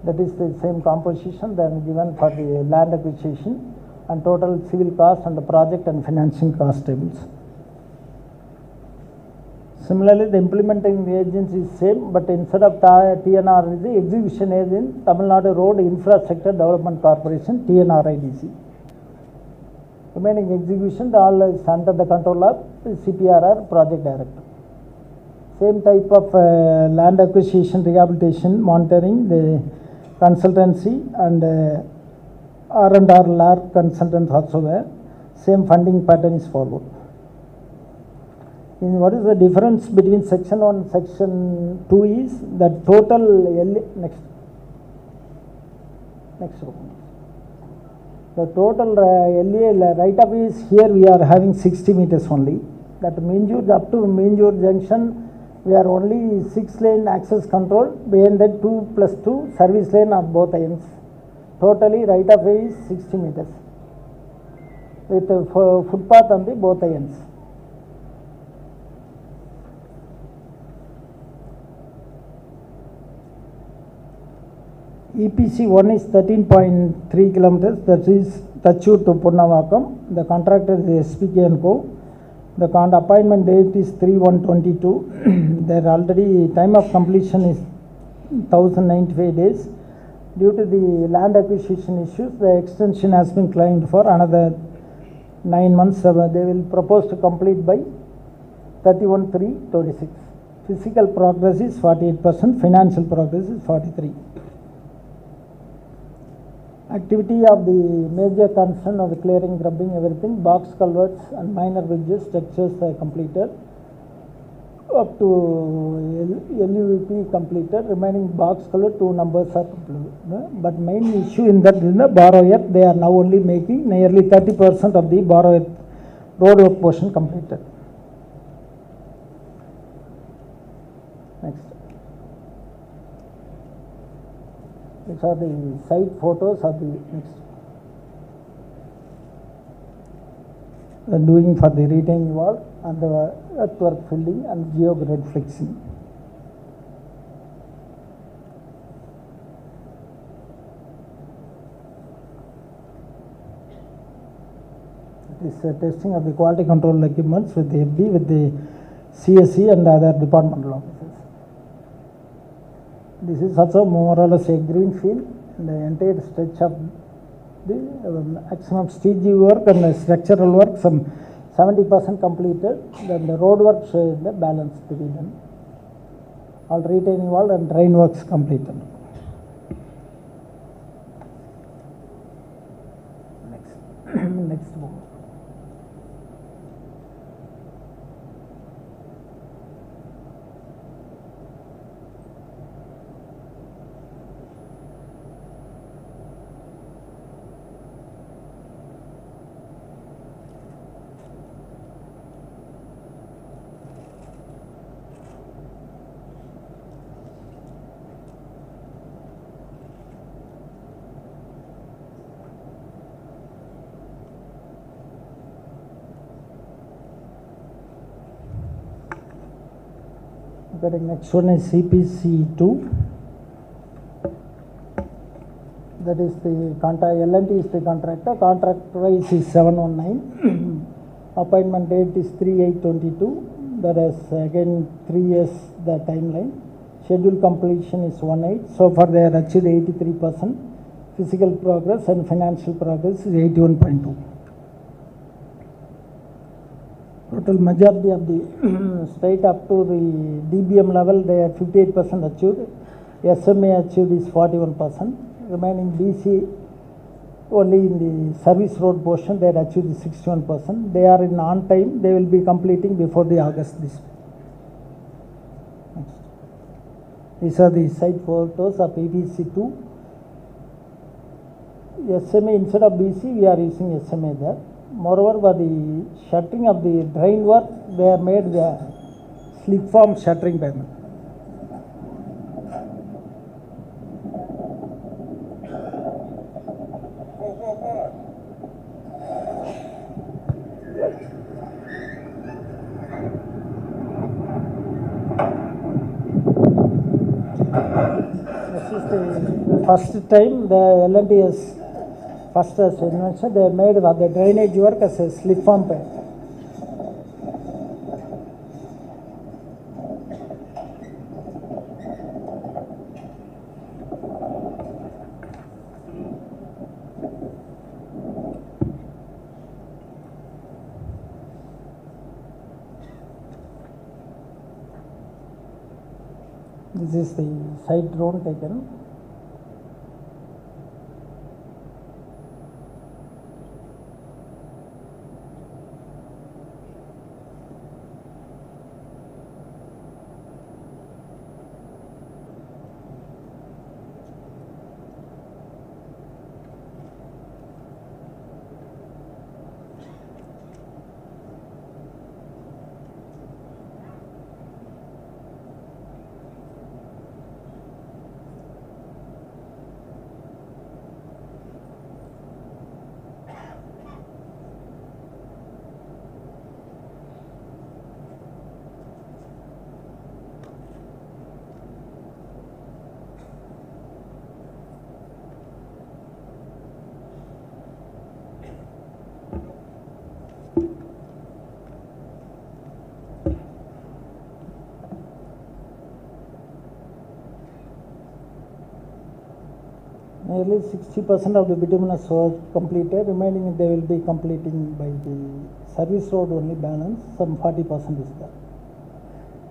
That is the same composition then given for the land acquisition and total civil cost and the project and financing cost tables. Similarly, the implementing agency is same, but instead of TNR is the execution agent, Tamil Nadu Road Infrastructure Development Corporation, TNRIDC. Remaining execution, all is under the control of CPRR project director. Same type of land acquisition, rehabilitation, monitoring, the consultancy and R&R LAR consultants also there. Same funding pattern is followed. What is the difference between section 1 and section 2 is that total next row. The total LA right of way is here we are having 60 meters only. That Minjur up to Minjur junction we are only 6 lane access control, behind that 2+2 service lane on both ends. Totally right of way is 60 meters with a footpath on the both ends. EPC 1 is 13.3 kilometers, that is Tachur to Purnavakam. The contractor is SPK & Co. The appointment date is 3/1/22. Their already time of completion is 1095 days. Due to the land acquisition issues, the extension has been claimed for another 9 months. They will propose to complete by 31/3/26. Physical progress is 48%, financial progress is 43%. Activity of the major concern of the clearing, grubbing, everything, box culverts and minor bridges structures are completed. up to LUVP completed, remaining box color 2 numbers are completed. But main issue in that is the borrower, they are now only making nearly 30% of the borrower road work portion completed. Next. These are the site photos of the next. Doing for the retaining wall and the earthwork filling and geogrid fixing. This testing of the quality control equipments with the FD, with the CSE and other departmental offices. This is also more or less a green field, and the entire stretch of the maximum staging work and the structural work, some 70% completed. Then the road work the balance to be done. All retaining wall and drain works completed. Next one. The next one is CPC2. That is the contract, L&T is the contractor. Contract price is 719. Appointment date is 3/8/22. That is again 3 years the timeline. Scheduled completion is 1/8. So far they have achieved 83%. Physical progress and financial progress is 81.2. Total majority of the straight up to the DBM level, they are 58% achieved. SMA achieved is 41%. Remaining BC only in the service road portion, they are achieved 61%. They are in on time. They will be completing before the August this. Next. These are the site photos of ABC2. SMA instead of BC, we are using SMA there. Moreover, by the shuttering of the drain work, they are made the slip form shuttering panel. This is the first time the L&T has first as invention, they made the drainage work as a slip form pad. This is the side drone taken. Nearly 60% of the bituminous work completed, remaining they will be completing by the service road only balance, some 40% is there.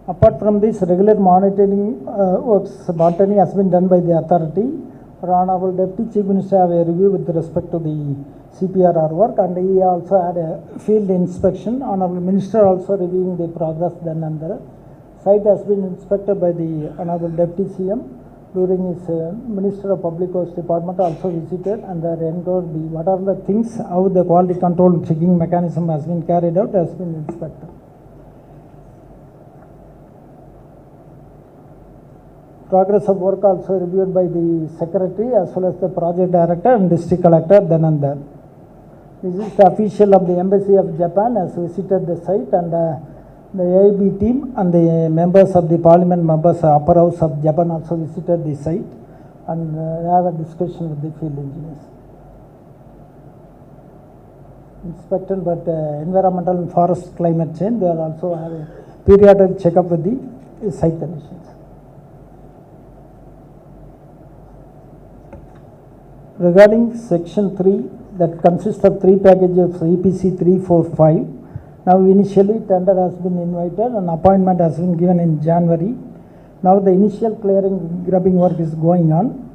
Apart from this, regular monitoring monitoring has been done by the authority. Honorable Deputy Chief Minister have a review with respect to the CPRR work, and he also had a field inspection. Honorable Minister also reviewing the progress done under site has been inspected by the Honorable Deputy CM during his Minister of Public Works Department also visited, and they encountered what are the things, how the quality control checking mechanism has been carried out, has been inspected. Progress of work also reviewed by the Secretary as well as the Project Director and District Collector then and there. This is the official of the Embassy of Japan has visited the site, and the AIB team and the members of the Parliament members, Upper House of Japan also visited the site and have a discussion with the field engineers. Inspection but environmental and forest climate change, they are also have a periodic checkup with the site conditions. Regarding section 3, that consists of 3 packages of EPC 3, 4, 5. Now initially tender has been invited and appointment has been given in January. Now the initial clearing grubbing work is going on,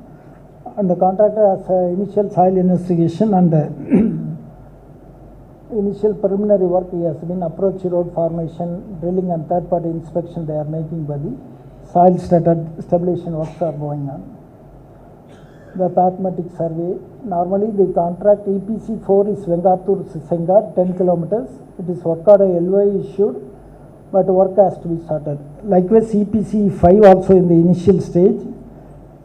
and the contractor has initial soil investigation and initial preliminary work. He has been approach road formation, drilling and third party inspection they are making by the soil stabilization works are going on. The pathmetic survey, normally the contract EPC 4 is Vengatur Sengar 10 kilometers. It is work order LOI issued, but work has to be started. Likewise EPC 5 also in the initial stage,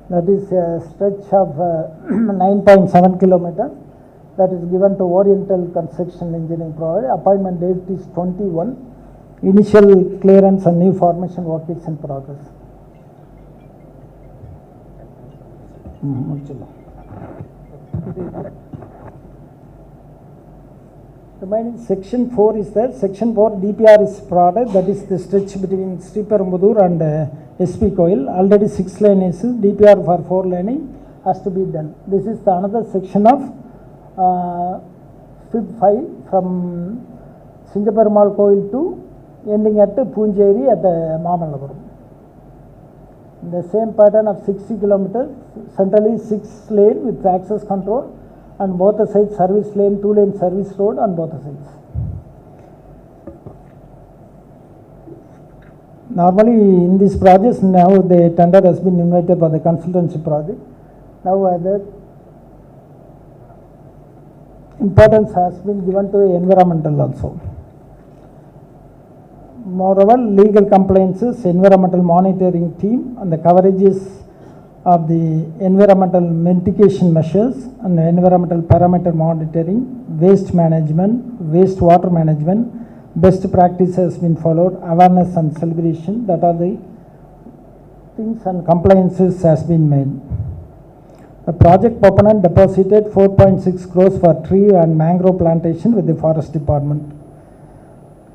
that is a stretch of 9.7 kilometers, that is given to Oriental Construction Engineering Provider. Appointment date is 21. Initial clearance and new formation work is in progress. Remaining section 4 is there. Section 4 DPR is product, that is the stretch between Sriperumbudur and SP Coil. Already 6 lane is DPR for 4 laning has to be done. This is the another section of FIB 5 from Singaperumal Coil to ending at Punjeri at Mamalapuram. The same pattern of 60 kilometers, centrally 6 lane with access control, and both the sides service lane, 2 lane service road on both the sides. Normally in these projects now the tender has been invited for the consultancy project. Now the importance has been given to the environmental also. Moreover, legal compliances, environmental monitoring team and the coverages of the environmental mitigation measures and environmental parameter monitoring, waste management, wastewater management, best practice has been followed, awareness and celebration, that are the things and compliances has been made. The project proponent deposited 4.6 crores for tree and mangrove plantation with the forest department.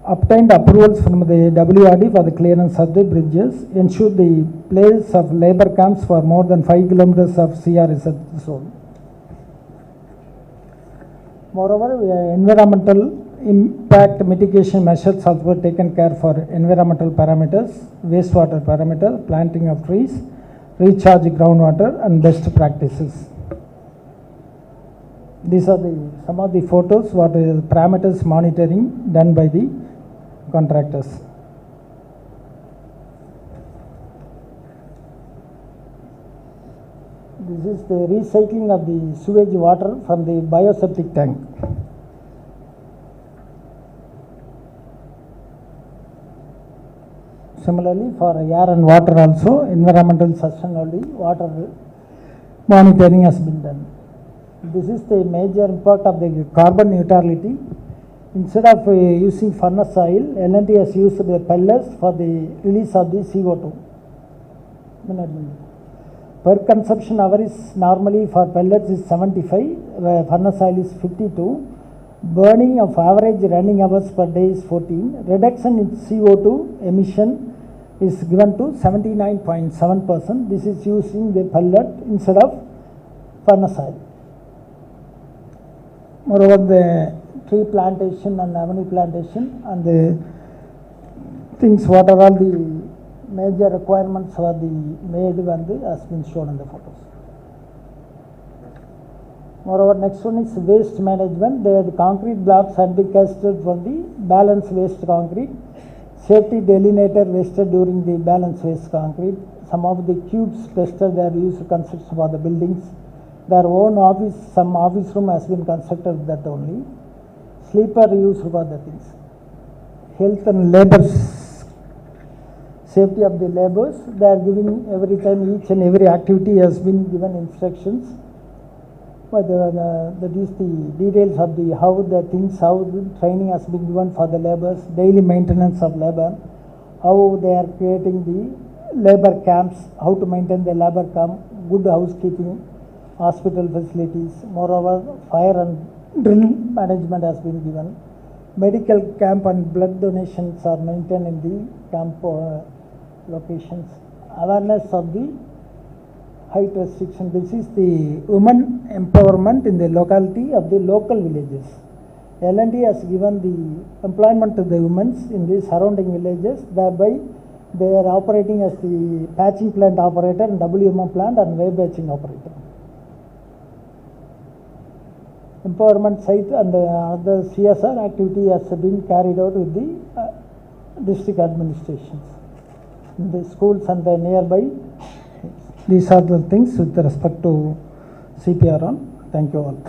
Obtained approvals from the WRD for the clearance of the bridges, ensured the place of labor camps for more than 5 kilometers of CR zone. Moreover, environmental impact mitigation measures also were taken care for environmental parameters, wastewater parameter, planting of trees, recharge groundwater and best practices. These are some of the photos what is parameters monitoring done by the contractors. This is the recycling of the sewage water from the bioseptic tank. Similarly, for air and water also, environmental sustainability water monitoring has been done. This is the major impact of the carbon neutrality. Instead of using furnace oil, L&T has used the pellets for the release of the CO2. Per consumption hour is normally for pellets is 75, furnace oil is 52. Burning of average running hours per day is 14. Reduction in CO2 emission is given to 79.7%. This is using the pellet instead of furnace oil. Moreover, the tree plantation and avenue plantation and the things what are all the major requirements for the made and has been shown in the photos. Moreover, next one is waste management. The concrete blocks had been casted for the balanced waste concrete. Safety delineator wasted during the balance waste concrete. Some of the cubes tested are used to construct for the buildings. Their own office, some office room has been constructed with that only. Sleeper used for the things. Health and labor safety of the laborers. They are giving every time, each and every activity has been given instructions. But that is the details of the how the things, how the training has been given for the laborers, daily maintenance of labor, how they are creating the labor camps, how to maintain the labor camp, good housekeeping, hospital facilities. Moreover, fire and drill management has been given. Medical camp and blood donations are maintained in the camp locations. Awareness of the height restriction. This is the women empowerment in the locality of the local villages. L&T has given the employment to the women in the surrounding villages. Thereby, they are operating as the patching plant operator and WMO plant and wave batching operator. Empowerment site and other CSR activity has been carried out with the district administrations, the schools and the nearby. These are the things with respect to CPR on. Thank you all.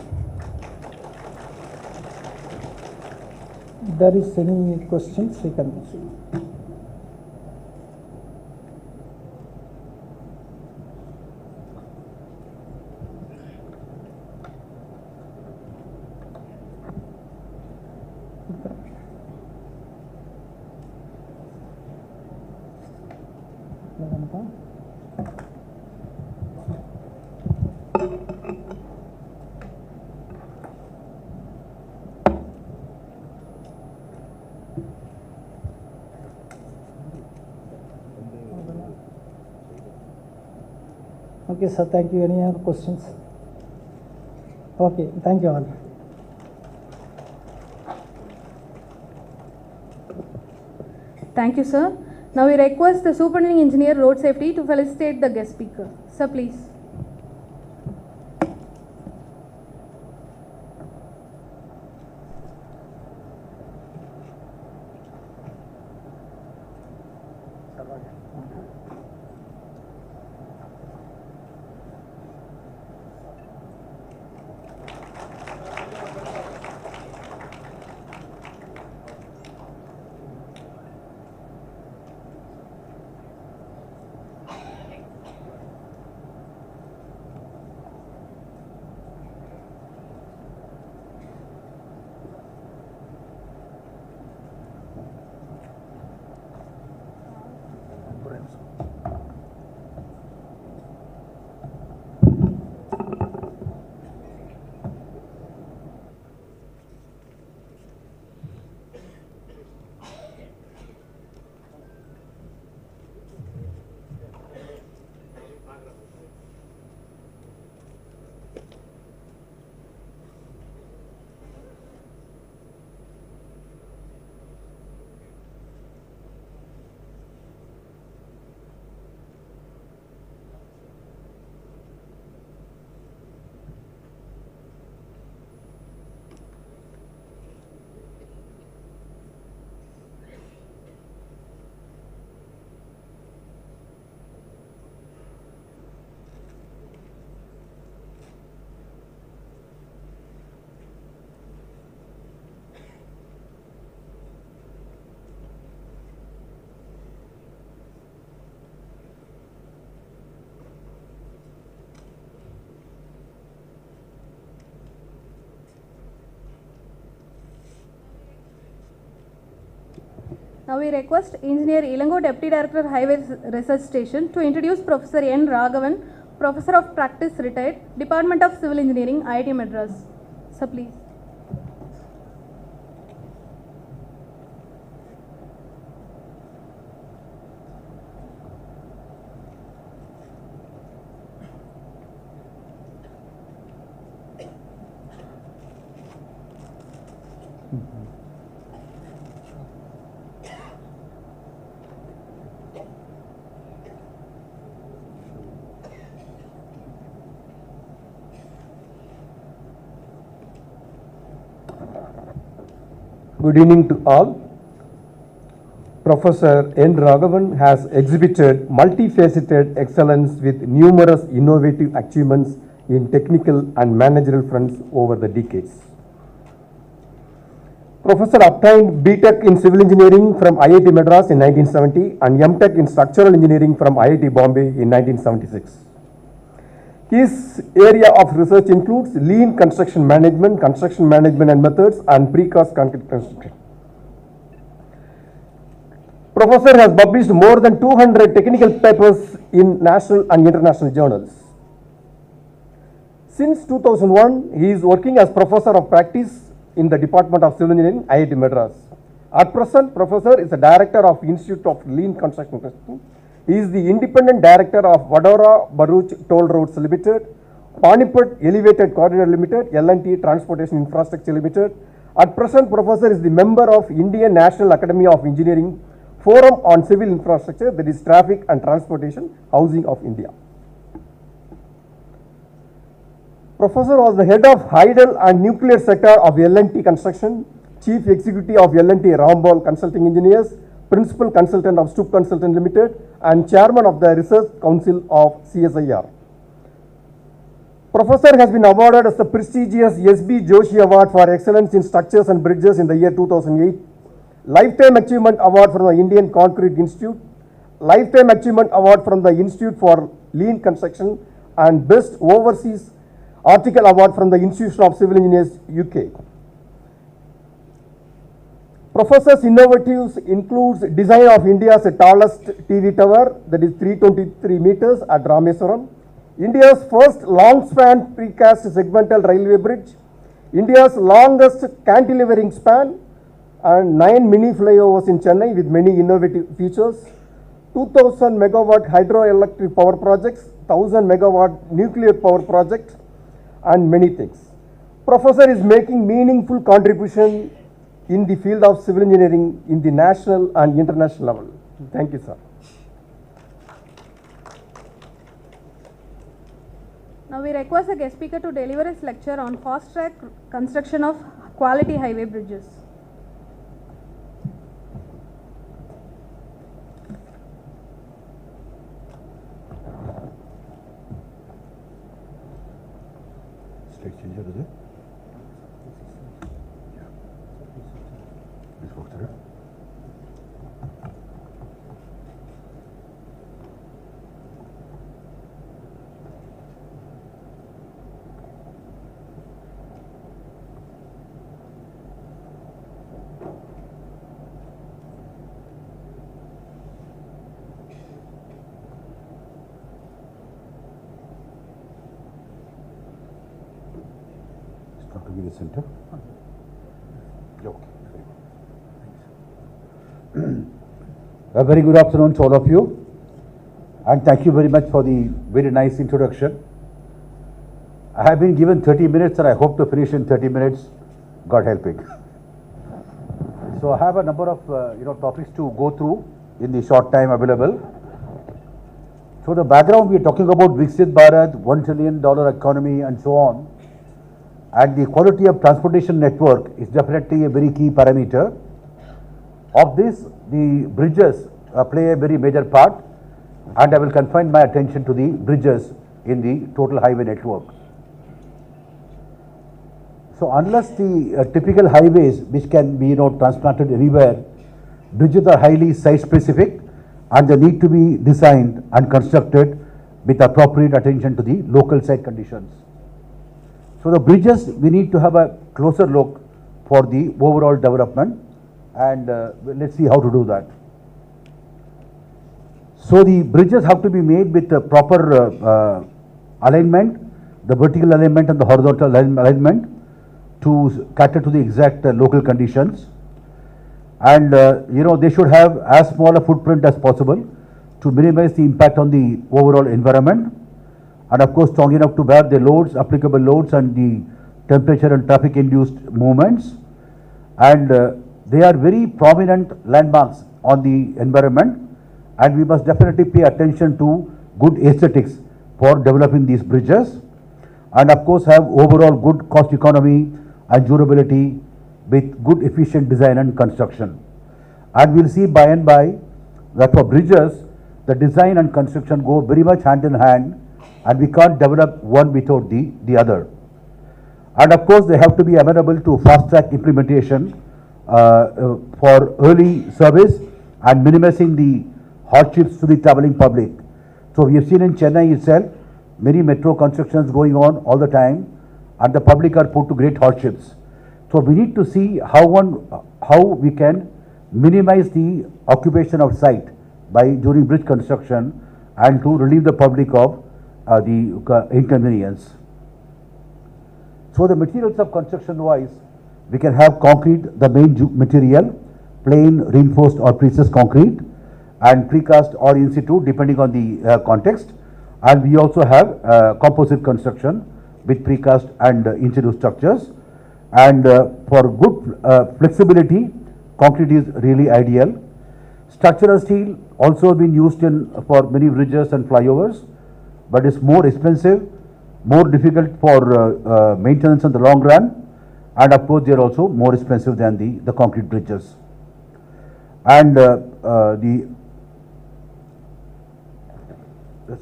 If there is any questions, we can see. Okay, sir, thank you. Any other questions? Okay, thank you all. Thank you, sir. Now we request the Superintending Engineer Road Safety to felicitate the guest speaker. Sir, please. Now we request Engineer Ilango, Deputy Director Highways Research Station, to introduce Professor N. Raghavan, Professor of Practice, Retired, Department of Civil Engineering, IIT Madras. Sir, please. Good evening to all. Professor N. Raghavan has exhibited multifaceted excellence with numerous innovative achievements in technical and managerial fronts over the decades. Professor obtained B.Tech in Civil Engineering from IIT Madras in 1970 and M.Tech in Structural Engineering from IIT Bombay in 1976. His area of research includes lean construction management and methods, and precast concrete construction. Professor has published more than 200 technical papers in national and international journals. Since 2001, he is working as Professor of Practice in the Department of Civil Engineering, IIT Madras. At present, Professor is the Director of Institute of Lean Construction. He is the Independent Director of Vadodara Bharuch Toll Roads Limited, Panipat Elevated Corridor Limited, L&T Transportation Infrastructure Limited. At present, Professor is the member of Indian National Academy of Engineering Forum on Civil Infrastructure, that is Traffic and Transportation Housing of India. Professor was the head of Hydel and Nuclear Sector of L&T Construction, Chief Executive of L&T Rambol Consulting Engineers, Principal Consultant of Stoop Consultant Limited, and Chairman of the Research Council of CSIR. Professor has been awarded as the prestigious S.B. Joshi Award for Excellence in Structures and Bridges in the year 2008, Lifetime Achievement Award from the Indian Concrete Institute, Lifetime Achievement Award from the Institute for Lean Construction, and Best Overseas Article Award from the Institution of Civil Engineers, UK. Professor's innovatives includes design of India's tallest TV tower, that is 323 meters at Rameswaram, India's first long-span precast segmental railway bridge, India's longest cantilevering span, and 9 mini flyovers in Chennai with many innovative features, 2000 megawatt hydroelectric power projects, 1000 megawatt nuclear power project, and many things. Professor is making meaningful contribution in the field of civil engineering in the national and international level. Thank you, sir. Now we request the guest speaker to deliver his lecture on fast-track construction of quality highway bridges. Center. A very good afternoon to all of you, and thank you very much for the very nice introduction. I have been given 30 minutes and I hope to finish in 30 minutes, God helping. So I have a number of topics to go through in the short time available. So the background, we are talking about Viksit Bharat, $1 trillion economy and so on. And the quality of transportation network is definitely a very key parameter. Of this, the bridges play a very major part, and I will confine my attention to the bridges in the total highway network. So unless the typical highways which can be transplanted anywhere, bridges are highly site specific and they need to be designed and constructed with appropriate attention to the local site conditions. So the bridges, we need to have a closer look for the overall development, and let's see how to do that. So the bridges have to be made with the proper alignment, the vertical alignment and the horizontal alignment to cater to the exact local conditions. And they should have as small a footprint as possible to minimize the impact on the overall environment, and of course strong enough to bear the loads, applicable loads, and the temperature and traffic induced movements. And they are very prominent landmarks on the environment, and we must definitely pay attention to good aesthetics for developing these bridges, and of course have overall good cost economy and durability with good efficient design and construction. And we'll see by and by that for bridges, the design and construction go very much hand in hand, and we can't develop one without the other. And of course, they have to be amenable to fast track implementation for early service and minimizing the hardships to the traveling public. So we have seen in Chennai itself, many metro constructions going on all the time, and the public are put to great hardships. So we need to see how we can minimize the occupation of site during bridge construction and to relieve the public of the inconvenience. So the materials of construction wise, we can have concrete, the main material, plain, reinforced or precast concrete, and precast or in situ depending on the context. And we also have composite construction with precast and in situ structures. And for good flexibility, concrete is really ideal. Structural steel also been used for many bridges and flyovers, but it's more expensive, more difficult for maintenance in the long run, and of course they are also more expensive than the concrete bridges. And the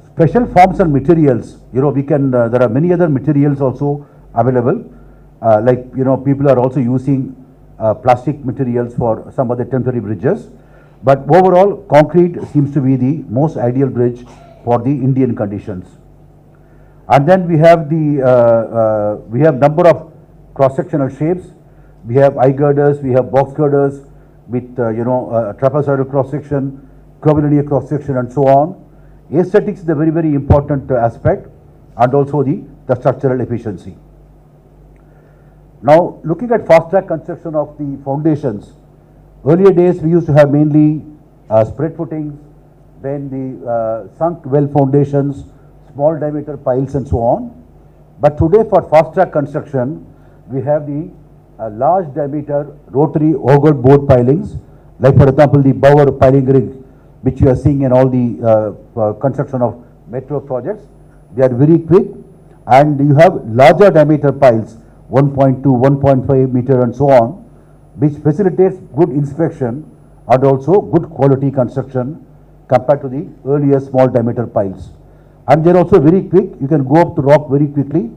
special forms and materials, we can, there are many other materials also available, like, people are also using plastic materials for some of the temporary bridges. But overall, concrete seems to be the most ideal bridge for the Indian conditions. And then we have we have number of cross-sectional shapes. We have eye girders, we have box girders with trapezoidal cross-section, curvilinear cross-section, and so on. Aesthetics is a very, very important aspect, and also the structural efficiency. Now, looking at fast-track construction of the foundations, earlier days we used to have mainly spread footings, then the sunk well foundations, small diameter piles and so on. But today for fast-track construction, we have the large diameter rotary augured board pilings, like for example the Bauer piling rig, which you are seeing in all the construction of metro projects. They are very quick, and you have larger diameter piles, 1.2, 1.5 meter and so on, which facilitates good inspection and also good quality construction compared to the earlier small diameter piles. And they are also very quick. You can go up to rock very quickly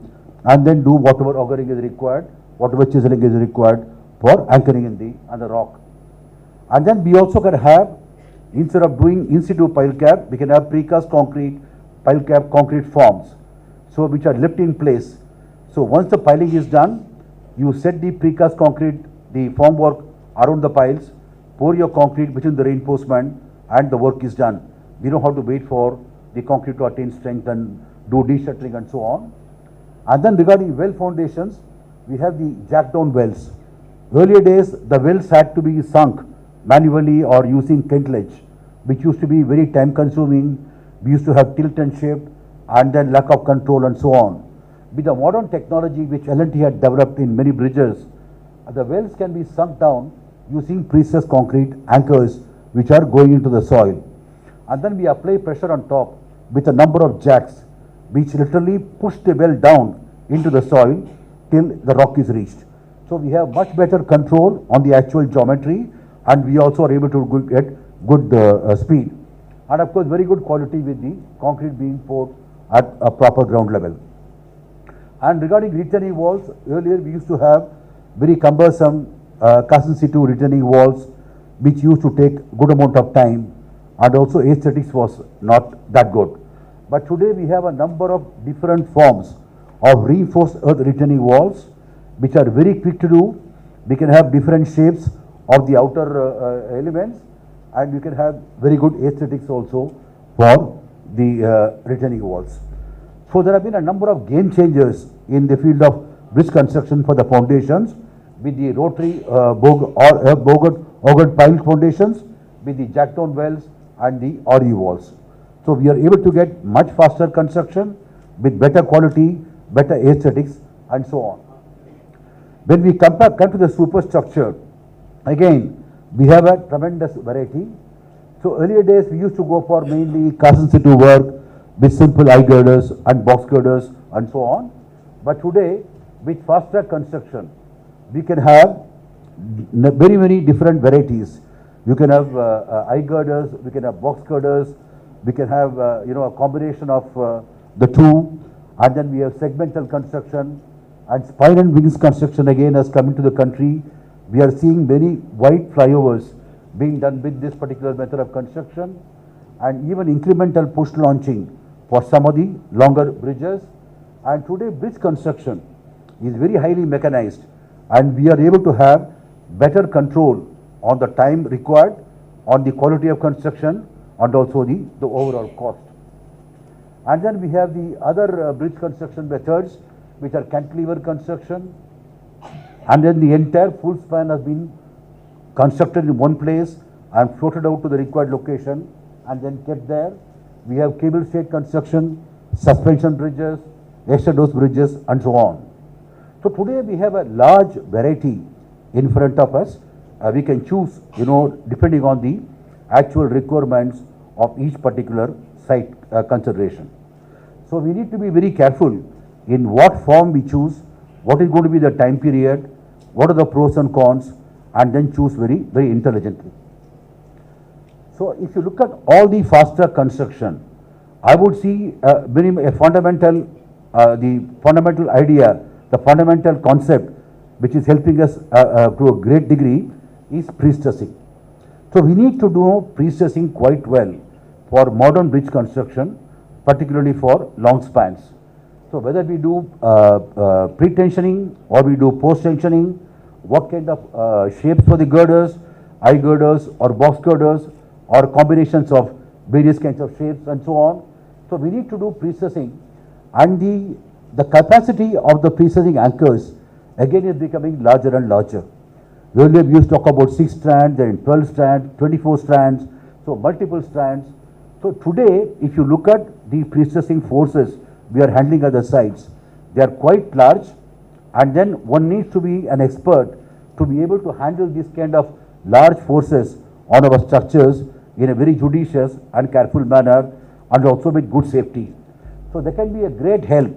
and then do whatever augering is required, whatever chiseling is required for anchoring in the rock. And then we also can have, instead of doing in situ pile cap, we can have precast concrete pile cap concrete forms, so which are left in place. So once the piling is done, you set the precast concrete, the formwork around the piles, pour your concrete between the reinforcement, and the work is done. We don't have to wait for the concrete to attain strength and do de-shuttering and so on. And then regarding well foundations, we have the jack down wells. Earlier days, the wells had to be sunk manually or using cartilage, which used to be very time consuming. We used to have tilt and shift and then lack of control and so on. With the modern technology which L&T had developed in many bridges, the wells can be sunk down using precast concrete anchors which are going into the soil. And then we apply pressure on top with a number of jacks which literally push the well down into the soil till the rock is reached. So we have much better control on the actual geometry, and we also are able to get good speed. And of course, very good quality with the concrete being poured at a proper ground level. And regarding retaining walls, earlier we used to have very cumbersome cast in situ retaining walls, which used to take good amount of time, and also aesthetics was not that good. But today we have a number of different forms of reinforced earth retaining walls, which are very quick to do. We can have different shapes of the outer elements, and you can have very good aesthetics also for the retaining walls. So there have been a number of game changers in the field of bridge construction for the foundations, with the rotary augured pile foundations, with the jack down wells and the RE walls. So we are able to get much faster construction with better quality, better aesthetics and so on. When we come to the superstructure, again we have a tremendous variety. So earlier days we used to go for mainly cast in situ work with simple eye girders and box girders and so on. But today, with fast track construction, we can have very many different varieties. You can have eye girders, we can have box girders, we can have a combination of the two, and then we have segmental construction, and spine and wings construction again has come into the country. We are seeing many wide flyovers being done with this particular method of construction, and even incremental push launching for some of the longer bridges. And today bridge construction is very highly mechanized, and we are able to have better control on the time required, on the quality of construction, and also the overall cost. And then we have the other bridge construction methods, which are cantilever construction, and then the entire full span has been constructed in one place and floated out to the required location and then kept there. We have cable stayed construction, suspension bridges, extra dose bridges, and so on. So today we have a large variety in front of us. We can choose, depending on the actual requirements of each particular site consideration. So we need to be very careful in what form we choose, what is going to be the time period, what are the pros and cons, and then choose very, very intelligently. So if you look at all the fast track construction, I would see the fundamental idea, the fundamental concept which is helping us to a great degree is pre-stressing. So we need to do pre-stressing quite well for modern bridge construction, particularly for long spans. So whether we do pre-tensioning or we do post-tensioning, what kind of shapes for the girders, eye girders or box girders, or combinations of various kinds of shapes and so on. So we need to do pre-stressing, and the capacity of the pre-stressing anchors again is becoming larger and larger. Earlier we used to talk about 6 strands, then 12 strands, 24 strands, so multiple strands. So today, if you look at the pre-stressing forces we are handling at the sites, they are quite large, and then one needs to be an expert to be able to handle this kind of large forces on our structures in a very judicious and careful manner, and also with good safety. So there can be a great help,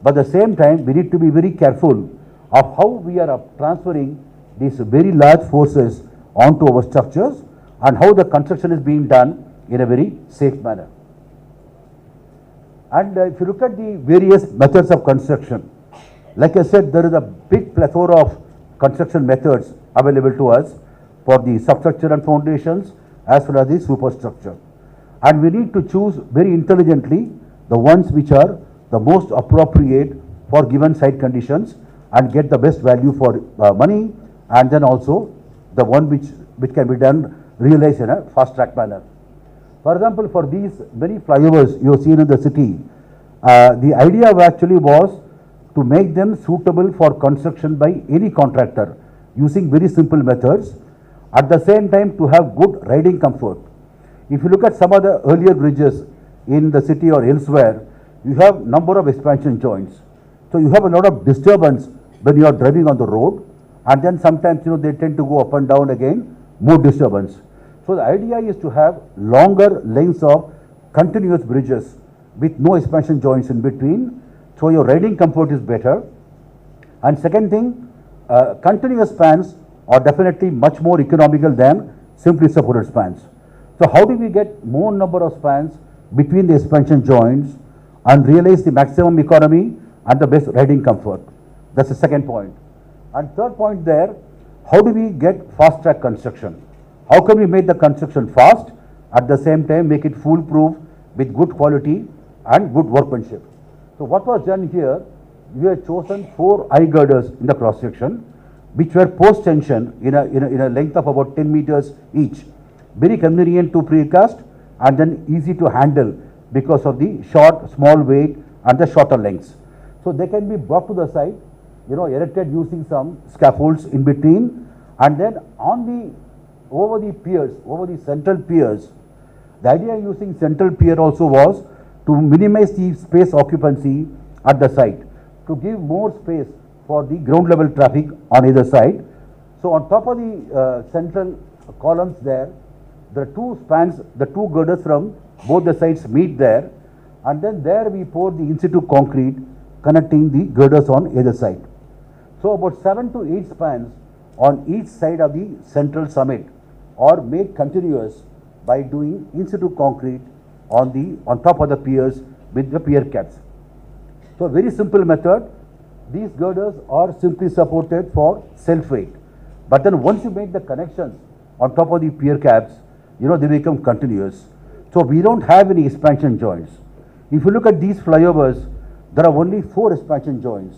but at the same time we need to be very careful of how we are transferring these very large forces onto our structures and how the construction is being done in a very safe manner. And if you look at the various methods of construction, like I said, there is a big plethora of construction methods available to us for the substructure and foundations as well as the superstructure. And we need to choose very intelligently the ones which are the most appropriate for given site conditions and get the best value for money, and then also the one which can be done, realized in a fast track manner. For example, for these many flyovers you have seen in the city, the idea actually was to make them suitable for construction by any contractor using very simple methods, at the same time to have good riding comfort. If you look at some of the earlier bridges in the city or elsewhere, you have number of expansion joints. So you have a lot of disturbance when you are driving on the road, and then sometimes they tend to go up and down again, more disturbance. So the idea is to have longer lengths of continuous bridges with no expansion joints in between, so your riding comfort is better. And second thing, continuous spans are definitely much more economical than simply supported spans. So how do we get more number of spans between the expansion joints and realize the maximum economy and the best riding comfort? That's the second point. And third point there, how do we get fast track construction? How can we make the construction fast, at the same time make it foolproof with good quality and good workmanship? So what was done here, we have chosen 4 eye girders in the cross section, which were post tension in a length of about 10 meters each. Very convenient to precast and then easy to handle because of the small weight and the shorter lengths. So they can be brought to the site, erected using some scaffolds in between, and then over the central piers. The idea using central pier also was to minimize the space occupancy at the site, to give more space for the ground level traffic on either side. So on top of the central columns there are 2 spans, the 2 girders from both the sides meet there, and then there we pour the in situ concrete connecting the girders on either side. So about 7 to 8 spans on each side of the central summit or made continuous by doing in situ concrete on top of the piers with the pier caps. So very simple method. These girders are simply supported for self-weight. But then once you make the connections on top of the pier caps, they become continuous. So we don't have any expansion joints. If you look at these flyovers, there are only 4 expansion joints.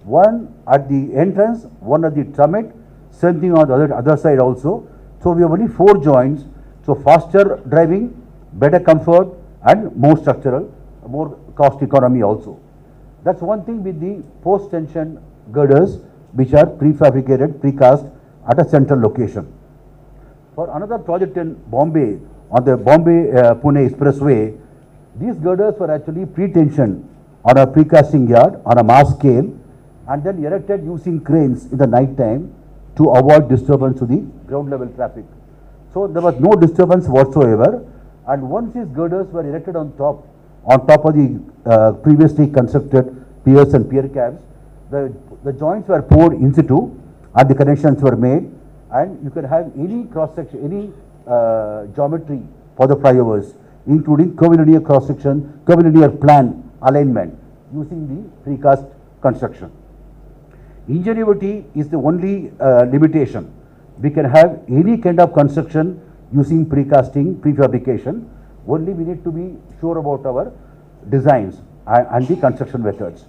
One at the entrance, one at the summit, same thing on the other side also. So we have only 4 joints. So faster driving, better comfort, and more structural, more cost economy also. That's one thing with the post-tension girders, which are prefabricated, precast at a central location. For another project in Bombay, on the Bombay-Pune Expressway, these girders were actually pre-tensioned on a precasting yard on a mass scale and then erected using cranes in the night time to avoid disturbance to the ground level traffic. So there was no disturbance whatsoever, and once these girders were erected on top of the previously constructed piers and pier caps, the joints were poured in situ and the connections were made, and you can have any cross section, any geometry for the flyovers, including curvilinear cross section, curvilinear plan alignment using the precast construction. Ingenuity is the only limitation. We can have any kind of construction using precasting, prefabrication. Only we need to be sure about our designs and the construction methods.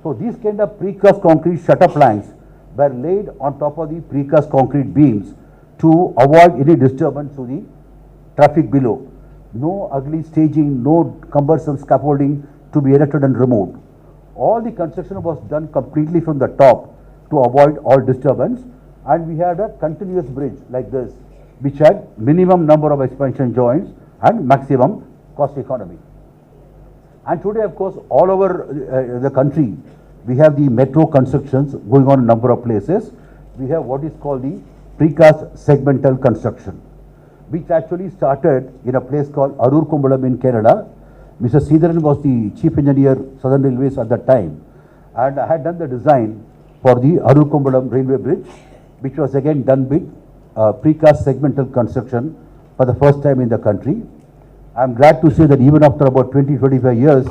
So these kind of precast concrete shutter planks were laid on top of the precast concrete beams to avoid any disturbance to the traffic below. No ugly staging, no cumbersome scaffolding to be erected and removed. All the construction was done completely from the top to avoid all disturbance, and we had a continuous bridge like this, which had minimum number of expansion joints and maximum cost economy. And today, of course, all over the country, we have the metro constructions going on in a number of places. We have what is called the precast segmental construction, which actually started in a place called Arur Kumbalam in Kerala. Mr. Sridharan was the chief engineer, Southern Railways at that time, and I had done the design for the Arur Kumbalam railway bridge, which was again done with precast segmental construction for the first time in the country. I am glad to say that even after about 20-25 years,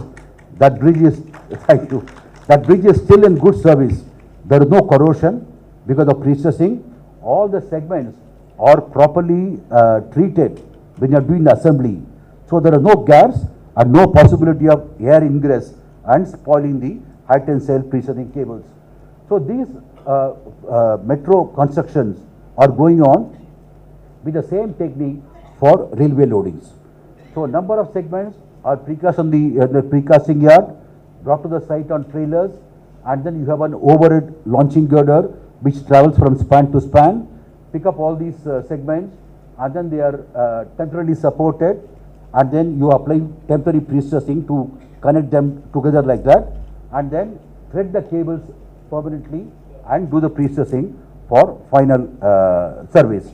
that bridge is, thank you, that bridge is still in good service. There is no corrosion because of precessing. All the segments are properly treated when you are doing the assembly. So there are no gaps and no possibility of air ingress and spoiling the high tensile precessing cables. So these metro constructions are going on with the same technique for railway loadings. So a number of segments are precast on the precasting yard, brought to the site on trailers, and then you have an overhead launching girder which travels from span to span, pick up all these segments, and then they are temporarily supported, and then you apply temporary precessing to connect them together like that, and then thread the cables permanently and do the precessing for final service.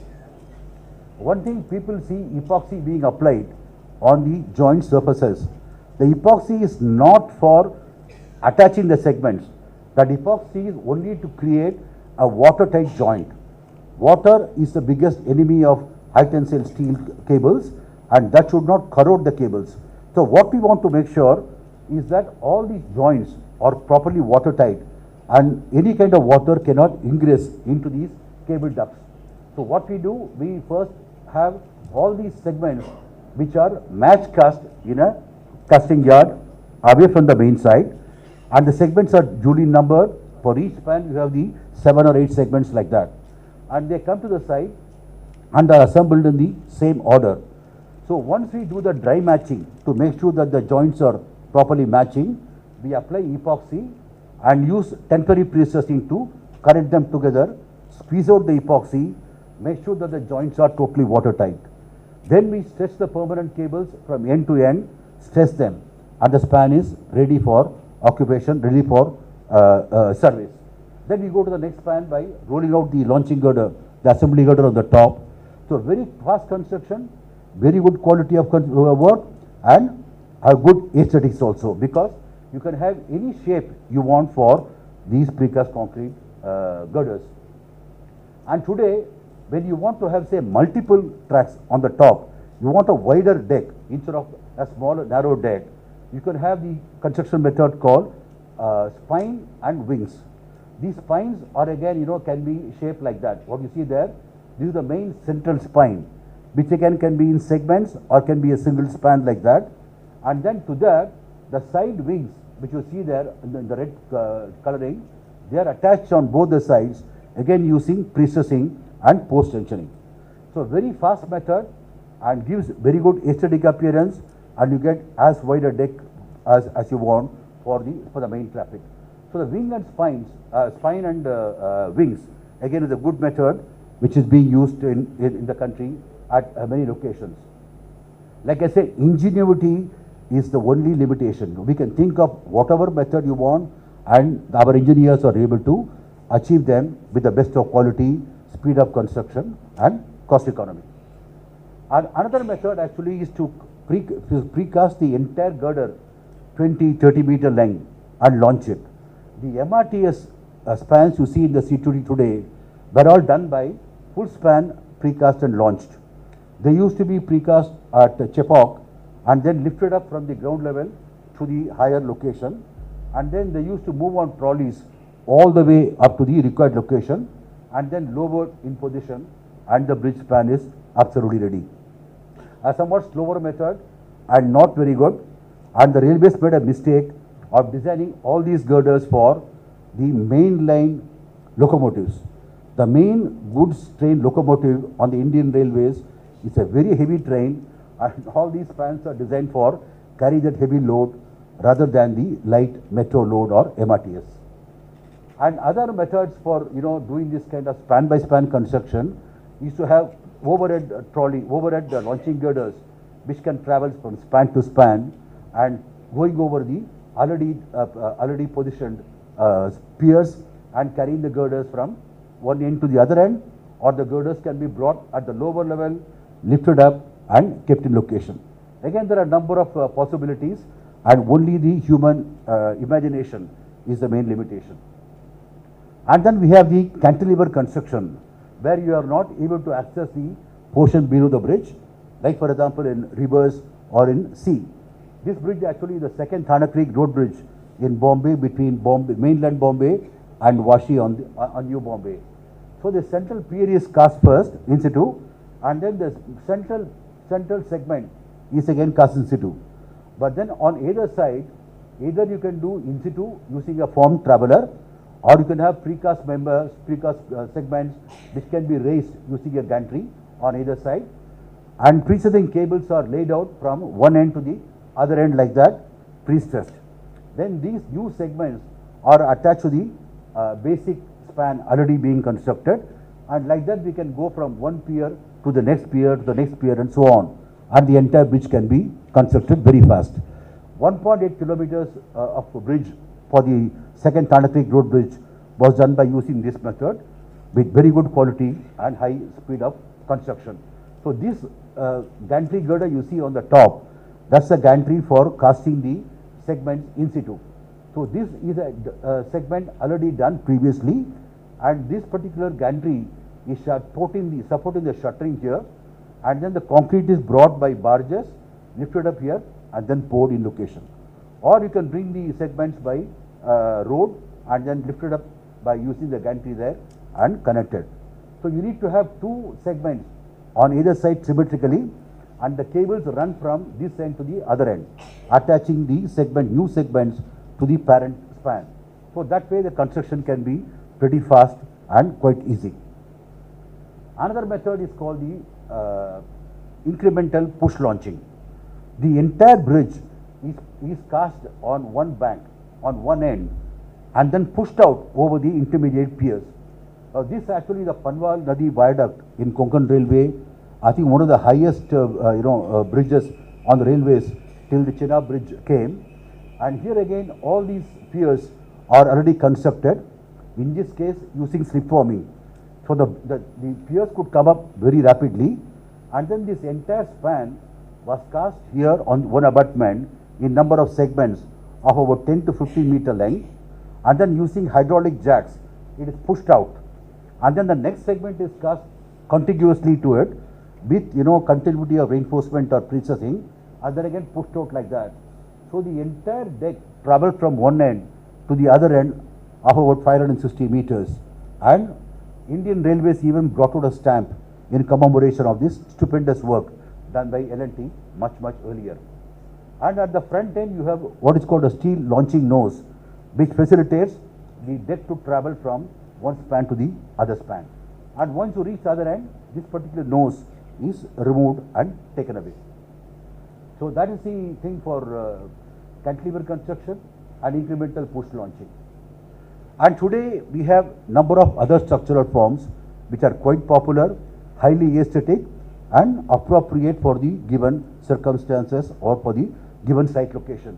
One thing people see epoxy being applied on the joint surfaces. The epoxy is not for attaching the segments. That epoxy is only to create a watertight joint. Water is the biggest enemy of high tensile steel cables, and that should not corrode the cables. So what we want to make sure is that all these joints are properly watertight and any kind of water cannot ingress into these cable ducts. So what we do, we first have all these segments which are match cast in a casting yard away from the main side, and the segments are duly numbered. For each span you have the 7 or 8 segments like that, and they come to the side and are assembled in the same order. So once we do the dry matching to make sure that the joints are properly matching, we apply epoxy and use temporary precessing to connect them together, squeeze out the epoxy, make sure that the joints are totally watertight. Then we stretch the permanent cables from end to end, stretch them, and the span is ready for occupation, ready for service. Then we go to the next span by rolling out the launching girder, the assembly girder on the top. So very fast construction, very good quality of work, and a good aesthetics also, because you can have any shape you want for these precast concrete girders. And today When you want to have, say, multiple tracks on the top, you want a wider deck instead of a smaller, narrow deck, you can have the construction method called spine and wings. These spines are again, can be shaped like that. What you see there, this is the main central spine, which again can be in segments or can be a single span like that. And then to that, the side wings, which you see there in the red coloring, they are attached on both the sides, again using precessing and post tensioning. So very fast method and gives very good aesthetic appearance, and you get as wide a deck as you want for the main traffic. So the wing and spine and wings again is a good method which is being used in the country at many locations. Like I said, ingenuity is the only limitation. We can think of whatever method you want, and our engineers are able to achieve them with the best of quality, speed of construction and cost economy. And another method actually is to precast the entire girder 20-30 meter length and launch it. The MRTS spans you see in the C2D today were all done by full span precast and launched. They used to be precast at Chepauk and then lifted up from the ground level to the higher location, and then they used to move on trolleys all the way up to the required location and then lowered in position, and the bridge span is absolutely ready. A somewhat slower method and not very good, and the railways made a mistake of designing all these girders for the main line locomotives. The main goods train locomotive on the Indian Railways is a very heavy train, and all these spans are designed for carry that heavy load rather than the light metro load or MRTS. And other methods for doing this kind of span by span construction is to have overhead launching girders which can travel from span to span and going over the already positioned piers and carrying the girders from one end to the other end, or the girders can be brought at the lower level, lifted up and kept in location. Again, there are a number of possibilities, and only the human imagination is the main limitation. And then we have the cantilever construction, where you are not able to access the portion below the bridge, like for example in rivers or in sea. This bridge actually is the second Thana Creek road bridge in Bombay, between mainland Bombay and Vashi on New Bombay. So the central pier is cast first in situ, and then the central segment is again cast in situ. But then on either side, either you can do in situ using a formed traveller, or you can have precast segments which can be raised using a gantry on either side, and precessing cables are laid out from one end to the other end like that, pre-stressed. Then these new segments are attached to the basic span already being constructed, and like that we can go from one pier to the next pier to the next pier and so on, and the entire bridge can be constructed very fast. 1.8 kilometers of bridge for the second Thana Creek road bridge was done by using this method with very good quality and high speed of construction. So this gantry girder you see on the top, that's the gantry for casting the segments in situ. So this is a segment already done previously, and this particular gantry is supporting the shuttering here, and then the concrete is brought by barges, lifted up here and then poured in location. Or you can bring the segments by road and then lifted up by using the gantry there and connected. So you need to have two segments on either side symmetrically, and the cables run from this end to the other end, attaching the new segments to the parent span. So that way the construction can be pretty fast and quite easy. Another method is called the incremental push launching. The entire bridge is cast on one bank, on one end, and then pushed out over the intermediate piers. This actually is the Panwal Nadi viaduct in Konkan Railway. I think one of the highest bridges on the railways till the Chenab Bridge came. And here again all these piers are already constructed, in this case using slip forming. So the piers could come up very rapidly, and then this entire span was cast here on one abutment in number of segments of about 10 to 15 meter length, and then using hydraulic jacks it is pushed out, and then the next segment is cast contiguously to it with, you know, continuity of reinforcement or precessing, and then again pushed out like that. So the entire deck traveled from one end to the other end of about 560 meters, and Indian Railways even brought out a stamp in commemoration of this stupendous work done by L&T much earlier. And at the front end you have what is called a steel launching nose, which facilitates the deck to travel from one span to the other span. And once you reach the other end, this particular nose is removed and taken away. So that is the thing for cantilever construction and incremental push launching. And today we have number of other structural forms which are quite popular, highly aesthetic and appropriate for the given circumstances or for the given site location.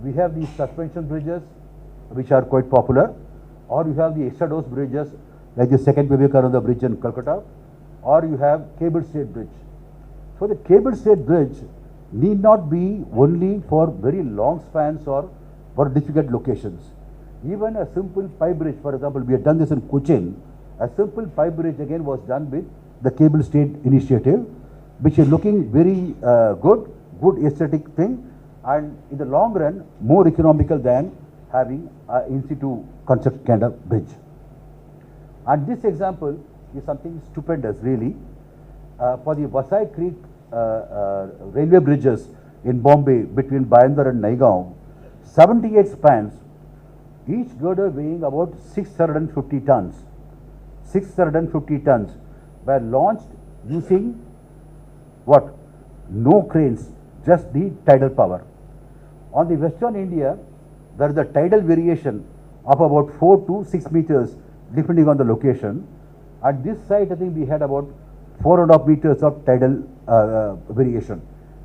We have these suspension bridges which are quite popular, or you have the extra dose bridges like the second Vivekananda bridge in Calcutta, or you have cable stayed bridge. So the cable stayed bridge need not be only for very long spans or for difficult locations. Even a simple pipe bridge, for example, we have done this in Cochin. A simple pipe bridge again was done with the cable stayed initiative, which is looking very good aesthetic thing, and in the long run more economical than having an in situ construct kind of bridge. And this example is something stupendous really. For the Vasai Creek railway bridges in Bombay between Bhayandar and Naigaon, 78 spans, each girder weighing about 650 tons. 650 tons were launched using what? No cranes, just the tidal power. On the Western India, there is a tidal variation of about 4 to 6 meters depending on the location. At this site, I think we had about 4.5 meters of tidal variation.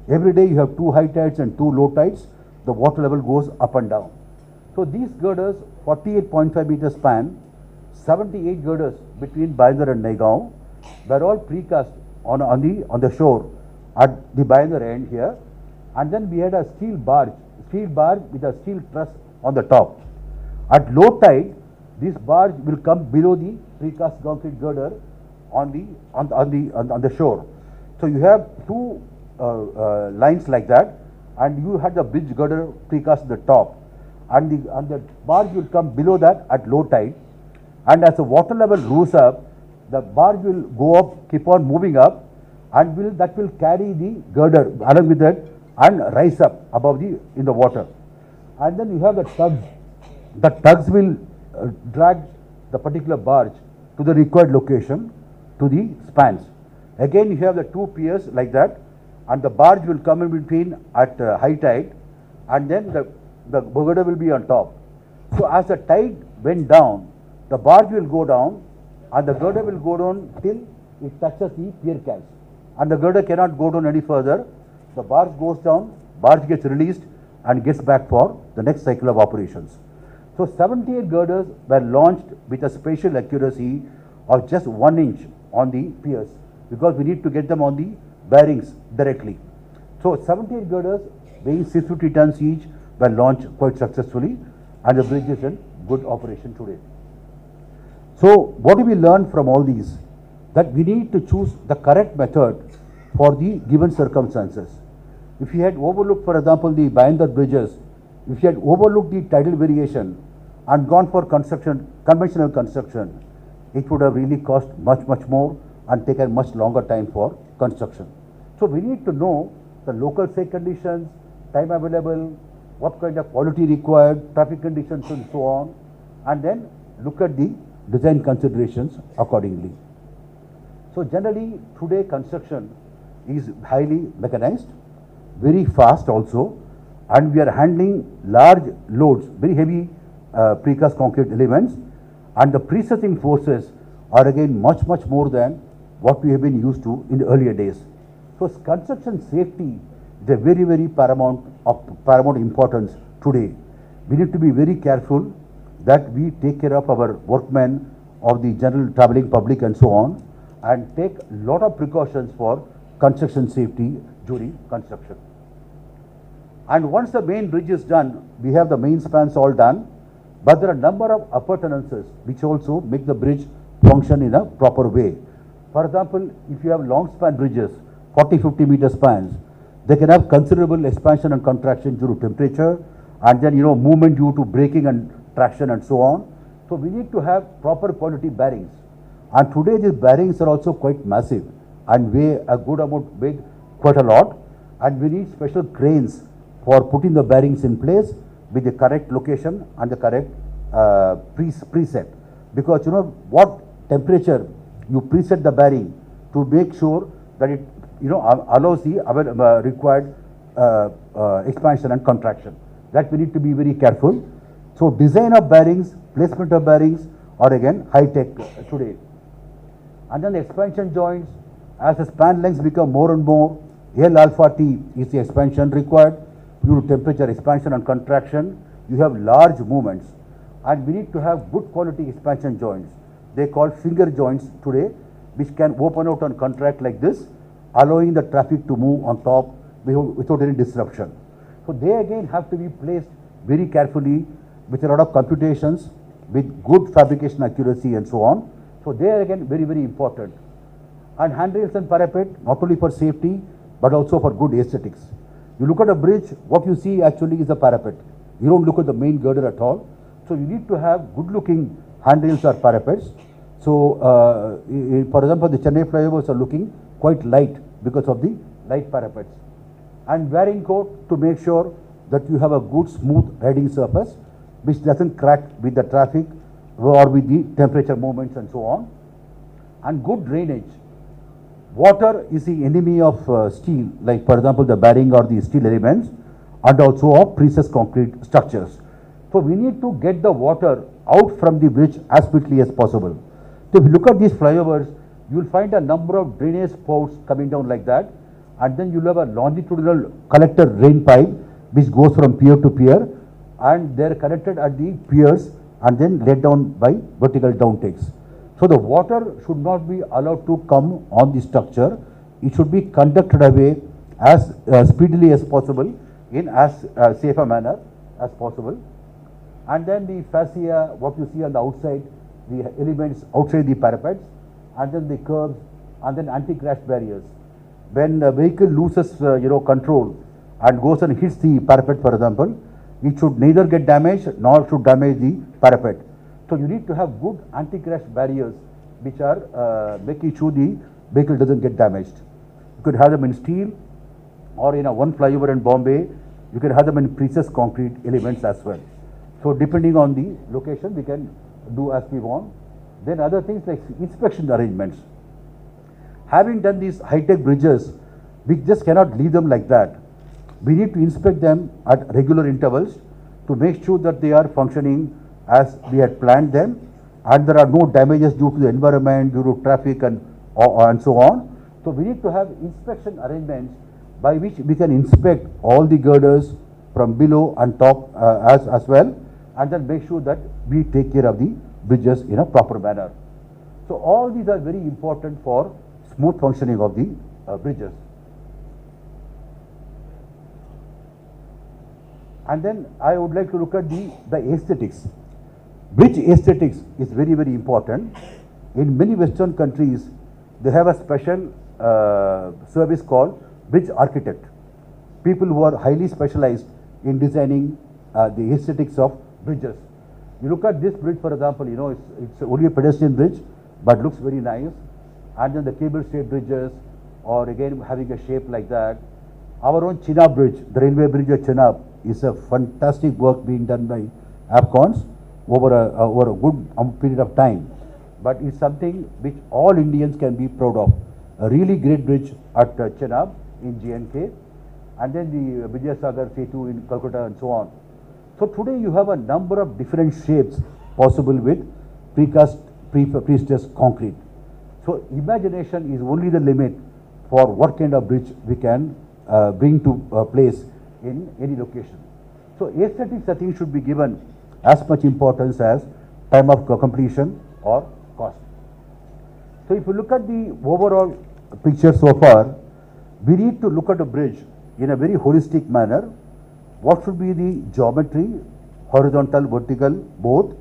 Every day you have 2 high tides and 2 low tides, the water level goes up and down. So these girders, 48.5 meter span, 78 girders between Bhayandar and Naigaon, were all precast on the shore at the Bhayandar end here, and then we had a steel barge with a steel truss on the top. At low tide, this barge will come below the precast concrete girder on the shore. So you have 2 lines like that, and you had the bridge girder precast at the top, and the barge will come below that at low tide, and as the water level rose up, the barge will go up, keep on moving up, and that will carry the girder along with that and rise up above in the water. And then you have the tugs. The tugs will drag the particular barge to the required location, to the spans. Again you have the 2 piers like that, and the barge will come in between at high tide, and then the girder will be on top. So as the tide went down, the barge will go down and the girder will go down till it touches the pier cals, and the girder cannot go down any further. The barge goes down, barge gets released and gets back for the next cycle of operations. So 78 girders were launched with a spatial accuracy of just 1 inch on the piers, because we need to get them on the bearings directly. So 78 girders weighing 650 tons each were launched quite successfully, and the bridge is in good operation today. So what do we learn from all these? That we need to choose the correct method for the given circumstances. If you had overlooked, for example, the Bhayandar bridges, if you had overlooked the tidal variation and gone for conventional construction, it would have really cost much more and taken much longer time for construction. So we need to know the local site conditions, time available, what kind of quality required, traffic conditions and so on, and then look at the design considerations accordingly. So generally today construction is highly mechanized, very fast also, and we are handling large loads, very heavy precast concrete elements, and the precessing forces are again much more than what we have been used to in the earlier days. So construction safety is a very paramount importance today. We need to be very careful that we take care of our workmen, of the general traveling public and so on, and take a lot of precautions for construction safety during construction. And once the main bridge is done, we have the main spans all done, but there are a number of appurtenances which also make the bridge function in a proper way. For example, if you have long span bridges, 40-50 meter spans, they can have considerable expansion and contraction due to temperature, and then movement due to braking and traction and so on. So we need to have proper quality bearings. And today these bearings are also quite massive and weigh a good amount, weigh quite a lot. And we need special cranes for putting the bearings in place with the correct location and the correct preset. Because what temperature you preset the bearing to make sure that it allows the required expansion and contraction. That we need to be very careful. So design of bearings, placement of bearings are again high tech today. And then the expansion joints, as the span lengths become more and more, L alpha T is the expansion required due to temperature expansion and contraction. You have large movements, and we need to have good quality expansion joints. They call finger joints today, which can open out and contract like this, allowing the traffic to move on top without any disruption. So they again have to be placed very carefully with a lot of computations, with good fabrication accuracy and so on. So they are again very, very important. And handrails and parapet, not only for safety, but also for good aesthetics. You look at a bridge, what you see actually is a parapet. You don't look at the main girder at all. So you need to have good looking handrails or parapets. So for example, the Chennai flyovers are looking quite light because of the light parapets. And wearing coat to make sure that you have a good smooth riding surface which doesn't crack with the traffic or with the temperature movements and so on. And good drainage. Water is the enemy of steel, like for example the bearing or the steel elements, and also of precast concrete structures. So we need to get the water out from the bridge as quickly as possible. So if you look at these flyovers, you will find a number of drainage spouts coming down like that, and then you will have a longitudinal collector drain pipe which goes from pier to pier, and they are connected at the piers and then laid down by vertical downtakes. So the water should not be allowed to come on the structure. It should be conducted away as speedily as possible in as safe a manner as possible. And then the fascia, what you see on the outside, the elements outside the parapets, and then the curbs, and then anti-crash barriers. When a vehicle loses control and goes and hits the parapet, for example, it should neither get damaged nor should damage the parapet. So you need to have good anti-crash barriers which are making sure the vehicle doesn't get damaged. You could have them in steel, or in a one flyover in Bombay, you can have them in precast concrete elements as well. So depending on the location, we can do as we want. Then other things like inspection arrangements. Having done these high-tech bridges, we just cannot leave them like that. We need to inspect them at regular intervals to make sure that they are functioning as we had planned them, and there are no damages due to the environment, due to traffic and so on. So we need to have inspection arrangements by which we can inspect all the girders from below and top as well, and then make sure that we take care of the bridges in a proper manner. So all these are very important for smooth functioning of the bridges. And then I would like to look at the aesthetics. Bridge aesthetics is very, very important. In many Western countries, they have a special service called bridge architect. People who are highly specialized in designing the aesthetics of bridges. You look at this bridge, for example, it's only a pedestrian bridge, but looks very nice. And then the cable stayed bridges, or again having a shape like that. Our own Chenab bridge, the railway bridge at Chenab, is a fantastic work being done by APCONs over a good period of time. But it's something which all Indians can be proud of. A really great bridge at Chenab in JNK, and then the Vijayasagar Setu in Calcutta and so on. So today you have a number of different shapes possible with precast, prestressed concrete. So imagination is only the limit for what kind of bridge we can bring to place in any location. So aesthetics, I think, should be given as much importance as time of completion or cost. So if you look at the overall picture so far, we need to look at a bridge in a very holistic manner. What should be the geometry, horizontal, vertical, both?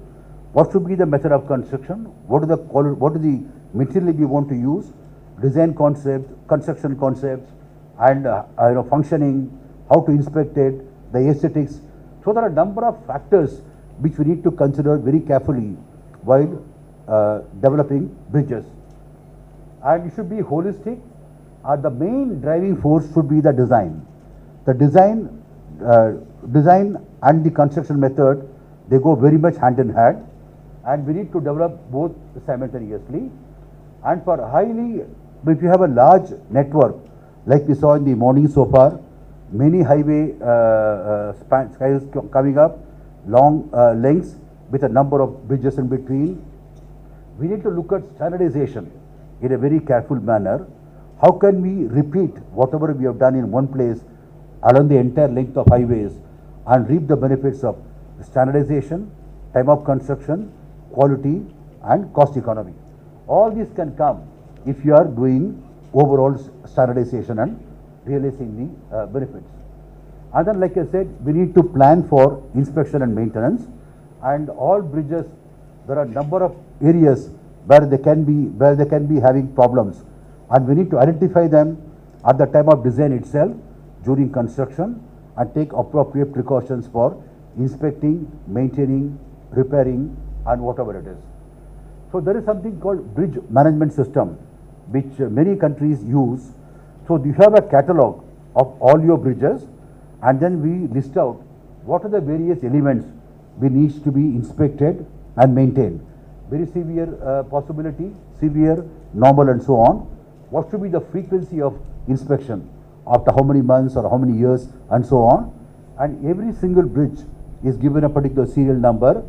what should be the method of construction, what is the material we want to use, design concepts, construction concepts, and functioning, how to inspect it, the aesthetics. So there are a number of factors which we need to consider very carefully while developing bridges. And it should be holistic. The main driving force should be the design. The design and the construction method, they go very much hand in hand, and we need to develop both simultaneously. And for if you have a large network, like we saw in the morning so far, many highway spans coming up, long lengths with a number of bridges in between. We need to look at standardization in a very careful manner. How can we repeat whatever we have done in one place along the entire length of highways and reap the benefits of standardization, time of construction, quality, and cost economy? All these can come if you are doing overall standardization and realizing the benefits. And then, like I said, we need to plan for inspection and maintenance. And all bridges, there are a number of areas where they can be having problems, and we need to identify them at the time of design itself, during construction, and take appropriate precautions for inspecting, maintaining, repairing, and whatever it is. So there is something called bridge management system, which many countries use. So you have a catalog of all your bridges, and then we list out what are the various elements which needs to be inspected and maintained. Very severe possibility, severe, normal, and so on. What should be the frequency of inspection, after how many months or how many years, and so on. And every single bridge is given a particular serial number,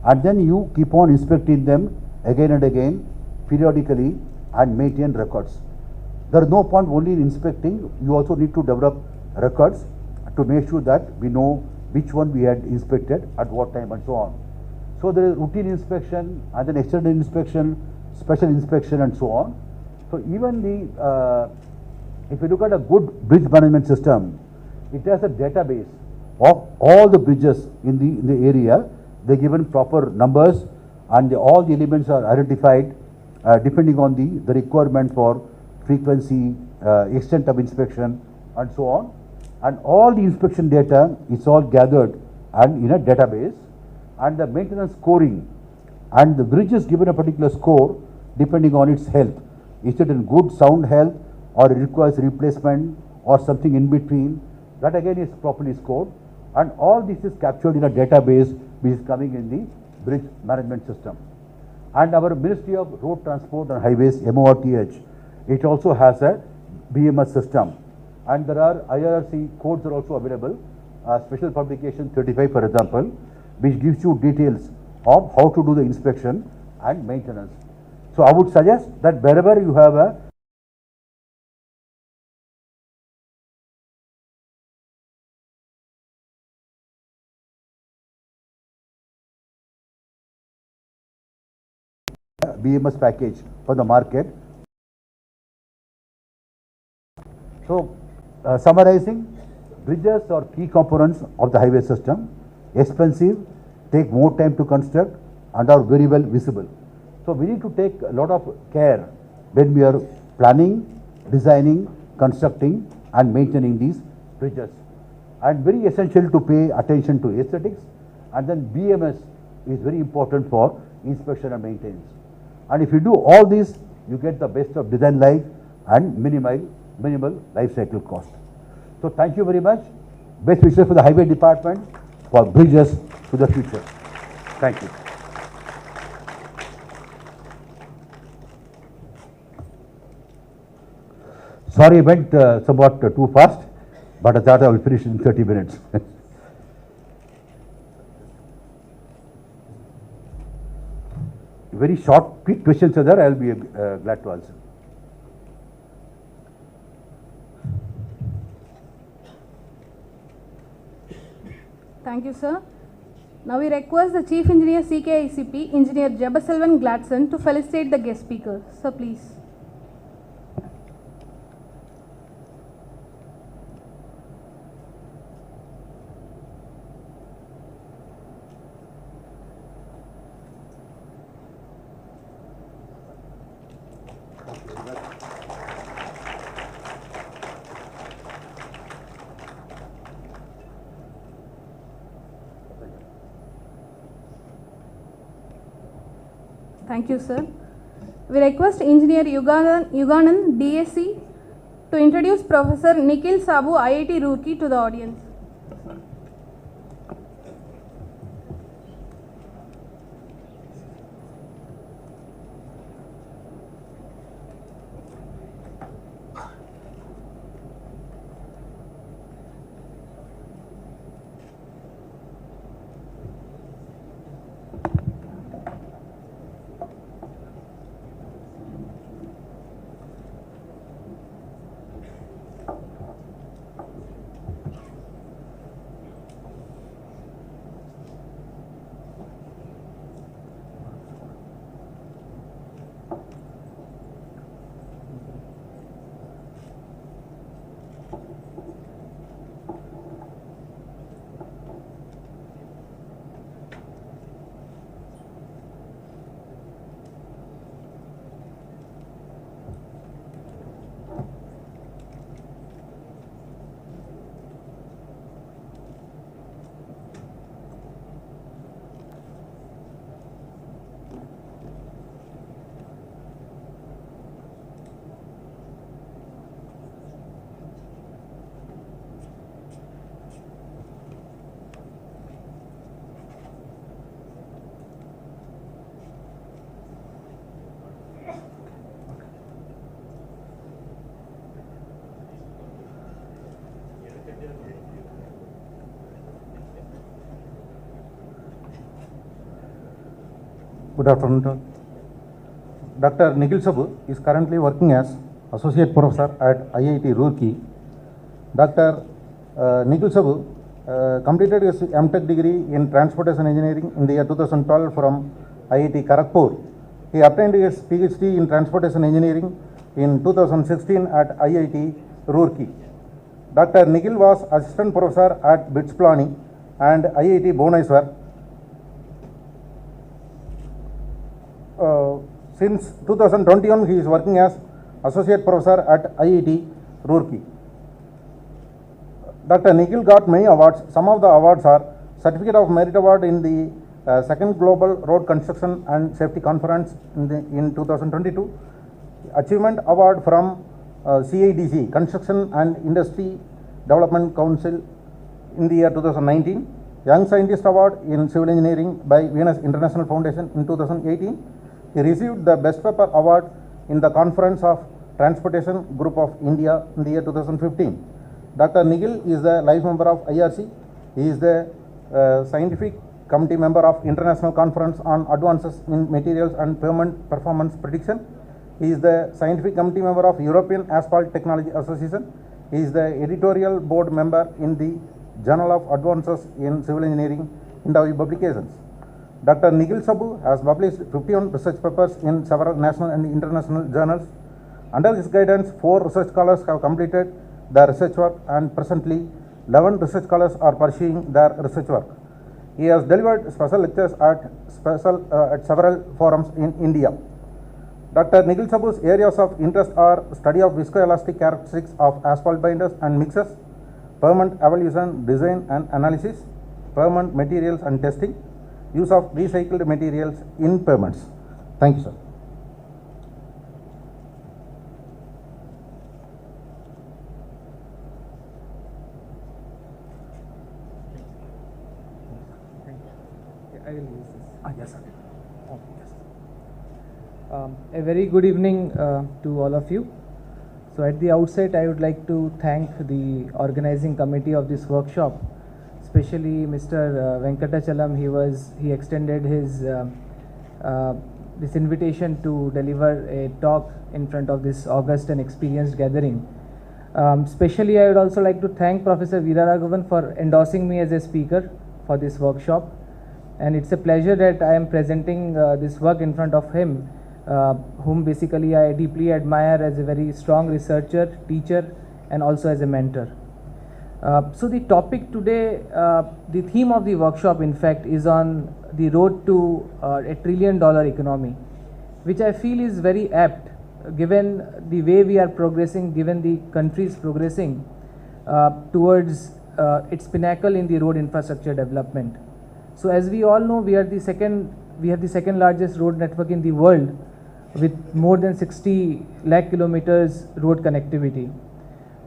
and then you keep on inspecting them again and again, periodically, and maintain records. There is no point only in inspecting, you also need to develop records to make sure that we know which one we had inspected at what time, and so on. So there is routine inspection, and then extended inspection, special inspection, and so on. So even if you look at a good bridge management system, it has a database of all the bridges in the area. They are given proper numbers, and all the elements are identified depending on the requirement for frequency, extent of inspection, and so on. And all the inspection data is all gathered and in a database, and the maintenance scoring, and the bridge is given a particular score depending on its health. Is it in good sound health, or it requires replacement, or something in between? That again is properly scored, and all this is captured in a database which is coming in the bridge management system. And our Ministry of Road Transport and Highways, MORTH, it also has a BMS system, and there are IRC codes are also available, special publication 35 for example, which gives you details of how to do the inspection and maintenance. So I would suggest that wherever you have a BMS package for the market. So summarizing, bridges are key components of the highway system, expensive, take more time to construct, and are very well visible. So we need to take a lot of care when we are planning, designing, constructing, and maintaining these bridges. And very essential to pay attention to aesthetics, and then BMS is very important for inspection and maintenance. And if you do all this, you get the best of design life and minimal life cycle cost. So thank you very much. Best wishes for the highway department for bridges to the future. Thank you. Sorry, I went somewhat too fast, but I thought I will finish in 30 minutes. Very short, quick questions are there. I will be glad to answer. Thank you, sir. Now we request the Chief Engineer CKICP, Engineer Jebaselvan Gladson, to felicitate the guest speaker. Sir, please. Thank you, sir. We request Engineer Yuganan, DSc, to introduce Professor Nikhil Sabu, IIT Roorkee, to the audience. Good afternoon. Dr. Nikhil Sabu is currently working as Associate Professor at IIT Roorkee. Dr. Nikhil Sabu completed his MTech degree in Transportation Engineering in the year 2012 from IIT Kharagpur. He obtained his PhD in Transportation Engineering in 2016 at IIT Roorkee. Dr. Nikhil was Assistant Professor at BITS Planning and IIT Bhubaneswar. Since 2021, he is working as Associate Professor at IIT Roorkee. Dr. Nikhil got many awards. Some of the awards are Certificate of Merit Award in the Second Global Road Construction and Safety Conference in 2022, Achievement Award from CIDC, Construction and Industry Development Council, in the year 2019, Young Scientist Award in Civil Engineering by Venus International Foundation in 2018. He received the Best Paper Award in the Conference of Transportation Group of India in the year 2015. Dr. Nikhil is the life member of IRC. He is the scientific committee member of International Conference on Advances in Materials and Pavement Performance Prediction. He is the scientific committee member of European Asphalt Technology Association. He is the editorial board member in the Journal of Advances in Civil Engineering India publications. Dr. Nikhil Sabu has published 51 research papers in several national and international journals. Under his guidance, 4 research scholars have completed their research work, and presently 11 research scholars are pursuing their research work. He has delivered special lectures at several forums in India. Dr. Nikhil Sabu's areas of interest are study of viscoelastic characteristics of asphalt binders and mixers, pavement evolution, design and analysis, pavement materials and testing, use of recycled materials in pavements. Thank you, sir. I will use this. Yes, sir. A very good evening to all of you. So at the outset, I would like to thank the organizing committee of this workshop, especially Mr. Venkatachalam. He extended his this invitation to deliver a talk in front of this august and experienced gathering. Especially, I would also like to thank Professor Veeraraghavan for endorsing me as a speaker for this workshop. And it's a pleasure that I am presenting this work in front of him, whom basically I deeply admire as a very strong researcher, teacher, and also as a mentor. So the topic today, the theme of the workshop in fact is on the road to $1 trillion economy, which I feel is very apt given the way we are progressing, given the country is progressing towards its pinnacle in the road infrastructure development. So as we all know, we are the second we have the second largest road network in the world with more than 60 lakh kilometers road connectivity.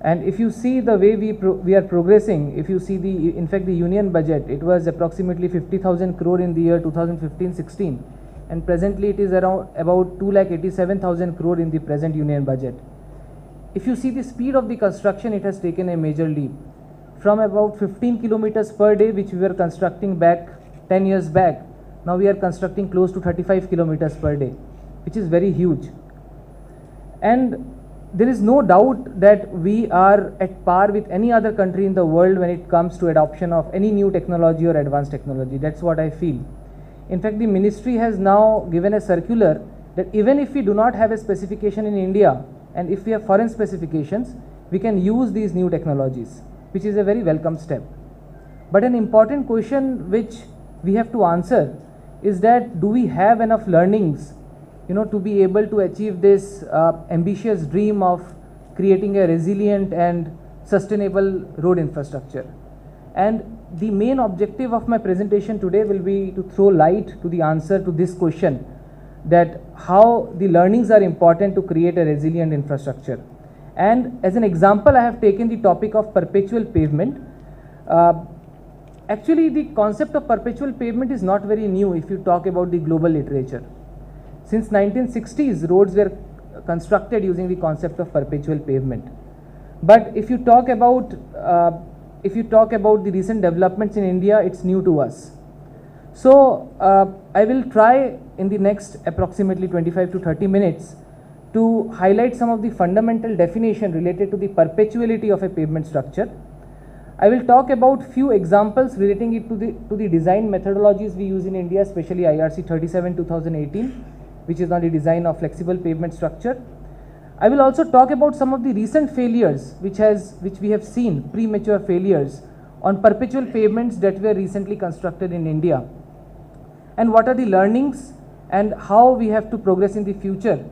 And if you see the way we are progressing, if you see in fact the union budget, it was approximately 50,000 crore in the year 2015-16, and presently it is around about 2,87,000 crore in the present union budget. If you see the speed of the construction, it has taken a major leap. From about 15 kilometers per day, which we were constructing back 10 years back, now we are constructing close to 35 kilometers per day, which is very huge. And there is no doubt that we are at par with any other country in the world when it comes to adoption of any new technology or advanced technology. That's what I feel. In fact, the ministry has now given a circular that even if we do not have a specification in India, and if we have foreign specifications, we can use these new technologies, which is a very welcome step. But an important question which we have to answer is that do we have enough learnings, to be able to achieve this ambitious dream of creating a resilient and sustainable road infrastructure? And the main objective of my presentation today will be to throw light to the answer to this question, that how the learnings are important to create a resilient infrastructure. And as an example, I have taken the topic of perpetual pavement. Actually, the concept of perpetual pavement is not very new if you talk about the global literature. Since 1960s, roads were constructed using the concept of perpetual pavement. But if you talk about the recent developments in India, it's new to us. So I will try in the next approximately 25 to 30 minutes to highlight some of the fundamental definition related to the perpetuality of a pavement structure. I will talk about few examples relating it to the design methodologies we use in India, especially IRC 37/2018, which is on the design of flexible pavement structure. I will also talk about some of the recent failures which we have seen, premature failures on perpetual pavements that were recently constructed in India, and what are the learnings and how we have to progress in the future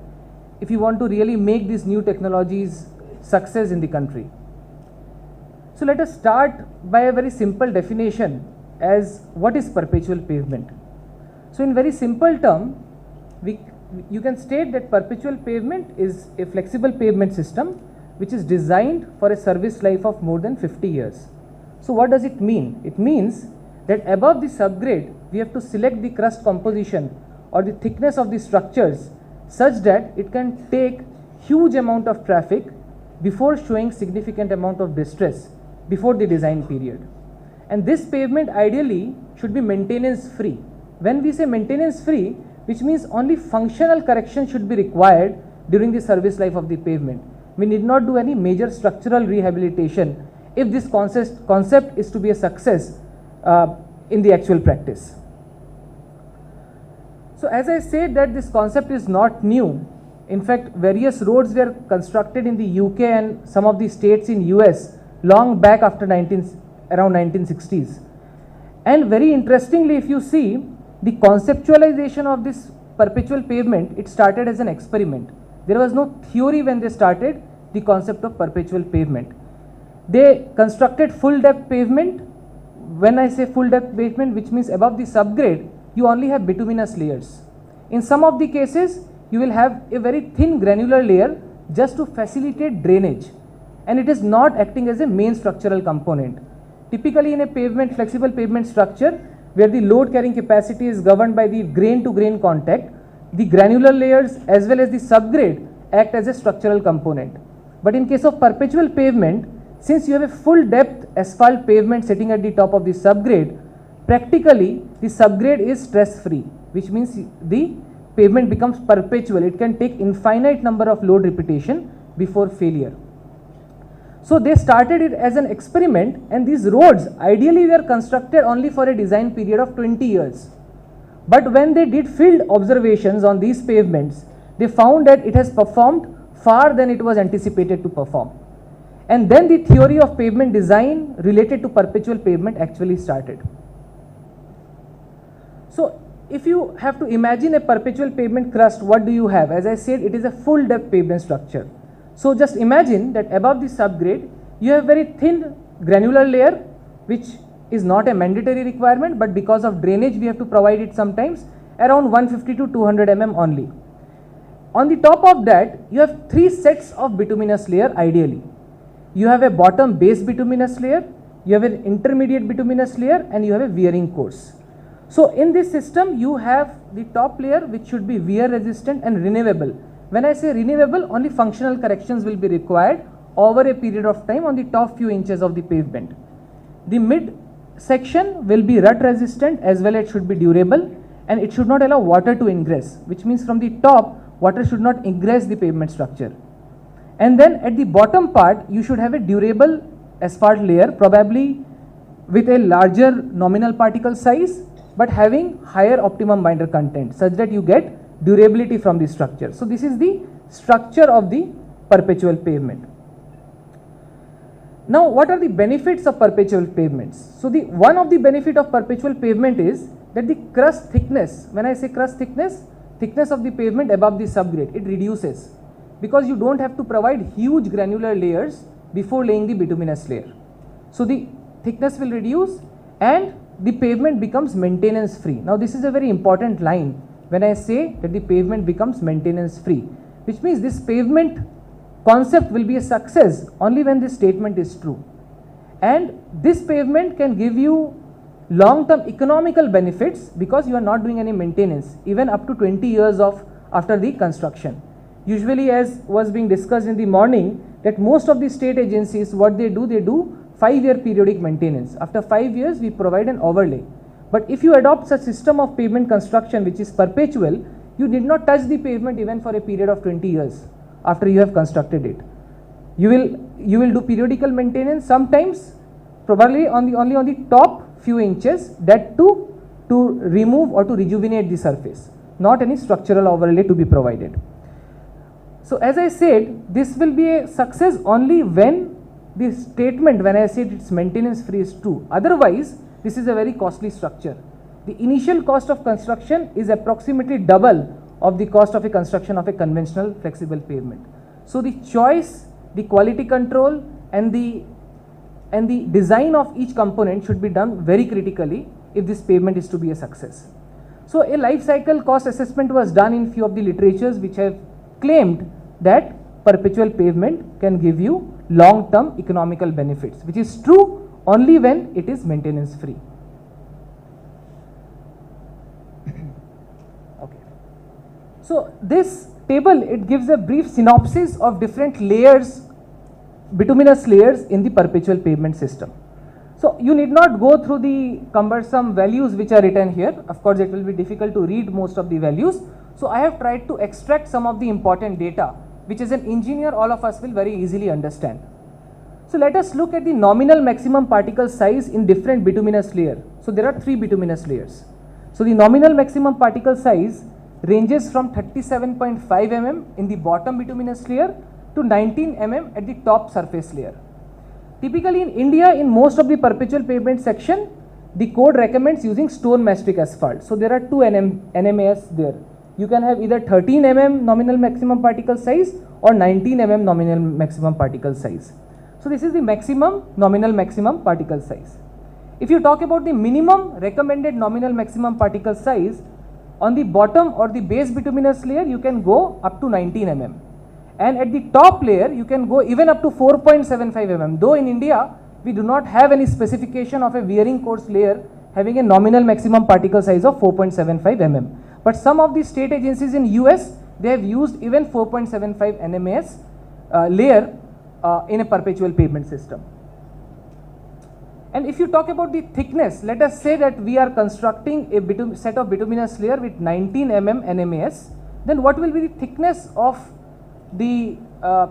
if you want to really make these new technologies success in the country. So let us start by a very simple definition as what is perpetual pavement. So in very simple term, you can state that perpetual pavement is a flexible pavement system which is designed for a service life of more than 50 years. So what does it mean? It means that above the subgrade, we have to select the crust composition or the thickness of the structures such that it can take huge amount of traffic before showing significant amount of distress before the design period. And this pavement ideally should be maintenance free. When we say maintenance free, which means only functional correction should be required during the service life of the pavement. We need not do any major structural rehabilitation if this concept is to be a success in the actual practice. So as I said that this concept is not new. In fact, various roads were constructed in the UK and some of the states in US long back after around 1960s. And very interestingly, if you see, the conceptualization of this perpetual pavement, it started as an experiment. There was no theory when they started the concept of perpetual pavement. They constructed full depth pavement. When I say full depth pavement, which means above the subgrade, you only have bituminous layers. In some of the cases, you will have a very thin granular layer just to facilitate drainage, and it is not acting as a main structural component. Typically in a flexible pavement structure, where the load carrying capacity is governed by the grain to grain contact, the granular layers as well as the subgrade act as a structural component. But in case of perpetual pavement, since you have a full depth asphalt pavement sitting at the top of the subgrade, practically the subgrade is stress free, which means the pavement becomes perpetual. It can take infinite number of load repetition before failure. So they started it as an experiment, and these roads ideally were constructed only for a design period of 20 years. But when they did field observations on these pavements, they found that it has performed far than it was anticipated to perform. And then the theory of pavement design related to perpetual pavement actually started. So if you have to imagine a perpetual pavement crust, what do you have? As I said, it is a full depth pavement structure. So just imagine that above the subgrade, you have very thin granular layer, which is not a mandatory requirement, but because of drainage we have to provide it sometimes, around 150 to 200 mm only. On the top of that, you have 3 sets of bituminous layer ideally. You have a bottom base bituminous layer, you have an intermediate bituminous layer, and you have a wearing course. So in this system, you have the top layer which should be wear resistant and renewable. When I say renewable, only functional corrections will be required over a period of time on the top few inches of the pavement. The mid section will be rut resistant as well as it should be durable, and it should not allow water to ingress, which means from the top, water should not ingress the pavement structure. And then at the bottom part, you should have a durable asphalt layer, probably with a larger nominal particle size, but having higher optimum binder content, such that you get durability from the structure. So this is the structure of the perpetual pavement. Now, what are the benefits of perpetual pavements? So one of the benefit of perpetual pavement is that the crust thickness, when I say crust thickness of the pavement above the subgrade, it reduces, because you don't have to provide huge granular layers before laying the bituminous layer. So the thickness will reduce and the pavement becomes maintenance free. Now this is a very important line when I say that the pavement becomes maintenance free, which means this pavement concept will be a success only when this statement is true. And this pavement can give you long-term economical benefits because you are not doing any maintenance, even up to 20 years after the construction. Usually, as was being discussed in the morning, that most of the state agencies, what they do 5-year periodic maintenance. After 5 years, we provide an overlay. But if you adopt such system of pavement construction which is perpetual, you did not touch the pavement even for a period of 20 years after you have constructed it. You will do periodical maintenance, sometimes probably only on the top few inches, that to remove or to rejuvenate the surface, not any structural overlay to be provided. So as I said, this will be a success only when the statement, when I said it's maintenance free, is true. Otherwise, this is a very costly structure. The initial cost of construction is approximately double of the cost of a construction of a conventional flexible pavement. So the choice, the quality control and the design of each component should be done very critically if this pavement is to be a success. So a life cycle cost assessment was done in few of the literatures which have claimed that perpetual pavement can give you long-term economical benefits, which is true only when it is maintenance free. Okay. So this table, it gives a brief synopsis of different layers, bituminous layers in the perpetual pavement system. So you need not go through the cumbersome values which are written here. Of course, it will be difficult to read most of the values. So I have tried to extract some of the important data, which as an engineer all of us will very easily understand. So let us look at the nominal maximum particle size in different bituminous layer. So there are 3 bituminous layers. So the nominal maximum particle size ranges from 37.5 mm in the bottom bituminous layer to 19 mm at the top surface layer. Typically in India, in most of the perpetual pavement section, the code recommends using stone mastic asphalt. So there are 2 NMAS there. You can have either 13 mm nominal maximum particle size or 19 mm nominal maximum particle size. So this is the maximum nominal maximum particle size. If you talk about the minimum recommended nominal maximum particle size, on the bottom or the base bituminous layer you can go up to 19 mm, and at the top layer you can go even up to 4.75 mm. Though in India we do not have any specification of a wearing course layer having a nominal maximum particle size of 4.75 mm. But some of the state agencies in US, they have used even 4.75 NMAS layer in a perpetual pavement system. And if you talk about the thickness, let us say that we are constructing a set of bituminous layer with 19 mm NMAS, then what will be the thickness of the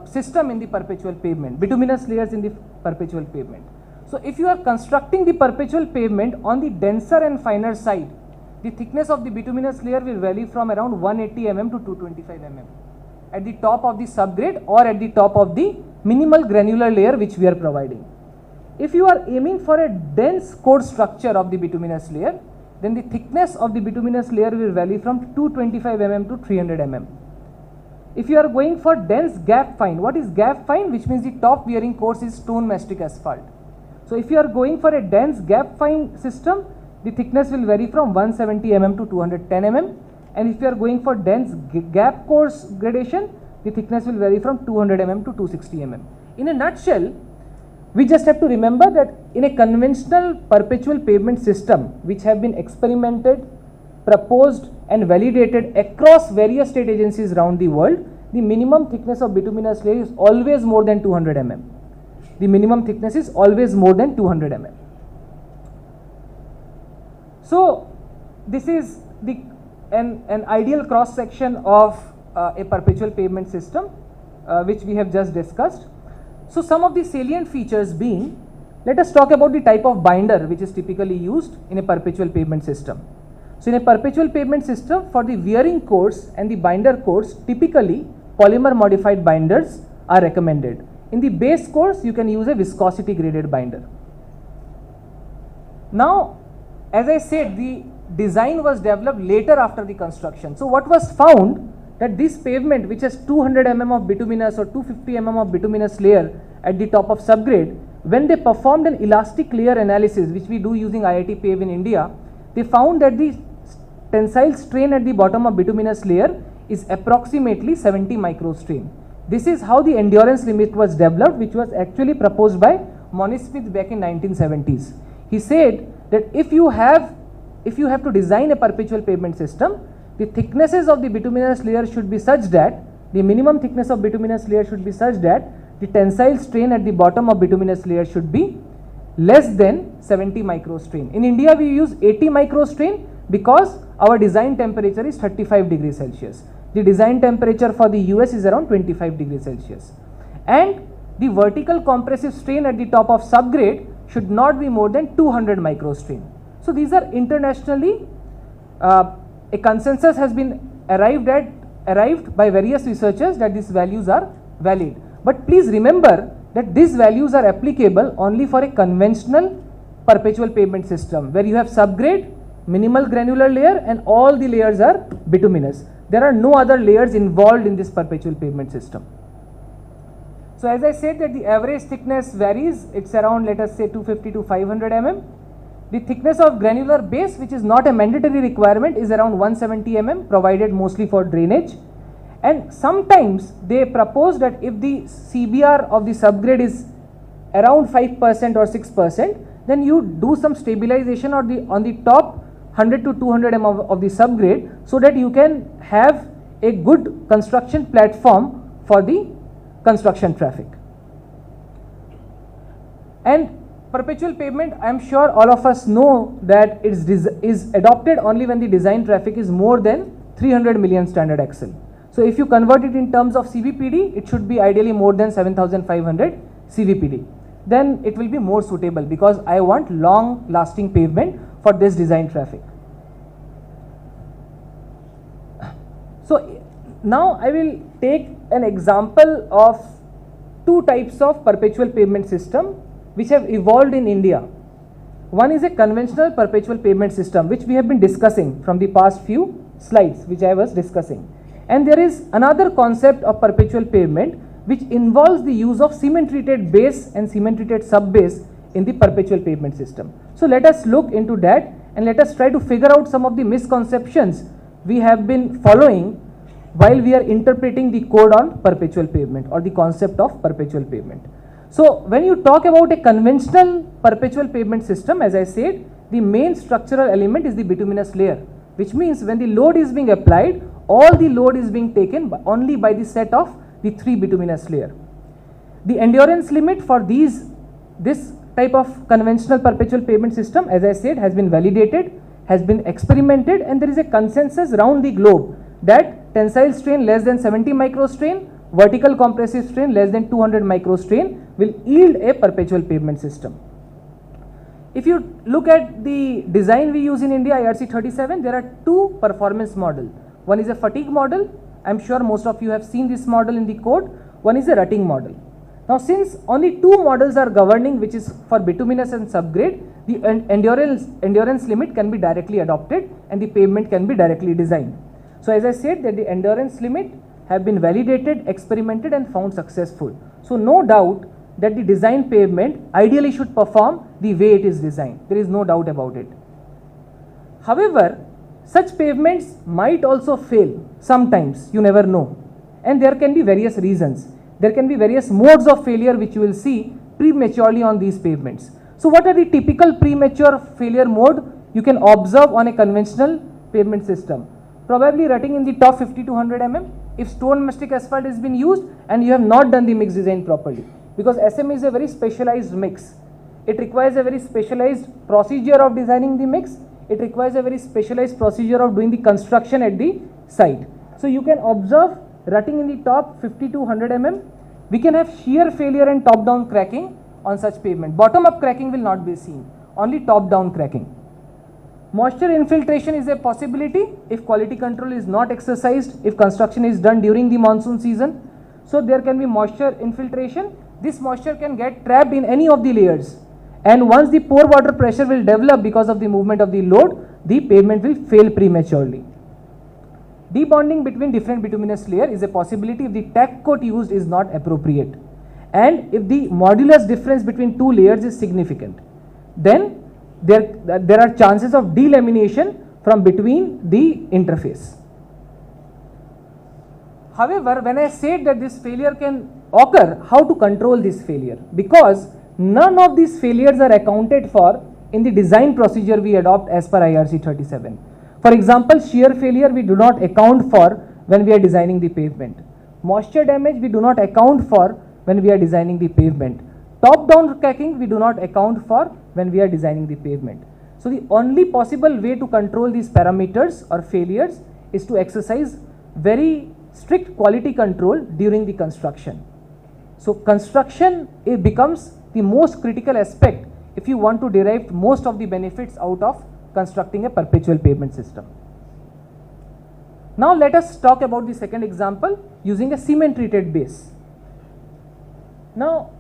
system in the perpetual pavement, bituminous layers in the perpetual pavement? So if you are constructing the perpetual pavement on the denser and finer side, the thickness of the bituminous layer will vary from around 180 mm to 225 mm at the top of the subgrade or at the top of the minimal granular layer which we are providing. If you are aiming for a dense core structure of the bituminous layer, then the thickness of the bituminous layer will vary from 225 mm to 300 mm. If you are going for dense gap fine, what is gap fine? Which means the top wearing course is stone mastic asphalt. So if you are going for a dense gap fine system, the thickness will vary from 170 mm to 210 mm, and if you are going for dense gap course gradation, the thickness will vary from 200 mm to 260 mm. In a nutshell, we just have to remember that in a conventional perpetual pavement system which have been experimented, proposed and validated across various state agencies around the world, the minimum thickness of bituminous layer is always more than 200 mm. The minimum thickness is always more than 200 mm. So this is an ideal cross section of a perpetual pavement system which we have just discussed. So some of the salient features being, let us talk about the type of binder which is typically used in a perpetual pavement system. So in a perpetual pavement system, for the wearing course and the binder course, typically polymer modified binders are recommended. In the base course, you can use a viscosity graded binder. Now, as I said, the design was developed later after the construction. So what was found, that this pavement which has 200 mm of bituminous or 250 mm of bituminous layer at the top of subgrade, when they performed an elastic layer analysis, which we do using IIT PAVE in India, they found that the tensile strain at the bottom of bituminous layer is approximately 70 microstrain. This is how the endurance limit was developed, which was actually proposed by Moniz Smith back in 1970s. He said that if you have to design a perpetual pavement system, the thicknesses of the bituminous layer should be such that, the minimum thickness of bituminous layer should be such that the tensile strain at the bottom of bituminous layer should be less than 70 microstrain. In India, we use 80 microstrain because our design temperature is 35 degrees Celsius. The design temperature for the US is around 25 degrees Celsius. And the vertical compressive strain at the top of subgrade should not be more than 200 microstrain. So these are internationally, a consensus has been arrived by various researchers that these values are valid. But please remember that these values are applicable only for a conventional perpetual pavement system where you have subgrade, minimal granular layer and all the layers are bituminous. There are no other layers involved in this perpetual pavement system. So as I said that the average thickness varies, it's around, let us say, 250 to 500 mm. The thickness of granular base, which is not a mandatory requirement, is around 170 mm, provided mostly for drainage. And sometimes they propose that if the CBR of the subgrade is around 5% or 6%, then you do some stabilization on the top 100 to 200 mm of the subgrade, so that you can have a good construction platform for the construction traffic. And perpetual pavement, I am sure all of us know that it is adopted only when the design traffic is more than 300 million standard axle. So if you convert it in terms of CVPD, it should be ideally more than 7500 CVPD. Then it will be more suitable because I want long lasting pavement for this design traffic. So now I will take an example of two types of perpetual pavement system which have evolved in India. One is a conventional perpetual pavement system which we have been discussing from the past few slides which I was discussing. And there is another concept of perpetual pavement which involves the use of cement treated base and cement treated sub base in the perpetual pavement system. So let us look into that and let us try to figure out some of the misconceptions we have been following while we are interpreting the code on perpetual pavement or the concept of perpetual pavement. So when you talk about a conventional perpetual pavement system, as I said, the main structural element is the bituminous layer, which means when the load is being applied, all the load is being taken only by the set of the three bituminous layer. The endurance limit for this type of conventional perpetual pavement system, as I said, has been validated, has been experimented, and there is a consensus around the globe that tensile strain less than 70 microstrain, vertical compressive strain less than 200 microstrain will yield a perpetual pavement system. If you look at the design we use in India, IRC 37, there are two performance models. One is a fatigue model. I am sure most of you have seen this model in the code. One is a rutting model. Now since only two models are governing, which is for bituminous and subgrade, the endurance limit can be directly adopted and the pavement can be directly designed. So as I said that the endurance limit have been validated, experimented and found successful. So no doubt that the design pavement ideally should perform the way it is designed. There is no doubt about it. However, such pavements might also fail sometimes, you never know. And there can be various reasons. There can be various modes of failure which you will see prematurely on these pavements. So what are the typical premature failure mode you can observe on a conventional pavement system? Probably rutting in the top 50 to 100 mm if stone mastic asphalt has been used and you have not done the mix design properly. Because SM is a very specialized mix. It requires a very specialized procedure of designing the mix. It requires a very specialized procedure of doing the construction at the site. So you can observe rutting in the top 50 to 100 mm. We can have shear failure and top down cracking on such pavement. Bottom up cracking will not be seen, only top down cracking. Moisture infiltration is a possibility if quality control is not exercised, if construction is done during the monsoon season. So there can be moisture infiltration. This moisture can get trapped in any of the layers. And once the pore water pressure will develop because of the movement of the load, the pavement will fail prematurely. Debonding between different bituminous layers is a possibility if the tack coat used is not appropriate and if the modulus difference between two layers is significant. Then there are chances of delamination from between the interface. However, when I said that this failure can occur, how to control this failure? Because none of these failures are accounted for in the design procedure we adopt as per IRC 37. For example, shear failure we do not account for when we are designing the pavement. Moisture damage we do not account for when we are designing the pavement. Top down cracking we do not account for when we are designing the pavement. So the only possible way to control these parameters or failures is to exercise very strict quality control during the construction. So construction, it becomes the most critical aspect if you want to derive most of the benefits out of constructing a perpetual pavement system. Now let us talk about the second example using a cement treated base. Now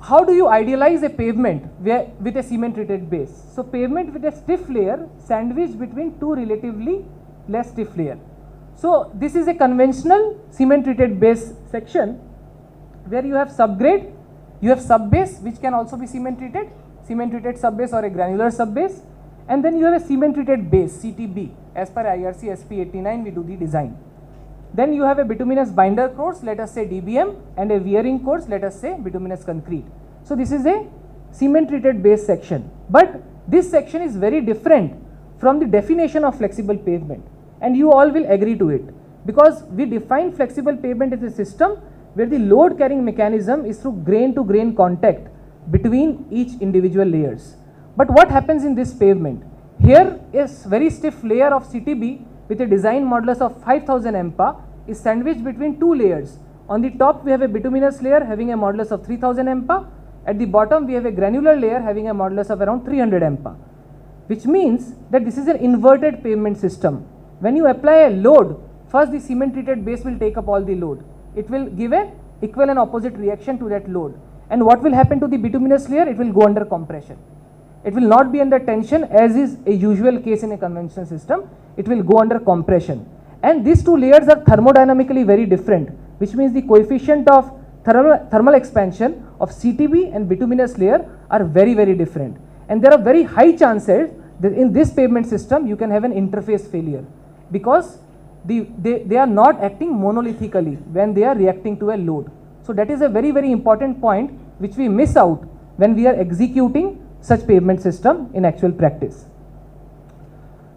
how do you idealize a pavement with a cement treated base? So pavement with a stiff layer sandwiched between two relatively less stiff layer. So this is a conventional cement treated base section where you have subgrade, you have subbase which can also be cement treated subbase or a granular subbase, and then you have a cement treated base CTB as per IRC SP 89 we do the design. Then you have a bituminous binder course, let us say DBM, and a wearing course, let us say bituminous concrete. So this is a cement treated base section, but this section is very different from the definition of flexible pavement, and you all will agree to it because we define flexible pavement as a system where the load carrying mechanism is through grain to grain contact between each individual layers. But what happens in this pavement? Here is very stiff layer of CTB with a design modulus of 5000 MPa is sandwiched between two layers. On the top we have a bituminous layer having a modulus of 3000 MPa. At the bottom we have a granular layer having a modulus of around 300 MPa, which means that this is an inverted pavement system. When you apply a load, first the cement treated base will take up all the load. It will give an equal and opposite reaction to that load. And what will happen to the bituminous layer? It will go under compression. It will not be under tension as is a usual case in a conventional system. It will go under compression. And these two layers are thermodynamically very different, which means the coefficient of thermal expansion of CTB and bituminous layer are very, very different. And there are very high chances that in this pavement system you can have an interface failure because they are not acting monolithically when they are reacting to a load. So that is a very, very important point which we miss out when we are executing such pavement system in actual practice.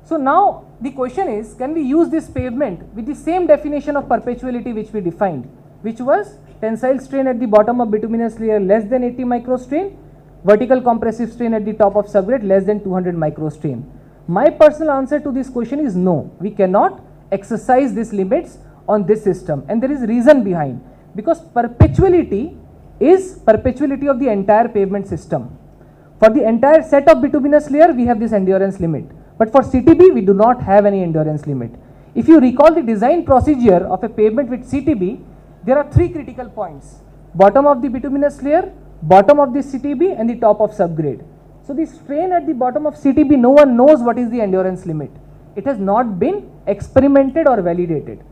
So now the question is, can we use this pavement with the same definition of perpetuality which we defined, which was tensile strain at the bottom of bituminous layer less than 80 microstrain, vertical compressive strain at the top of subgrade less than 200 microstrain. My personal answer to this question is no, we cannot exercise these limits on this system, and there is reason behind, because perpetuality is perpetuality of the entire pavement system. For the entire set of bituminous layer we have this endurance limit, but for CTB we do not have any endurance limit. If you recall the design procedure of a pavement with CTB, there are three critical points: bottom of the bituminous layer, bottom of the CTB, and the top of subgrade. So the strain at the bottom of CTB, no one knows what is the endurance limit. It has not been experimented or validated.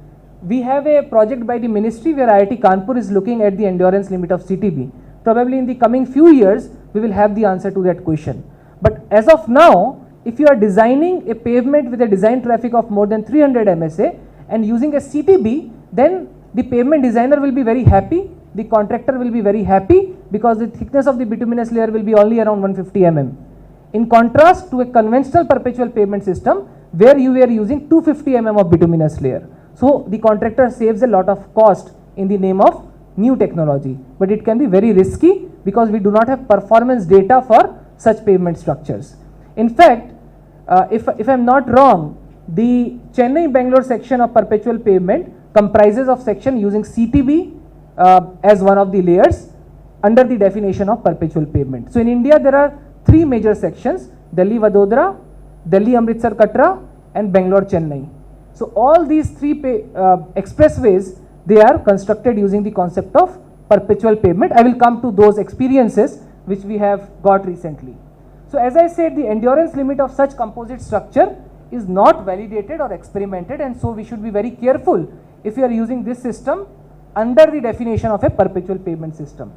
We have a project by the ministry where IIT Kanpur is looking at the endurance limit of CTB. Probably in the coming few years we will have the answer to that question. But as of now, if you are designing a pavement with a design traffic of more than 300 MSA and using a CTB, then the pavement designer will be very happy, the contractor will be very happy, because the thickness of the bituminous layer will be only around 150 mm. In contrast to a conventional perpetual pavement system where you were using 250 mm of bituminous layer. So the contractor saves a lot of cost in the name of new technology, but it can be very risky because we do not have performance data for such pavement structures. In fact, if I am not wrong, the Chennai-Bangalore section of perpetual pavement comprises of section using CTB as one of the layers under the definition of perpetual pavement. So in India there are three major sections: Delhi-Vadodara, Delhi-Amritsar-Katra and Bangalore-Chennai. So all these three expressways, they are constructed using the concept of perpetual pavement. I will come to those experiences which we have got recently. So as I said, the endurance limit of such composite structure is not validated or experimented, and so we should be very careful if you are using this system under the definition of a perpetual pavement system.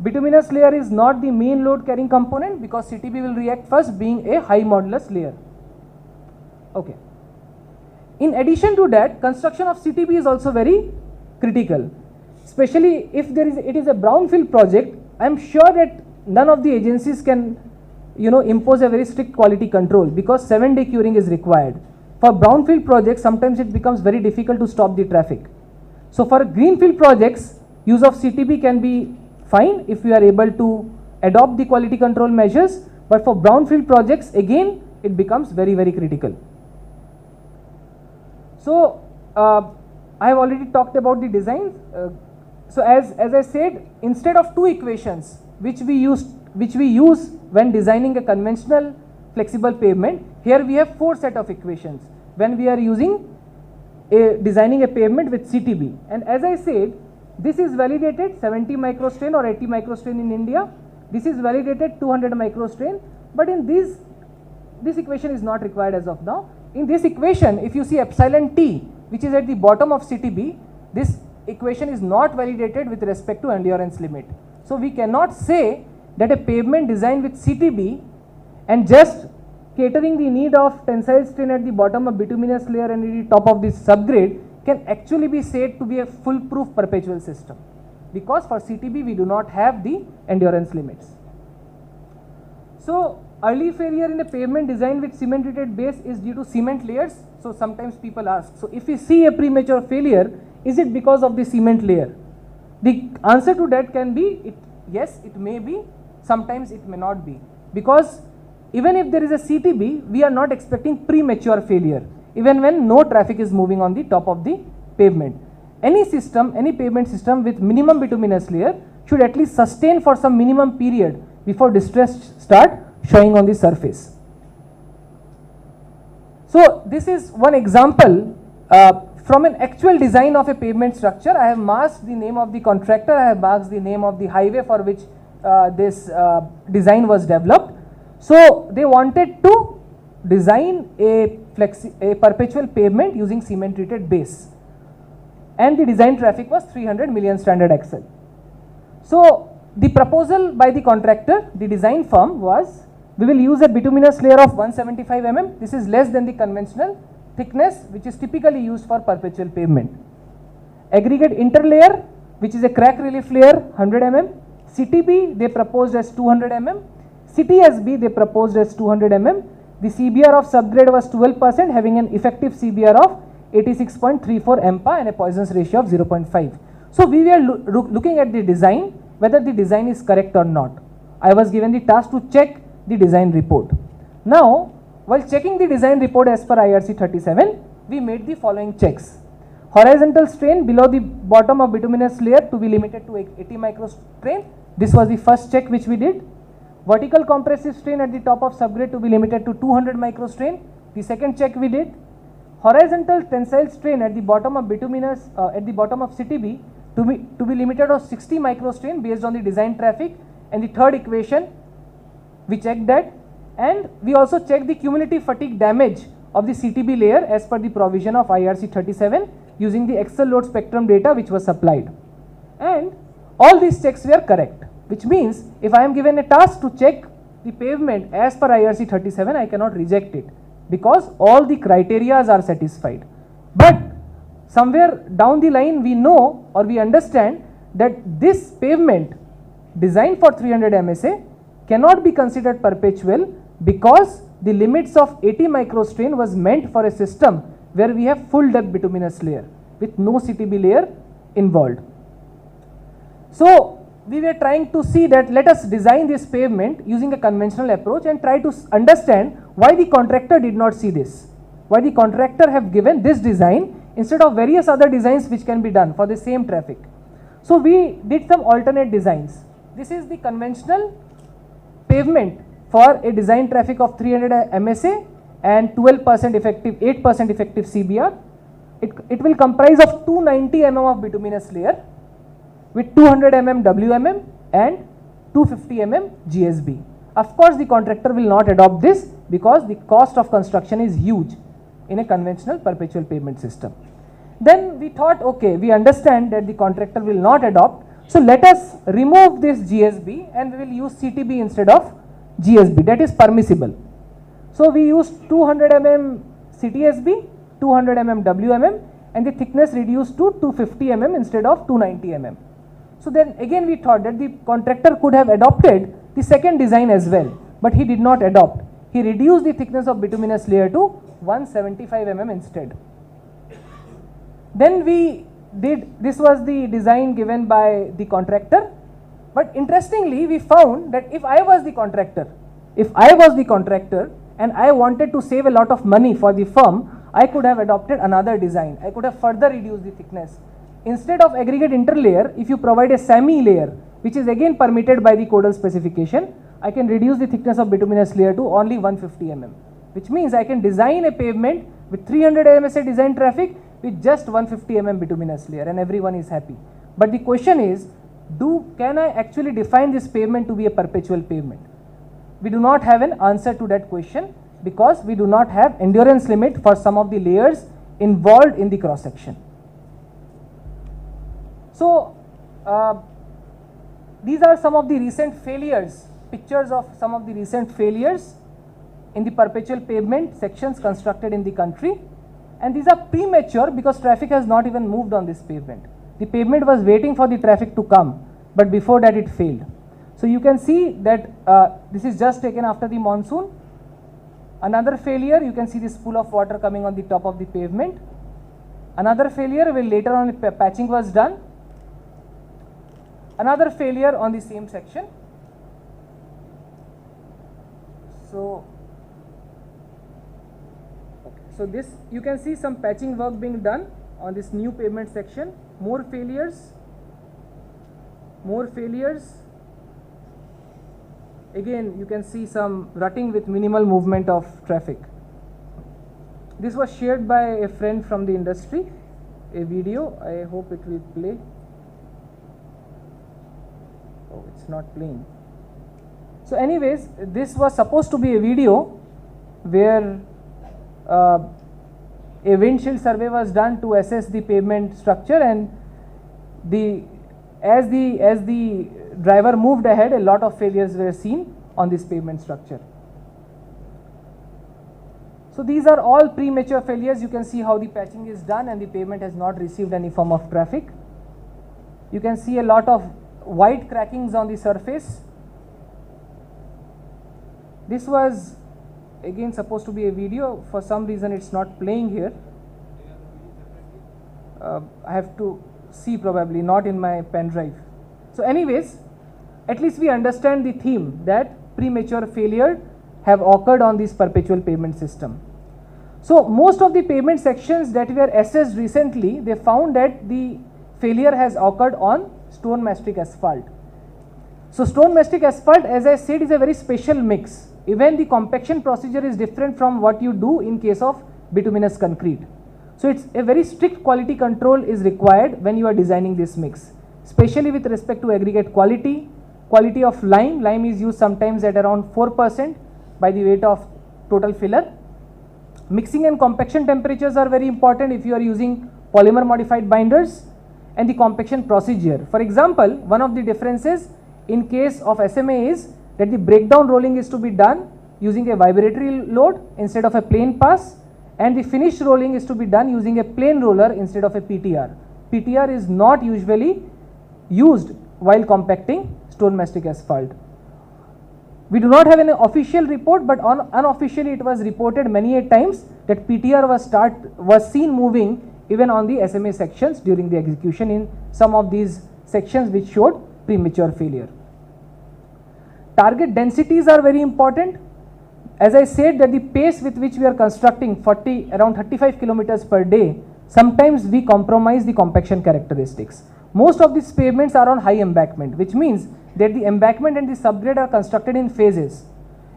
Bituminous layer is not the main load carrying component because CTB will react first, being a high modulus layer. Okay. In addition to that, construction of CTB is also very critical, especially if it is a brownfield project. I am sure that none of the agencies can impose a very strict quality control because 7-day curing is required. For brownfield projects, sometimes it becomes very difficult to stop the traffic. So for greenfield projects, use of CTB can be fine if we are able to adopt the quality control measures, but for brownfield projects, again, it becomes very, very critical. So I have already talked about the design. So as I said, instead of two equations which we use when designing a conventional flexible pavement, here we have four set of equations when we are designing a pavement with CTB. And as I said, this is validated 70 microstrain or 80 microstrain in India. This is validated 200 microstrain, but in this equation is not required as of now. In this equation, if you see epsilon T, which is at the bottom of CTB, this equation is not validated with respect to endurance limit. So we cannot say that a pavement designed with CTB and just catering the need of tensile strain at the bottom of bituminous layer and at the top of this subgrade can actually be said to be a foolproof perpetual system, because for CTB we do not have the endurance limits. So early failure in a pavement design with cement treated base is due to cement layers. So sometimes people ask, so if we see a premature failure, is it because of the cement layer? The answer to that can be, yes, it may be, sometimes it may not be, because even if there is a CTB, we are not expecting premature failure, even when no traffic is moving on the top of the pavement. Any system, any pavement system with minimum bituminous layer should at least sustain for some minimum period before distress start showing on the surface. So this is one example from an actual design of a pavement structure. I have masked the name of the contractor, I have masked the name of the highway for which this design was developed. So they wanted to design a perpetual pavement using cement treated base, and the design traffic was 300 million standard axle. So the proposal by the contractor, the design firm, was we will use a bituminous layer of 175 mm. This is less than the conventional thickness which is typically used for perpetual pavement. Aggregate interlayer, which is a crack relief layer, 100 mm. CTB they proposed as 200 mm. CTSB they proposed as 200 mm. The CBR of subgrade was 12%, having an effective CBR of 86.34 MPa and a Poisson's ratio of 0.5. So we were looking at the design, whether the design is correct or not. I was given the task to check the design report. Now, while checking the design report as per IRC 37, we made the following checks. Horizontal strain below the bottom of bituminous layer to be limited to 80 microstrain. This was the first check which we did. Vertical compressive strain at the top of subgrade to be limited to 200 microstrain. The second check we did. Horizontal tensile strain at the bottom of bituminous, at the bottom of CTB to be limited to 60 microstrain based on the design traffic. And the third equation, we checked that. And we also checked the cumulative fatigue damage of the CTB layer as per the provision of IRC 37 using the Excel load spectrum data which was supplied. And all these checks were correct, which means if I am given a task to check the pavement as per IRC 37, I cannot reject it because all the criteria are satisfied. But somewhere down the line we know or we understand that this pavement designed for 300 MSA cannot be considered perpetual because the limits of 80 microstrain was meant for a system where we have full depth bituminous layer with no CTB layer involved. So we were trying to see that let us design this pavement using a conventional approach and try to understand why the contractor did not see this, why the contractor have given this design instead of various other designs which can be done for the same traffic. So we did some alternate designs. This is the conventional pavement for a design traffic of 300 MSA and 12% effective, 8% effective CBR. It will comprise of 290 mm of bituminous layer with 200 mm WMM and 250 mm GSB. Of course, the contractor will not adopt this because the cost of construction is huge in a conventional perpetual pavement system. Then we thought, okay, we understand that the contractor will not adopt, so let us remove this GSB and we will use CTB instead of GSB, that is permissible. So we used 200 mm CTSB, 200 mm WMM and the thickness reduced to 250 mm instead of 290 mm. So then again we thought that the contractor could have adopted the second design as well, but he did not adopt. He reduced the thickness of bituminous layer to 175 mm instead. Then we did, this was the design given by the contractor, but interestingly we found that if I was the contractor and I wanted to save a lot of money for the firm, I could have adopted another design. I could have further reduced the thickness. Instead of aggregate interlayer, if you provide a semi-layer, which is again permitted by the codal specification, I can reduce the thickness of bituminous layer to only 150 mm, which means I can design a pavement with 300 MSA design traffic with just 150 mm bituminous layer and everyone is happy. But the question is, can I actually define this pavement to be a perpetual pavement? We do not have an answer to that question because we do not have endurance limit for some of the layers involved in the cross section. So these are some of the recent failures, pictures of some of the recent failures in the perpetual pavement sections constructed in the country, and these are premature because traffic has not even moved on this pavement. The pavement was waiting for the traffic to come, but before that it failed. So you can see that this is just taken after the monsoon. Another failure, you can see this pool of water coming on the top of the pavement. Another failure where later on patching was done. Another failure on the same section. So this, you can see some patching work being done on this new pavement section. More failures. Again, you can see some rutting with minimal movement of traffic. This was shared by a friend from the industry, a video. I hope it will play. Oh, it's not playing. So anyways, this was supposed to be a video where a windshield survey was done to assess the pavement structure, and as the driver moved ahead, a lot of failures were seen on this pavement structure. So these are all premature failures. You can see how the patching is done and the pavement has not received any form of traffic. You can see a lot of white crackings on the surface. This was again supposed to be a video. For some reason it's not playing here. I have to see, probably not in my pen drive. So anyways, at least we understand the theme that premature failure have occurred on this perpetual pavement system. So most of the pavement sections that were assessed recently, they found that the failure has occurred on stone mastic asphalt. So stone mastic asphalt, as I said, is a very special mix. Even the compaction procedure is different from what you do in case of bituminous concrete. So it's a very strict quality control is required when you are designing this mix, especially with respect to aggregate quality, quality of lime. Lime is used sometimes at around 4% by the weight of total filler. Mixing and compaction temperatures are very important if you are using polymer modified binders, and the compaction procedure. For example, one of the differences in case of SMA is that the breakdown rolling is to be done using a vibratory load instead of a plain pass, and the finish rolling is to be done using a plain roller instead of a PTR. PTR is not usually used while compacting stone mastic asphalt. We do not have an official report, but unofficially it was reported many a times that PTR was seen moving even on the SMA sections during the execution in some of these sections which showed premature failure. Target densities are very important. As I said, that the pace with which we are constructing around 35 kilometers per day, sometimes we compromise the compaction characteristics. Most of these pavements are on high embankment, which means that the embankment and the subgrade are constructed in phases,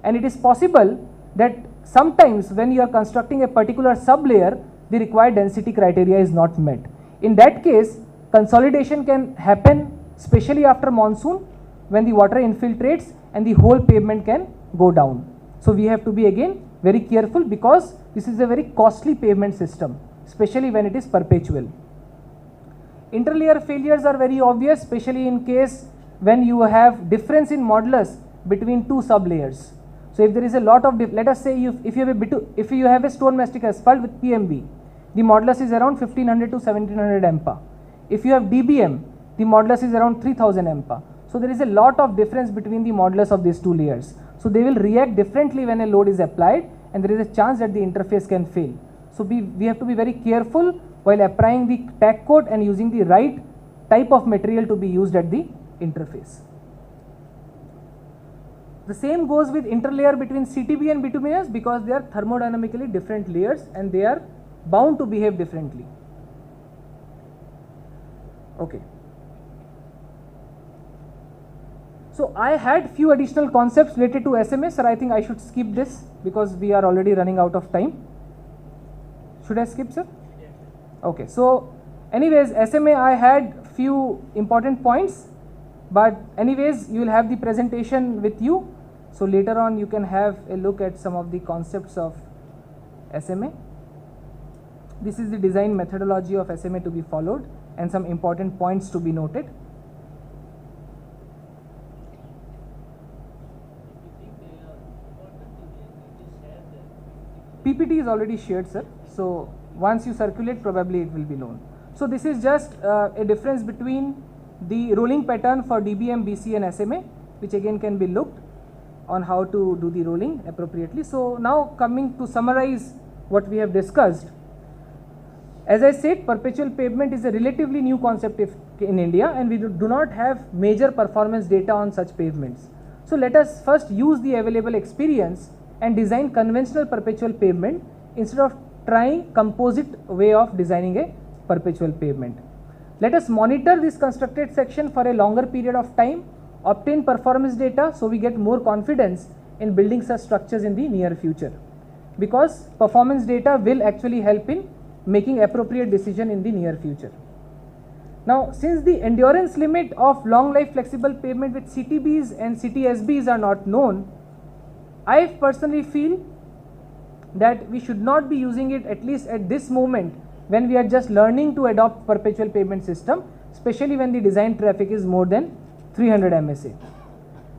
and it is possible that sometimes when you are constructing a particular sublayer, the required density criteria is not met. In that case, consolidation can happen, especially after monsoon, when the water infiltrates and the whole pavement can go down. So we have to be again very careful, because this is a very costly pavement system, especially when it is perpetual. Interlayer failures are very obvious, especially in case when you have difference in modulus between two sublayers. So if there is a lot of, let us say if you have a stone mastic asphalt with PMB, the modulus is around 1500 to 1700 MPa. If you have DBM, the modulus is around 3000 MPa. So there is a lot of difference between the modulus of these two layers. So they will react differently when a load is applied, and there is a chance that the interface can fail. So we have to be very careful while applying the tack coat and using the right type of material to be used at the interface. The same goes with interlayer between CTB and bituminous, because they are thermodynamically different layers and they are bound to behave differently. Okay. So I had few additional concepts related to SMA. Sir, I think I should skip this because we are already running out of time. Should I skip, sir? Okay. So anyways, SMA I had few important points, but anyways you will have the presentation with you. So later on you can have a look at some of the concepts of SMA. This is the design methodology of SMA to be followed and some important points to be noted. PPT is already shared, sir. So once you circulate, probably it will be known. So this is just a difference between the rolling pattern for DBM, BC and SMA, which again can be looked on how to do the rolling appropriately. So now coming to summarize what we have discussed. As I said, perpetual pavement is a relatively new concept in India, and we do not have major performance data on such pavements. So let us first use the available experience and design conventional perpetual pavement instead of trying composite way of designing a perpetual pavement. Let us monitor this constructed section for a longer period of time, obtain performance data so we get more confidence in building such structures in the near future, because performance data will actually help in making appropriate decision in the near future. Now, since the endurance limit of long life flexible pavement with CTBs and CTSBs are not known, I personally feel that we should not be using it, at least at this moment when we are just learning to adopt perpetual pavement system, especially when the design traffic is more than 300 MSA.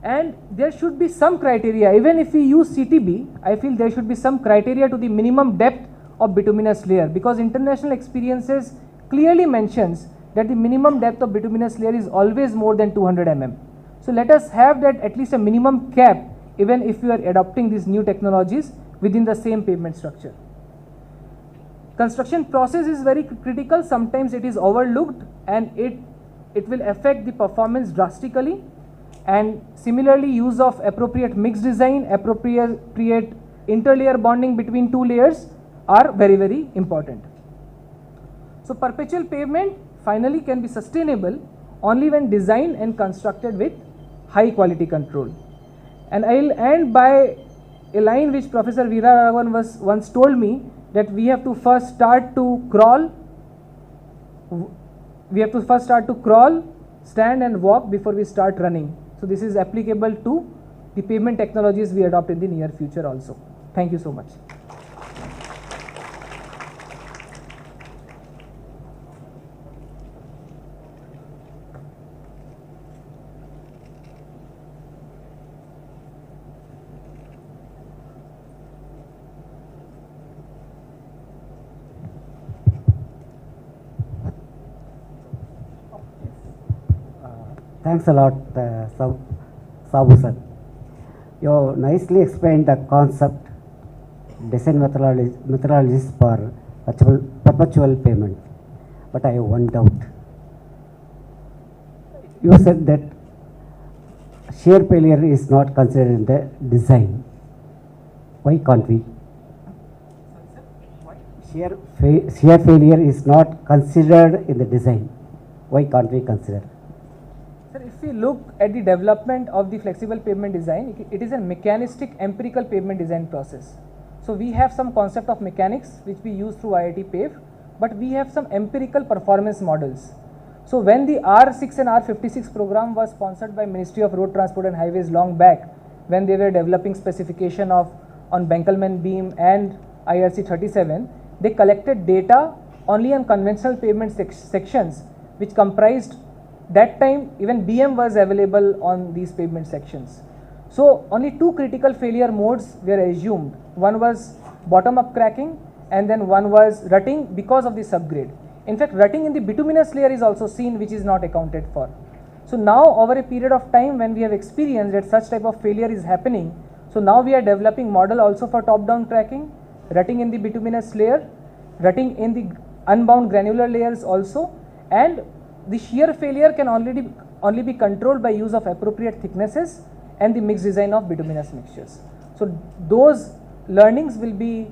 And there should be some criteria, even if we use CTB, I feel there should be some criteria to the minimum depth of bituminous layer, because international experiences clearly mentions that the minimum depth of bituminous layer is always more than 200 mm. So let us have that at least a minimum cap, even if we are adopting these new technologies within the same pavement structure. Construction process is very critical. Sometimes it is overlooked and it will affect the performance drastically. And similarly, use of appropriate mix design, appropriate interlayer bonding between two layers are very, very important. So perpetual pavement finally can be sustainable only when designed and constructed with high quality control. And I will end by a line which Professor Veera Raghavan once told me, that we have to first start to crawl, stand and walk before we start running. So this is applicable to the pavement technologies we adopt in the near future also. Thank you so much. Thanks a lot, Sabu sir. You nicely explained the concept, design methodologies for perpetual payment. But I have one doubt. You said that shear failure is not considered in the design. Why can't we? Shear failure is not considered in the design. Why can't we consider? Sir, if we look at the development of the flexible pavement design, it is a mechanistic empirical pavement design process. So we have some concept of mechanics which we use through IIT PAVE, but we have some empirical performance models. So when the R6 and R56 program was sponsored by Ministry of Road Transport and Highways long back, when they were developing specification on Benkelman beam and IRC 37, they collected data only on conventional pavement sections, which comprised, that time even BM was available on these pavement sections. So only two critical failure modes were assumed. One was bottom up cracking and then one was rutting because of the subgrade. In fact, rutting in the bituminous layer is also seen, which is not accounted for. So now over a period of time when we have experienced that such type of failure is happening, so now we are developing model also for top down cracking, rutting in the bituminous layer, rutting in the unbound granular layers also, and the shear failure can only be controlled by use of appropriate thicknesses and the mixed design of bituminous mixtures. So those learnings will be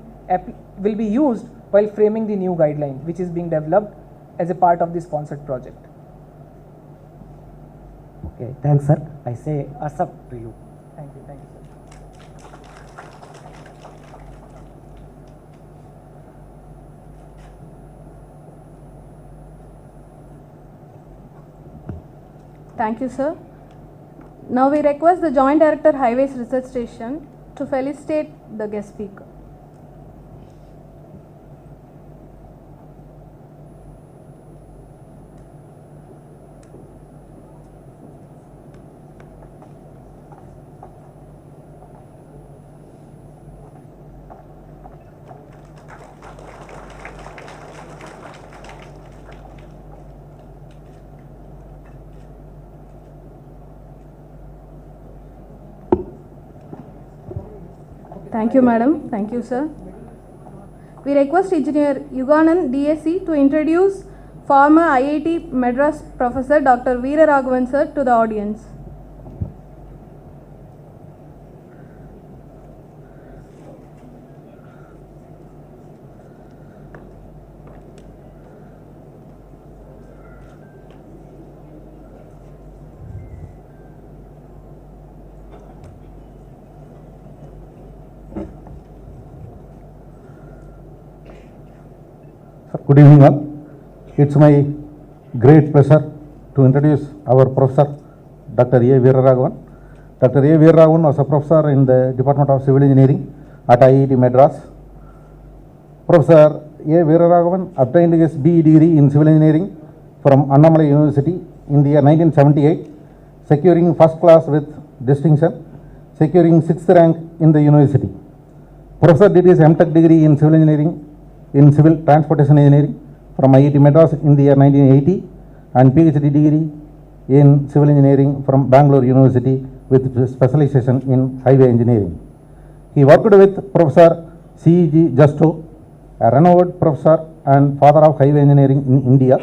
used while framing the new guideline, which is being developed as a part of the sponsored project. Okay, thanks sir. I say ASAP to you. Thank you sir. Thank you, sir. Now we request the Joint Director Highways Research Station to felicitate the guest speaker. Thank you, madam. Thank you, sir. We request Engineer Yuganand DSC to introduce former IIT Madras Professor Dr. Veera Raghavan sir to the audience. Good evening all. It's my great pleasure to introduce our professor, Dr. A. Veera Raghavan. Dr. A. Veera Raghavan was a professor in the Department of Civil Engineering at IIT Madras. Professor A. Veera Raghavan obtained his BE degree in Civil Engineering from Annamalai University in the year 1978, securing first class with distinction, securing 6th rank in the university. Professor did his MTech degree in Civil Engineering in Civil Transportation Engineering from IIT Madras in the year 1980 and PhD degree in Civil Engineering from Bangalore University with specialization in Highway Engineering. He worked with Professor C.G. Justo, a renowned professor and father of Highway Engineering in India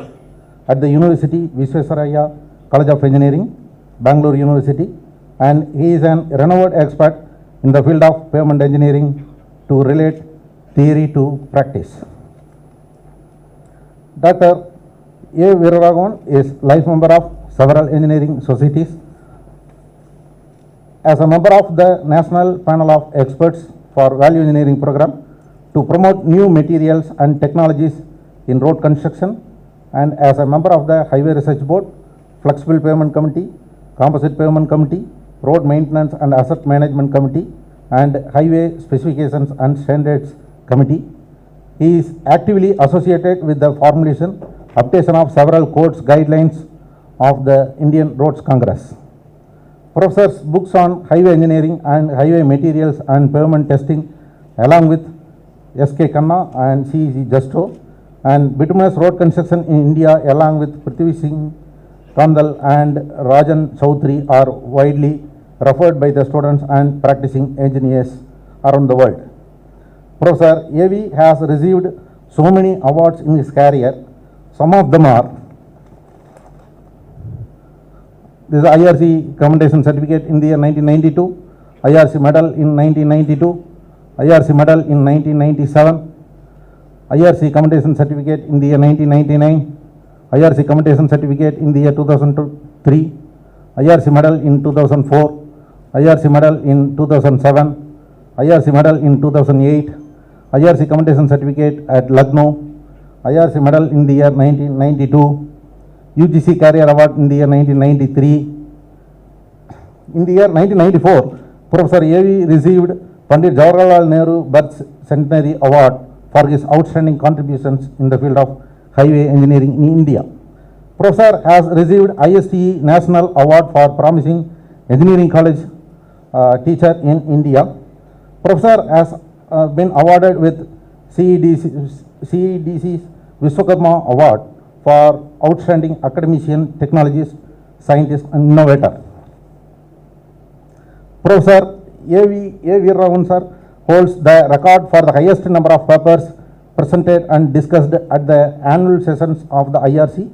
at the University Visvesvaraya College of Engineering, Bangalore University, and he is an renowned expert in the field of pavement engineering to relate theory to practice. Dr. A. Veera Raghavan is life member of several engineering societies. As a member of the National Panel of Experts for Value Engineering Program to promote new materials and technologies in road construction, and as a member of the Highway Research Board, Flexible Pavement Committee, Composite Pavement Committee, Road Maintenance and Asset Management Committee, and Highway Specifications and Standards Committee. He is actively associated with the formulation, updation of several codes guidelines of the Indian Roads Congress. Professor's books on highway engineering and highway materials and pavement testing along with S.K. Khanna and C.G. Justo and bituminous road construction in India along with Prithvi Singh Kandal and Rajan Chaudhary are widely referred by the students and practicing engineers around the world. Professor A.V. has received so many awards in his career. Some of them are this IRC Commendation Certificate in the year 1992, IRC Medal in 1992, IRC Medal in 1997, IRC Commendation Certificate in the year 1999, IRC Commendation Certificate in the year 2003, IRC Medal in 2004, IRC Medal in 2007, IRC Medal in 2008, IRC Commendation Certificate at Lucknow, IRC Medal in the year 1992, UGC Career Award in the year 1993. In the year 1994, Professor A.V. received Pandit Jawaharlal Nehru Birth Centenary Award for his outstanding contributions in the field of highway engineering in India. Professor has received ISTE National Award for Promising Engineering College Teacher in India. Professor has been awarded with CEDC's Vishwakarma Award for Outstanding Academician, Technologist, Scientist and Innovator. Professor A.V. Veeraraman sir holds the record for the highest number of papers presented and discussed at the annual sessions of the IRC,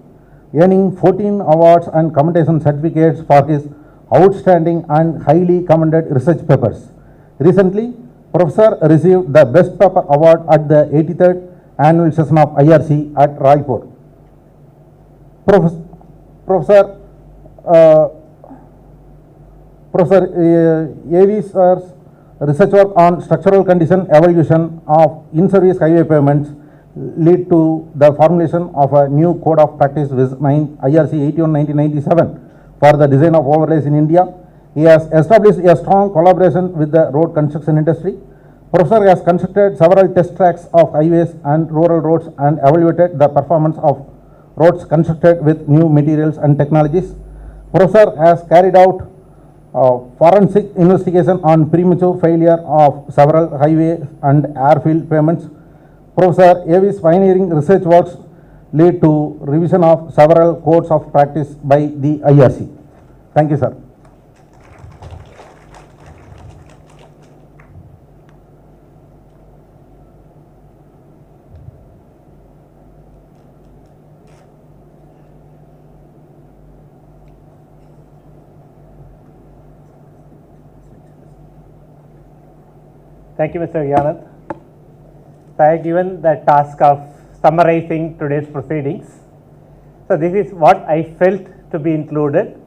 earning 14 awards and commendation certificates for his outstanding and highly commended research papers. Recently, Professor received the Best Paper Award at the 83rd annual session of IRC at Raipur. Professor A.V. sir's research work on structural condition evolution of in-service highway pavements lead to the formulation of a new code of practice with IRC 81/1997 for the design of overlays in India. He has established a strong collaboration with the road construction industry. Professor has constructed several test tracks of highways and rural roads and evaluated the performance of roads constructed with new materials and technologies. Professor has carried out forensic investigation on premature failure of several highway and airfield pavements. Professor A.V.'s pioneering research works lead to revision of several codes of practice by the IRC. Thank you, sir. Thank you, Mr. Yanat. So I have given the task of summarizing today's proceedings. So this is what I felt to be included.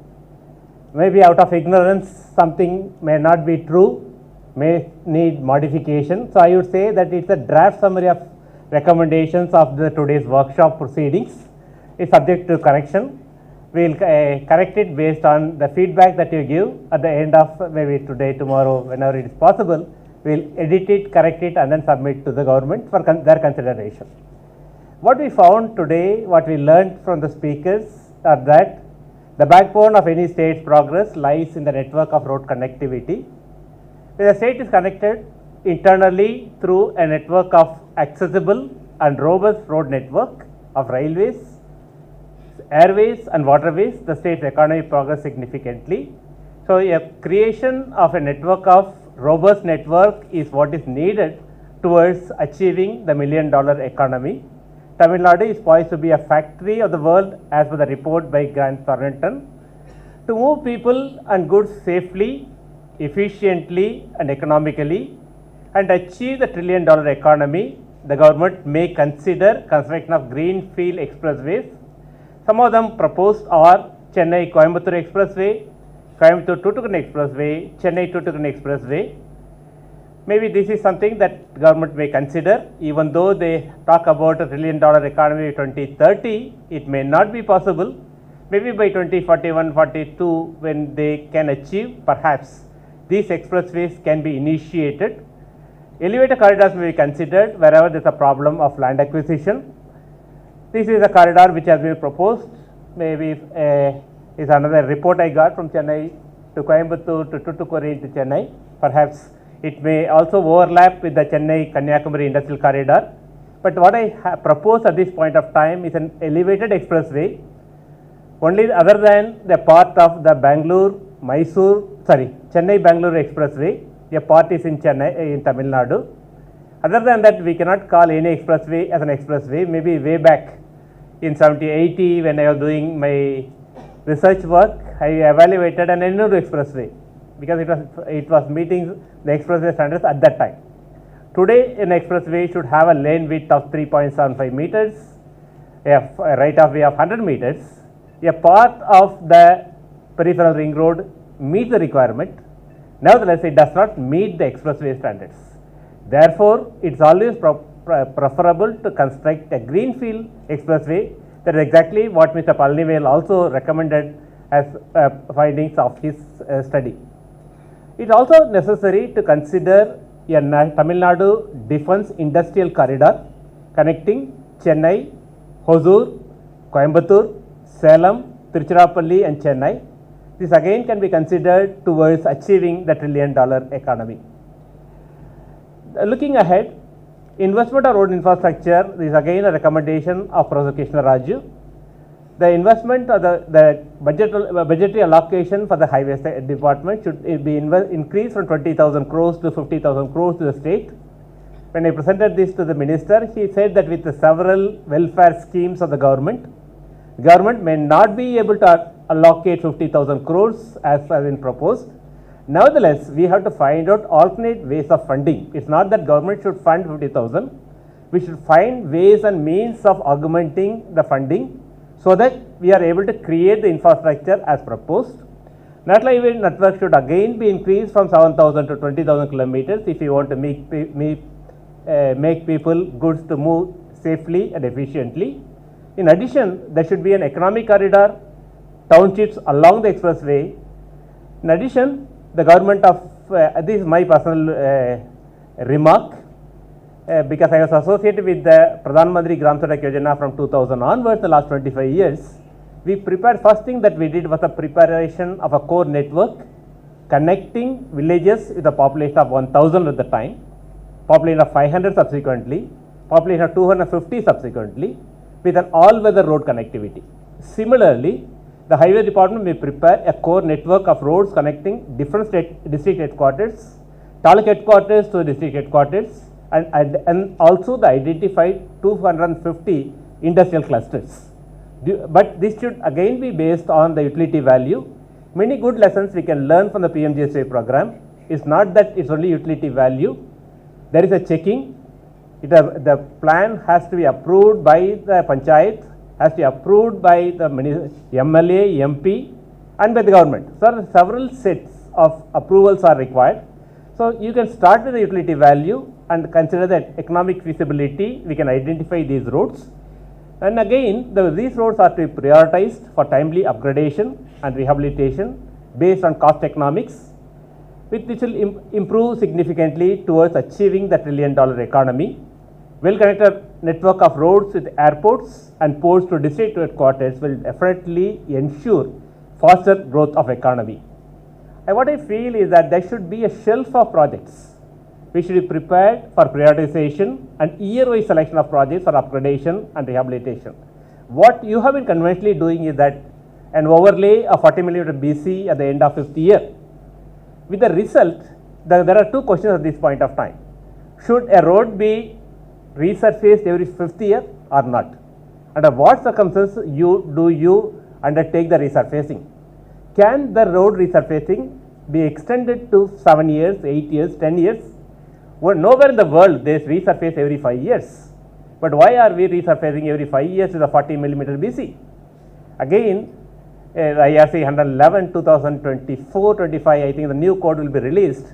Maybe out of ignorance, something may not be true, may need modification. So I would say that it's a draft summary of recommendations of the today's workshop proceedings. It's subject to correction. We will correct it based on the feedback that you give at the end of maybe today, tomorrow, whenever it is possible. We will edit it, correct it and then submit to the government for their consideration. What we found today, what we learned from the speakers are that the backbone of any state's progress lies in the network of road connectivity. When the state is connected internally through a network of accessible and robust road network of railways, airways and waterways, the state's economy progress significantly. So a creation of a network of robust network is what is needed towards achieving the $1 million economy. Tamil Nadu is poised to be a factory of the world as per the report by Grant Thornton. To move people and goods safely, efficiently and economically and achieve the $1 trillion economy, the government may consider construction of greenfield expressways. Some of them proposed are Chennai-Coimbatore Expressway, Coimbatore-Tuticorin Expressway, Chennai-Tuticorin Expressway. Maybe this is something that government may consider, even though they talk about a $1 trillion economy by 2030, it may not be possible. Maybe by 2041-42, when they can achieve, perhaps these expressways can be initiated. Elevator corridors may be considered wherever there is a problem of land acquisition. This is a corridor which has been proposed. Maybe is another report I got from Chennai to Coimbatore to Tuticorin to Chennai. Perhaps it may also overlap with the Chennai-Kanyakumari industrial corridor. But what I propose at this point of time is an elevated expressway only other than the part of the Chennai-Bangalore expressway, a part is in Chennai, in Tamil Nadu. Other than that, we cannot call any expressway as an expressway. Maybe way back in 70-80, when I was doing my research work, I evaluated an Ennuru expressway because it was meeting the expressway standards at that time. Today, an expressway should have a lane width of 3.75 meters, a right of way of 100 meters. A part of the peripheral ring road meets the requirement. Nevertheless, it does not meet the expressway standards. Therefore, it is always preferable to construct a greenfield expressway. That is exactly what Mr. Palnivel also recommended as findings of his study. It is also necessary to consider a Tamil Nadu Defence Industrial Corridor connecting Chennai, Hosur, Coimbatore, Salem, Tiruchirappalli and Chennai. This again can be considered towards achieving the $1 trillion economy. Looking ahead, investment of road infrastructure is again a recommendation of Professor Krishna Raju. The investment of the budgetary allocation for the highways department should be increased from 20,000 crores to 50,000 crores to the state. When I presented this to the minister, he said that with the several welfare schemes of the government may not be able to allocate 50,000 crores as been proposed. Nevertheless, we have to find out alternate ways of funding. It's not that government should fund 50,000. We should find ways and means of augmenting the funding so that we are able to create the infrastructure as proposed. National highway network should again be increased from 7,000 to 20,000 kilometers if you want to make people goods to move safely and efficiently. In addition, there should be an economic corridor, townships along the expressway. In addition, the government of, this is my personal remark, because I was associated with the Pradhan Mantri Gram Sadak Yojana from 2000 onwards, the last 25 years. We prepared, first thing that we did was a preparation of a core network connecting villages with a population of 1000 at the time, population of 500 subsequently, population of 250 subsequently, with an all-weather road connectivity. Similarly, the highway department may prepare a core network of roads connecting different district headquarters, taluk headquarters to district headquarters, and also the identified 250 industrial clusters. But this should again be based on the utility value. Many good lessons we can learn from the PMGSY program. It's not that it's only utility value. There is a checking. The plan has to be approved by the panchayat, has to be approved by the MLA, MP and by the government. So, several sets of approvals are required. So, you can start with the utility value and consider that economic feasibility, we can identify these roads. And again, these roads are to be prioritized for timely upgradation and rehabilitation based on cost economics, which will improve significantly towards achieving the $1 trillion economy. Well-connected network of roads with airports and ports to district headquarters will definitely ensure faster growth of economy. And what I feel is that there should be a shelf of projects. We should be prepared for prioritization and year-wise selection of projects for upgradation and rehabilitation. What you have been conventionally doing is that an overlay of 40 mm BC at the end of 5th year. With the result, there are two questions at this point of time. Should a road be resurfaced every 5th year or not? Under what circumstances do you undertake the resurfacing? Can the road resurfacing be extended to 7 years, 8 years, 10 years? Well, nowhere in the world there is resurface every 5 years. But why are we resurfacing every 5 years with a 40 mm BC? Again, IRC 111 2024-25, I think the new code will be released.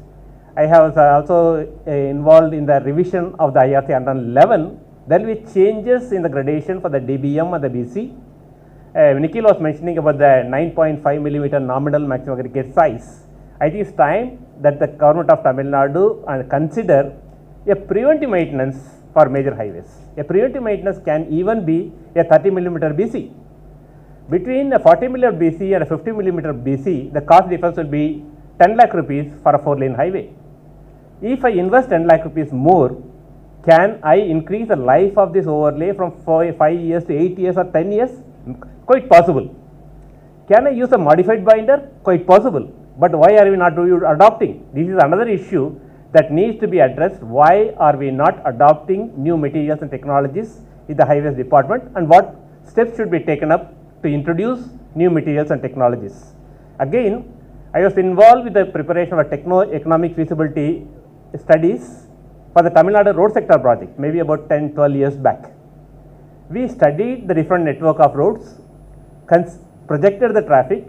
I have also involved in the revision of the IRC 111. There will be changes in the gradation for the DBM and the BC. Nikhil was mentioning about the 9.5 mm nominal maximum aggregate size. I think it's time that the government of Tamil Nadu consider a preventive maintenance for major highways. A preventive maintenance can even be a 30 mm BC. Between a 40 mm BC and a 50 mm BC, the cost difference will be 10 lakh rupees for a 4-lane highway. If I invest 10 lakh rupees more, can I increase the life of this overlay from 5 years to 8 years or 10 years? Quite possible. Can I use a modified binder? Quite possible. But why are we not adopting? This is another issue that needs to be addressed. Why are we not adopting new materials and technologies in the highways department, and what steps should be taken up to introduce new materials and technologies? Again, I was involved with the preparation of a techno-economic feasibility studies for the Tamil Nadu road sector project, maybe about 10-12 years back. We studied the different network of roads, projected the traffic,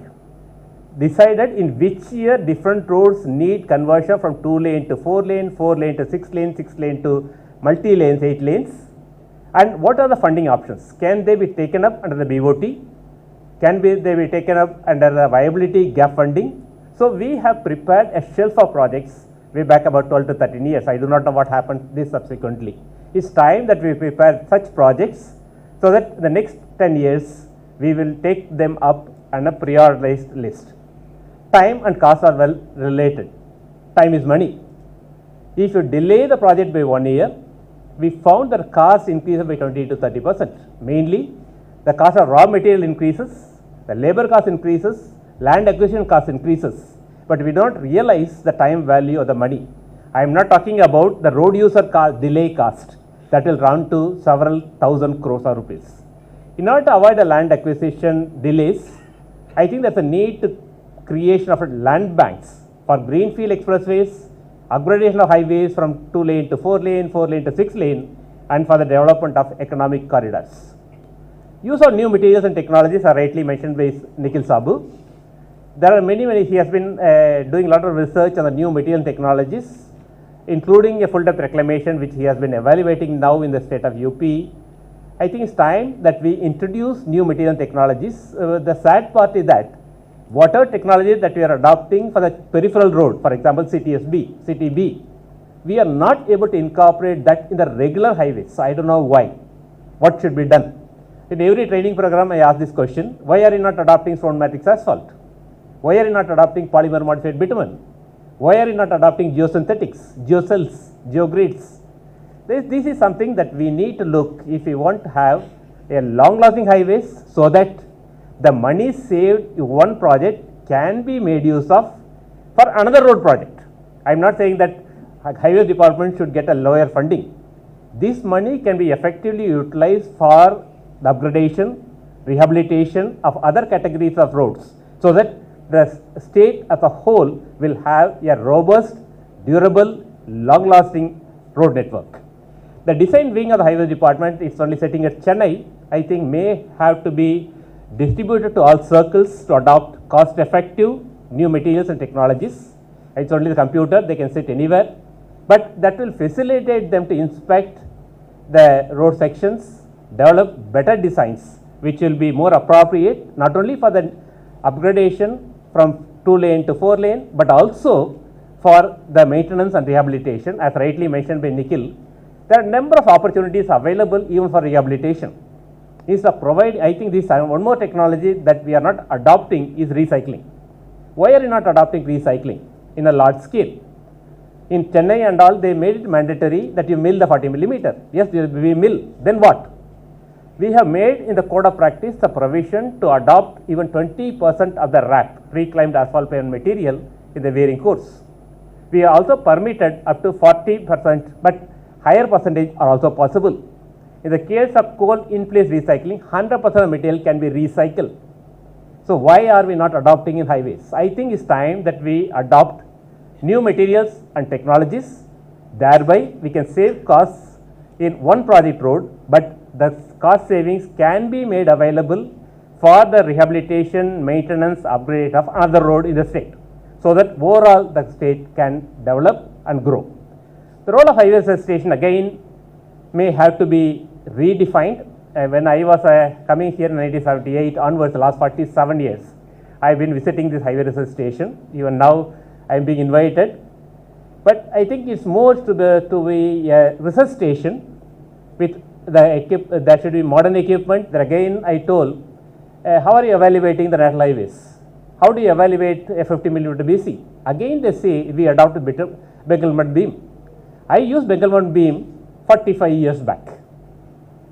decided in which year different roads need conversion from 2 lane to 4 lane, 4 lane to 6 lane, 6 lane to multi lanes, 8 lanes, and what are the funding options? Can they be taken up under the BOT? Can they be taken up under the viability gap funding? So we have prepared a shelf of projects way back about 12 to 13 years. I do not know what happened this subsequently. It's time that we prepare such projects so that the next 10 years we will take them up on a prioritized list. Time and cost are well related. Time is money. If you delay the project by 1 year, we found that cost increases by 20 to 30%. Mainly, the cost of raw material increases, the labor cost increases, land acquisition cost increases, but we don't realize the time value of the money. I am not talking about the road user cost, delay cost that will run to several thousand crores of rupees. In order to avoid the land acquisition delays, I think there's a need to creation of land banks for greenfield expressways, upgradation of highways from 2 lane to 4 lane, 4 lane to 6 lane, and for the development of economic corridors. Use of new materials and technologies are rightly mentioned by Nikhil Sabu. There are many, he has been doing a lot of research on the new material technologies, including a full depth reclamation which he has been evaluating now in the state of UP. I think it's time that we introduce new material technologies. The sad part is that whatever technology that we are adopting for the peripheral road, for example CTB, we are not able to incorporate that in the regular highways. So I don't know why. What should be done? In every training program I ask this question, why are you not adopting stone matrix asphalt? Why are you not adopting polymer modified bitumen? Why are you not adopting geosynthetics, geocells, geogrids? This is something that we need to look if we want to have a long lasting highways, so that the money saved in one project can be made use of for another road project. I am not saying that highways department should get a lower funding. This money can be effectively utilized for the upgradation, rehabilitation of other categories of roads, so that the state as a whole will have a robust, durable, long-lasting road network. The design wing of the highway department is only sitting at Chennai. I think may have to be distributed to all circles to adopt cost-effective new materials and technologies. It's only the computer, they can sit anywhere, but that will facilitate them to inspect the road sections, develop better designs which will be more appropriate not only for the upgradation from 2 lane to 4 lane, but also for the maintenance and rehabilitation. As rightly mentioned by Nikhil, there are a number of opportunities available even for rehabilitation. Is to provide, I think this one more technology that we are not adopting is recycling. Why are you not adopting recycling in a large scale? In Chennai and all, they made it mandatory that you mill the 40 millimeter. Yes, we mill. Then what? We have made in the code of practice the provision to adopt even 20% of the RAP, pre-climbed asphalt pavement material, in the wearing course. We are also permitted up to 40%, but higher percentage are also possible. In the case of coal in place recycling, 100% of material can be recycled. So why are we not adopting in highways? I think it's time that we adopt new materials and technologies. Thereby we can save costs in one project road, but the cost savings can be made available for the rehabilitation, maintenance, upgrade of another road in the state, so that overall the state can develop and grow. The role of highway station again may have to be redefined. When I was coming here in 1978 onwards, the last 47 years, I have been visiting this highway research station. Even now I am being invited. But I think it's more to be a research station with there should be modern equipment. There again I told, how are you evaluating the national highways? How do you evaluate a 50 millimeter BC? Again they say we adopted Bengal mud beam. I used Bengal mud beam 45 years back.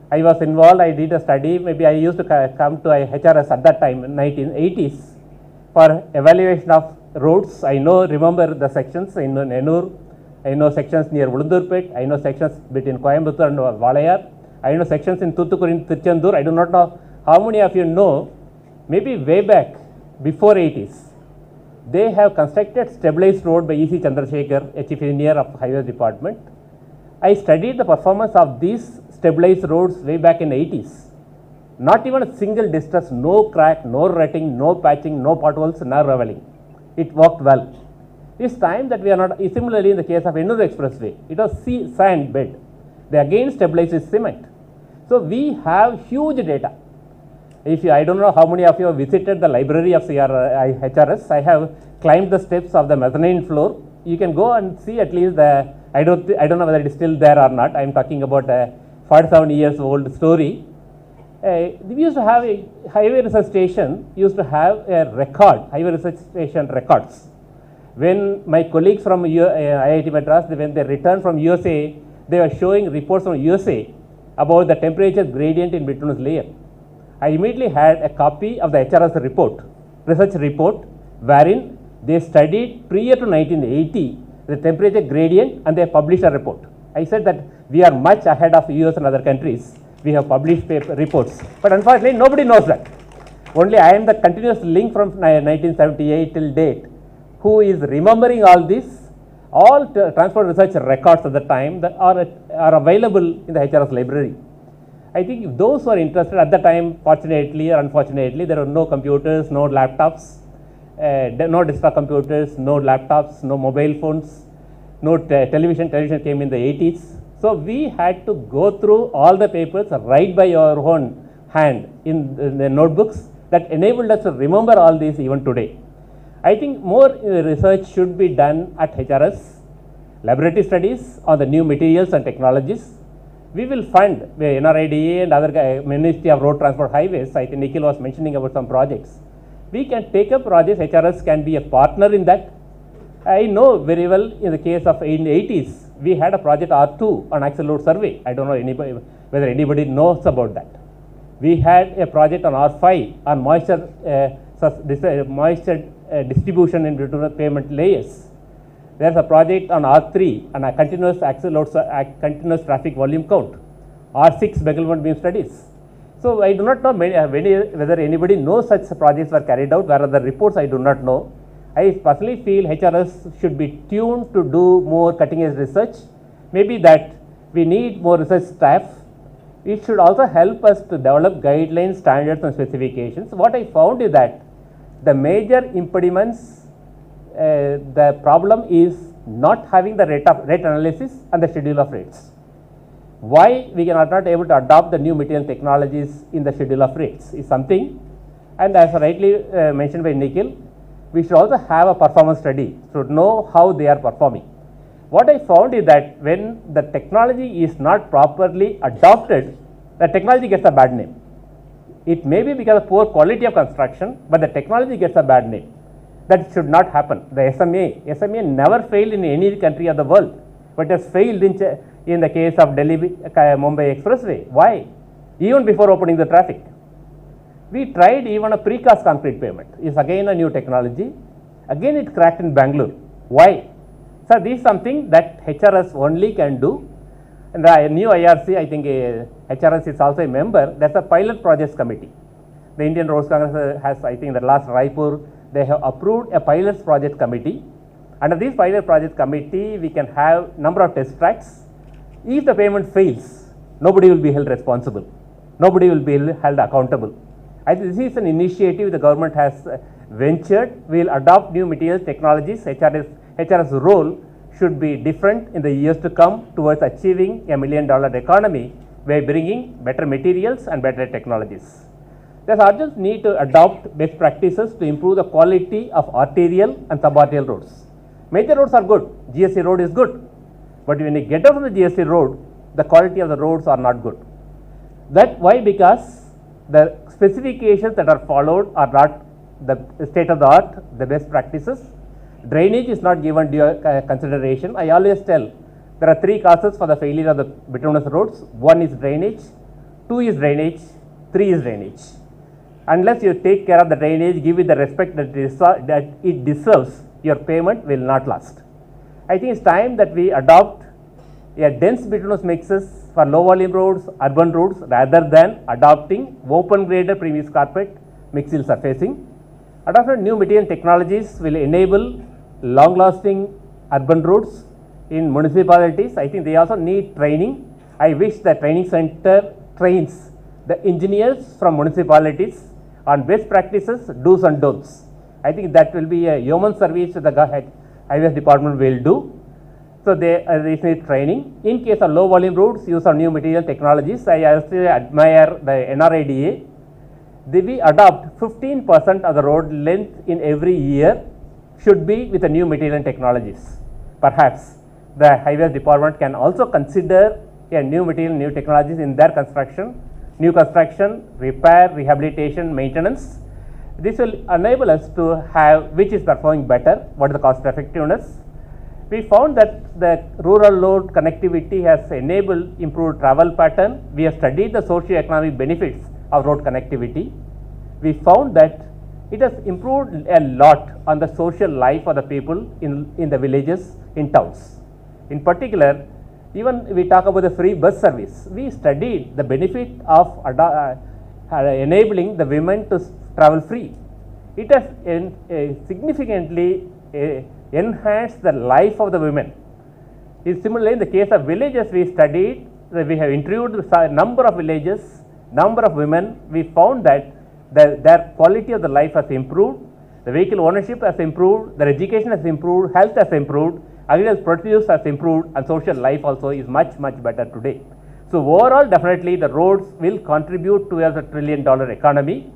I was involved, I did a study, maybe I used to come to HRS at that time in 1980s for evaluation of roads. I remember the sections in Nenur, I know sections near Ulundurpet, I know sections between Coimbatore and Valayar, I know sections in Thoothukudi and Tirchandur. I do not know how many of you know, maybe way back before 80s, they have constructed stabilized road by E.C. Chandrasekhar, a chief engineer of Highways Department. I studied the performance of these stabilized roads way back in 80s. Not even a single distress, no crack, no rutting, no patching, no potholes, no leveling. It worked well. This time that we are not, similarly in the case of Ennur Expressway, it was sand bed. They again stabilized with cement. So we have huge data. I don't know how many of you have visited the library of HRS. I have climbed the steps of the mezzanine floor. You can go and see at least the, I don't know whether it is still there or not. I am talking about a 47 years old story. We used to have a highway research station, used to have a record, highway research station records. When my colleagues from IIT Madras, when they returned from USA, they were showing reports from USA about the temperature gradient in bituminous layer. I immediately had a copy of the HRS report, research report, wherein they studied prior to 1980 the temperature gradient and they published a report. I said that we are much ahead of US and other countries. We have published reports, but unfortunately nobody knows that. Only I am the continuous link from 1978 till date who is remembering all this. All transport research records at the time that are available in the HRS library. I think if those who are interested at the time, fortunately or unfortunately, there were no computers, no laptops, no desktop computers, no laptops, no mobile phones, no television. Television came in the 80s. So we had to go through all the papers, write by our own hand in the notebooks that enabled us to remember all these even today. I think more research should be done at HRS, laboratory studies on the new materials and technologies. We will fund NRIDA and other Ministry of Road Transport Highways. I think Nikhil was mentioning about some projects. We can take up projects, HRS can be a partner in that. I know very well in the case of in the 80s, we had a project R2 on axle load survey. I don't know whether anybody knows about that. We had a project on R5 on moisture distribution in between pavement layers. There is a project on R3 on a continuous axle load, continuous traffic volume count. R6 Begelman beam studies. So I do not know whether anybody knows such projects were carried out. Where are the reports? I do not know. I personally feel HRS should be tuned to do more cutting edge research. Maybe that we need more research staff. It should also help us to develop guidelines, standards and specifications. What I found is that the major impediments, the problem is not having the rate analysis and the schedule of rates. Why we are not able to adopt the new material technologies in the schedule of rates is something, and as rightly mentioned by Nikhil, we should also have a performance study to know how they are performing. What I found is that when the technology is not properly adopted, the technology gets a bad name. It may be because of poor quality of construction, but the technology gets a bad name. That should not happen. The SMA never failed in any country of the world, but has failed in the case of Delhi-Mumbai Expressway. Why? Even before opening the traffic. We tried even a precast concrete pavement. It's again a new technology. Again it cracked in Bangalore. Why? So this is something that HRS only can do. And the new IRC, I think HRS is also a member. That's a pilot projects committee. The Indian Roads Congress has, I think, the last Raipur, they have approved a pilots project committee. Under this pilot project committee, we can have number of test tracks. If the payment fails, nobody will be held responsible. Nobody will be held accountable. I think this is an initiative the government has ventured. We will adopt new materials, technologies. HRS role should be different in the years to come towards achieving $1 million economy by bringing better materials and better technologies. There's urgent need to adopt best practices to improve the quality of arterial and subarterial roads. Major roads are good. GSC road is good. But when you get out of the GSC road, the quality of the roads are not good. That why? Because the specifications that are followed are not the state of the art, the best practices. Drainage is not given due consideration. I always tell there are three causes for the failure of the bituminous roads. One is drainage, 2 is drainage, 3 is drainage. Unless you take care of the drainage, give it the respect that it deserves, your payment will not last. I think it's time that we adopt a dense bituminous mixes for low volume roads, urban roads, rather than adopting open graded previous carpet mixed surfacing. Adoption of new material technologies will enable long lasting urban roads in municipalities. I think they also need training. I wish the training center trains the engineers from municipalities on best practices, do's and don'ts. I think that will be a human service the highways department will do. So they need training. In case of low volume roads, use of new material technologies. I also admire the NRIDA. We adopt 15% of the road length in every year should be with the new material technologies. Perhaps the highways department can also consider a new material, new technologies in their construction, new construction, repair, rehabilitation, maintenance. This will enable us to have which is performing better, what is the cost effectiveness. We found that the rural road connectivity has enabled improved travel pattern. We have studied the socio-economic benefits of road connectivity. We found that it has improved a lot on the social life of the people in the villages, in towns. In particular, even we talk about the free bus service, we studied the benefit of enabling the women to travel free. It has significantly enhanced the life of the women. Similarly, in the case of villages, we studied, we have interviewed a number of villages, number of women. We found that their quality of the life has improved, the vehicle ownership has improved, their education has improved, health has improved, agricultural produce has improved, and social life also is much, much better today. So overall, definitely the roads will contribute towards a $1 trillion economy.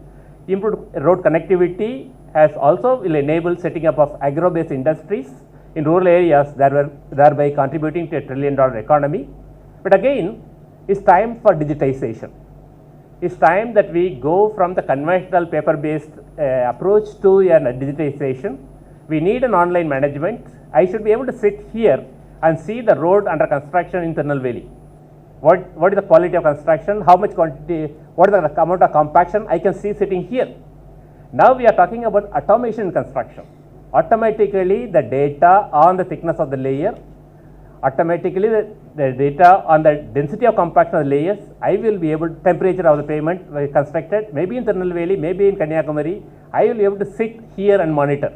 Improved road connectivity has also will enable setting up of agro-based industries in rural areas that were thereby contributing to a $1 trillion economy. But again, it's time for digitization. It's time that we go from the conventional paper-based approach to a digitization. We need an online management. I should be able to sit here and see the road under construction in Tirunelveli. What is the quality of construction? How much quantity? What is the amount of compaction? I can see sitting here. Now we are talking about automation in construction. Automatically the data on the thickness of the layer, automatically the data on the density of compaction of the layers, I will be able to, temperature of the pavement constructed, maybe in Tirunelveli, maybe in Kanyakumari, I will be able to sit here and monitor.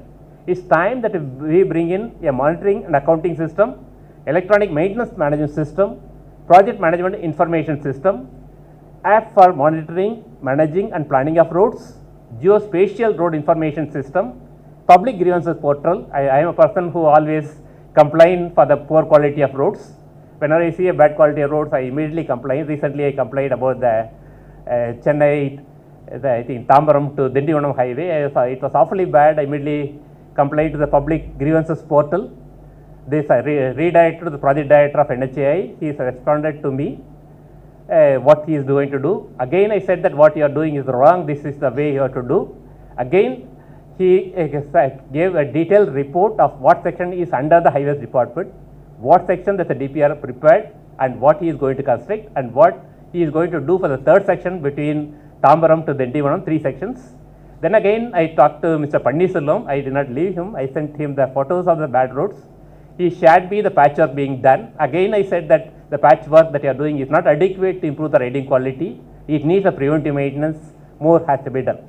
It's time that we bring in a monitoring and accounting system, electronic maintenance management system, project management information system, app for monitoring, managing and planning of roads, geospatial road information system, public grievances portal. I am a person who always complain for the poor quality of roads. Whenever I see a bad quality of roads, I immediately complain. Recently, I complained about the Chennai, I think Tambaram to Dindivanam highway. It was awfully bad. I immediately complained to the public grievances portal. This I redirected to the project director of NHAI. He has responded to me what he is going to do. Again, I said that what you are doing is wrong. This is the way you have to do. Again, he gave a detailed report of what section is under the highways department, what section that the DPR prepared, and what he is going to construct, and what he is going to do for the third section between Tambaram to Dindivanam, 3 sections. Then again, I talked to Mr. Pannisalom. I did not leave him. I sent him the photos of the bad roads. He shared me the patchwork being done. Again, I said that the patchwork that you are doing is not adequate to improve the riding quality. It needs a preventive maintenance. More has to be done.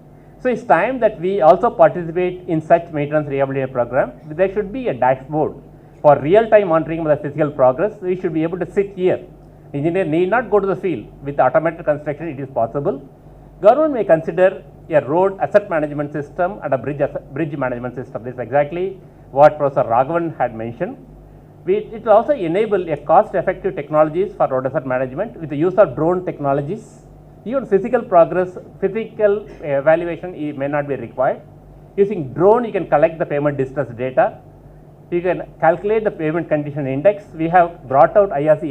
So it's time that we also participate in such maintenance rehabilitation program. There should be a dashboard for real-time monitoring of the physical progress. We should be able to sit here. Engineer need not go to the field. With automated construction, it is possible. Government may consider a road asset management system and a bridge management system. This is exactly what Professor Raghavan had mentioned. It will also enable a cost-effective technologies for road asset management with the use of drone technologies. Even physical progress, physical evaluation may not be required. Using drone, you can collect the pavement distress data. You can calculate the pavement condition index. We have brought out IRC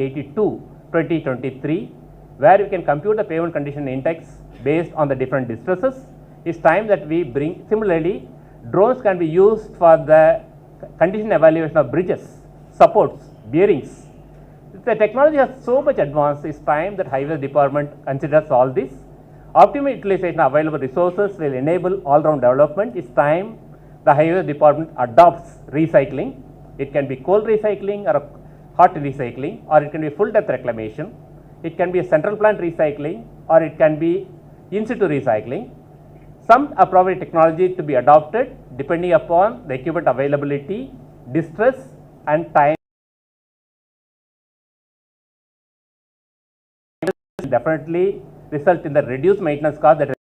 82/2023, where you can compute the pavement condition index based on the different distresses. It's time that we bring, similarly, drones can be used for the condition evaluation of bridges, supports, bearings. The technology has so much advanced, it's time that highway department considers all this. Optimal utilization of available resources will enable all-round development. It's time the highway department adopts recycling. It can be coal recycling or hot recycling, or it can be full depth reclamation. It can be a central plant recycling, or it can be in situ recycling. Some appropriate technology to be adopted depending upon the equipment availability, distress and time. Definitely result in the reduced maintenance cost that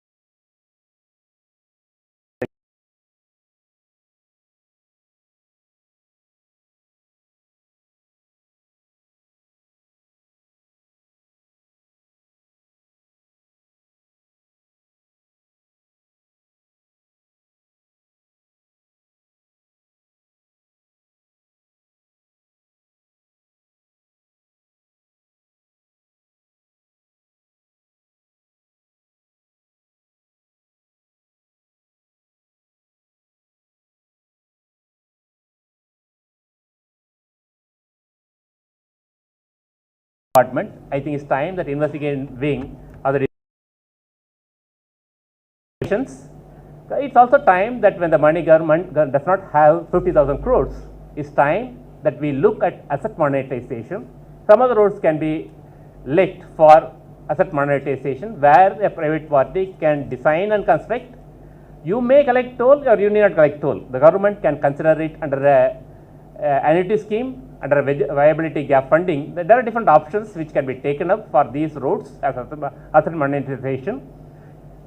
department. I think it's time that investigation wing or the it's also time that when the money government does not have 50,000 crores, it's time that we look at asset monetization. Some of the roads can be let for asset monetization where a private party can design and construct. You may collect toll or you need not collect toll. The government can consider it under a annuity scheme, under a viability gap funding. There are different options which can be taken up for these roads as asset monetization.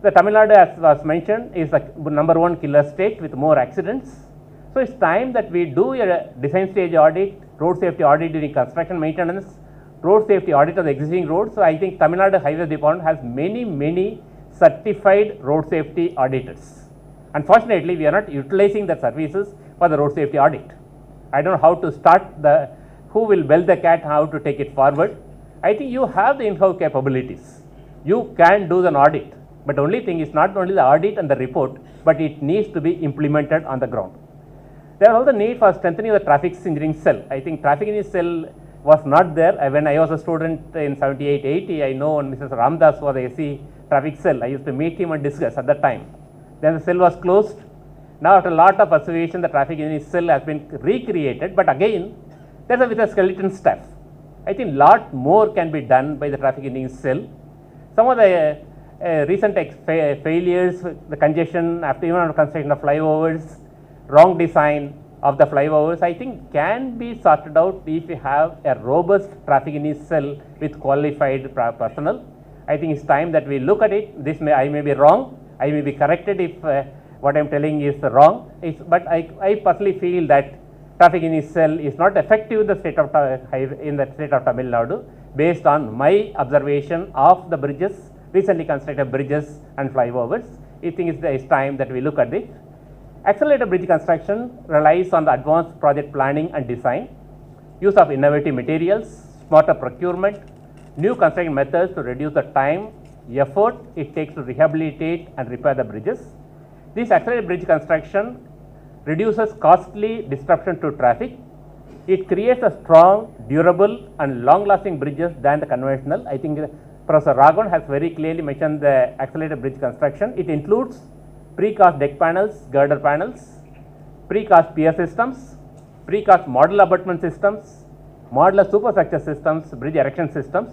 The Tamil Nadu, as was mentioned, is the #1 killer state with more accidents. So it's time that we do a design stage audit, road safety audit during construction maintenance, road safety audit of the existing roads. So I think Tamil Nadu Highway Department has many certified road safety auditors. Unfortunately, we are not utilizing the services for the road safety audit. I don't know how to start who will bell the cat, how to take it forward. I think you have the in-house capabilities. You can do an audit, but only thing is not only the audit and the report, but it needs to be implemented on the ground. There is also need for strengthening the traffic engineering cell. I think traffic engineering cell was not there. When I was a student in 78-80, I know Mrs. Ramdas was the SC traffic cell. I used to meet him and discuss at that time. Then the cell was closed. Now after a lot of persuasion, the traffic engineering cell has been recreated, but again, there is with a skeleton staff. I think lot more can be done by the traffic engineering cell. Some of the recent failures, the congestion after even after construction of flyovers, wrong design of the flyovers, I think can be sorted out if we have a robust traffic engineering cell with qualified personnel. I think it's time that we look at it. I may be wrong. I may be corrected if what I am telling is wrong. But I personally feel that traffic engineering cell is not effective in the state of Tamil Nadu based on my observation of the bridges, recently constructed bridges and flyovers. I think it's time that we look at it. Accelerated bridge construction relies on the advanced project planning and design, use of innovative materials, smarter procurement, new construction methods to reduce the time, effort it takes to rehabilitate and repair the bridges. This accelerated bridge construction reduces costly disruption to traffic. It creates a strong, durable and long-lasting bridges than the conventional. I think Professor Raghavan has very clearly mentioned the accelerated bridge construction. It includes precast deck panels, girder panels, precast pier systems, precast model abutment systems, modular superstructure systems, bridge erection systems.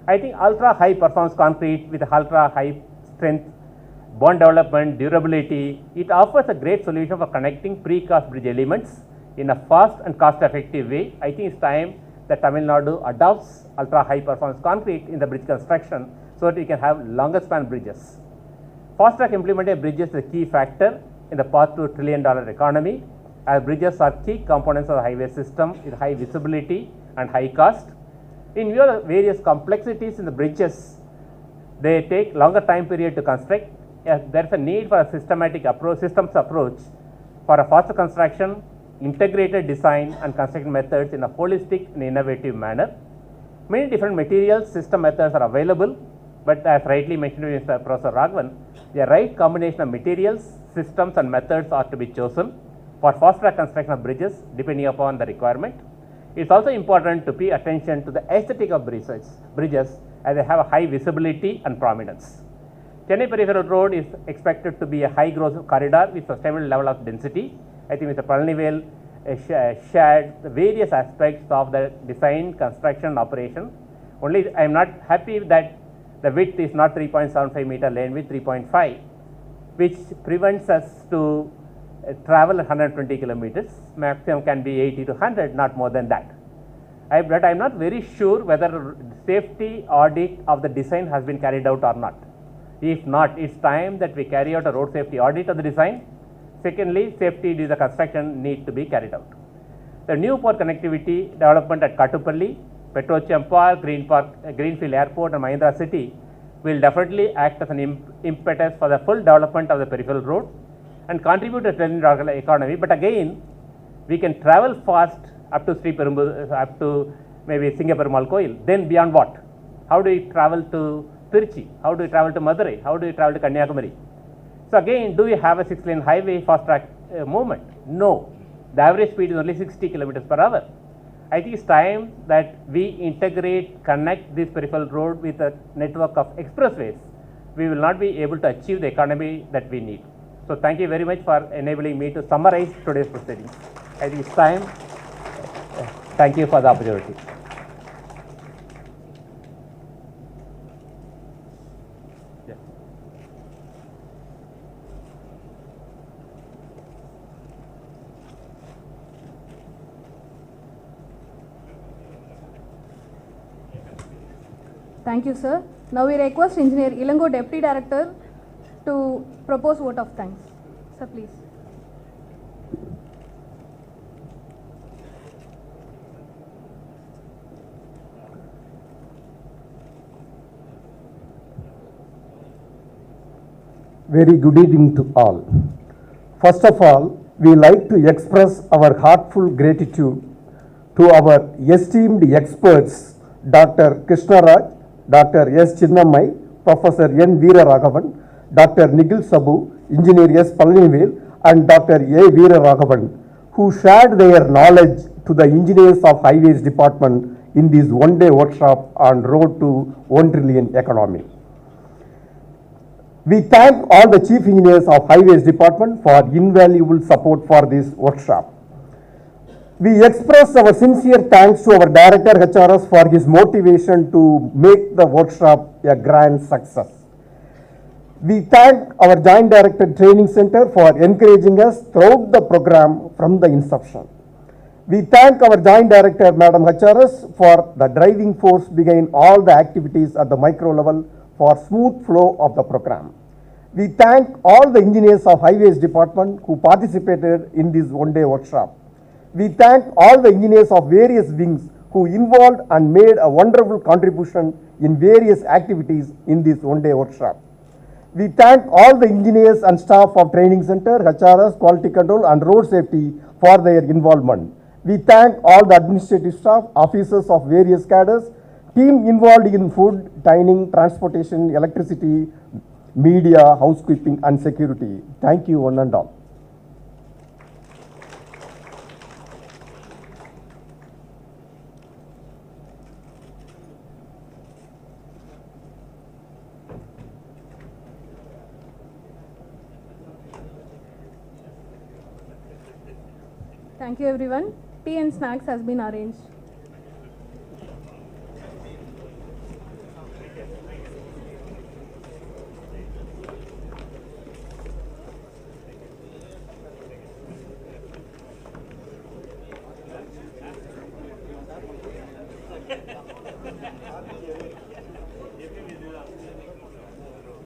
I think ultra high performance concrete with ultra high strength, bond development, durability, it offers a great solution for connecting precast bridge elements in a fast and cost effective way. I think it's time that Tamil Nadu adopts ultra high performance concrete in the bridge construction so that we can have longer span bridges. Fast track implementation of bridges is a key factor in the path to $1 trillion economy, as bridges are key components of the highway system with high visibility and high cost. In view of the various complexities in the bridges, they take longer time period to construct. There is a need for a systems approach for a faster construction, integrated design and construction methods in a holistic and innovative manner. Many different materials, system methods are available, but as rightly mentioned by Professor Raghavan, the right combination of materials, systems and methods are to be chosen for fast track construction of bridges depending upon the requirement. It's also important to pay attention to the aesthetic of bridges as they have a high visibility and prominence. Chennai Peripheral Road is expected to be a high growth corridor with sustainable level of density. I think Mr. Palanivel shared the various aspects of the design, construction, and operation. Only I am not happy that the width is not 3.75 meter, lane width 3.5, which prevents us to travel 120 kilometers. Maximum can be 80 to 100, not more than that. But I am not very sure whether safety audit of the design has been carried out or not. If not, it's time that we carry out a road safety audit of the design. Secondly, safety during the construction need to be carried out. The new port connectivity development at Kattupalli, Petrocham Park, Greenfield Airport and Mahindra City will definitely act as an impetus for the full development of the peripheral road and contribute to the economy. But again, we can travel fast up to up to maybe Singaperumal Koil. Then beyond what? How do we travel to Tirchi? How do we travel to Madurai? How do we travel to Kanyakumari? So again, do we have a 6-lane highway fast track movement? No. The average speed is only 60 kilometers per hour. I think it's time that we integrate, connect this peripheral road with a network of expressways. We will not be able to achieve the economy that we need. So thank you very much for enabling me to summarize today's proceedings. I think it's time. Thank you for the opportunity. Thank you, sir. Now we request Engineer Ilango, Deputy Director, to propose vote of thanks. Sir, please. Very good evening to all. First of all, we like to express our heartfelt gratitude to our esteemed experts, Dr. Krishna Raj, Dr. S. Chinnamai, Professor N. Veera Raghavan, Dr. Nikhil Sabu, Engineer S. Palanivel, and Dr. A. Veera Raghavan, who shared their knowledge to the Engineers of Highways Department in this one-day workshop on Road to 1 Trillion Economy. We thank all the Chief Engineers of Highways Department for invaluable support for this workshop. We express our sincere thanks to our Director HRS for his motivation to make the workshop a grand success. We thank our Joint Director Training Center for encouraging us throughout the program from the inception. We thank our Joint Director Madam HRS for the driving force behind all the activities at the micro level for smooth flow of the program. We thank all the engineers of Highways Department who participated in this one-day workshop. We thank all the engineers of various wings who involved and made a wonderful contribution in various activities in this one-day workshop. We thank all the engineers and staff of Training Center, HRS, Quality Control and Road Safety for their involvement. We thank all the administrative staff, officers of various cadres, team involved in food, dining, transportation, electricity, media, housekeeping and security. Thank you one and all. Thank you, everyone. Tea and snacks has been arranged.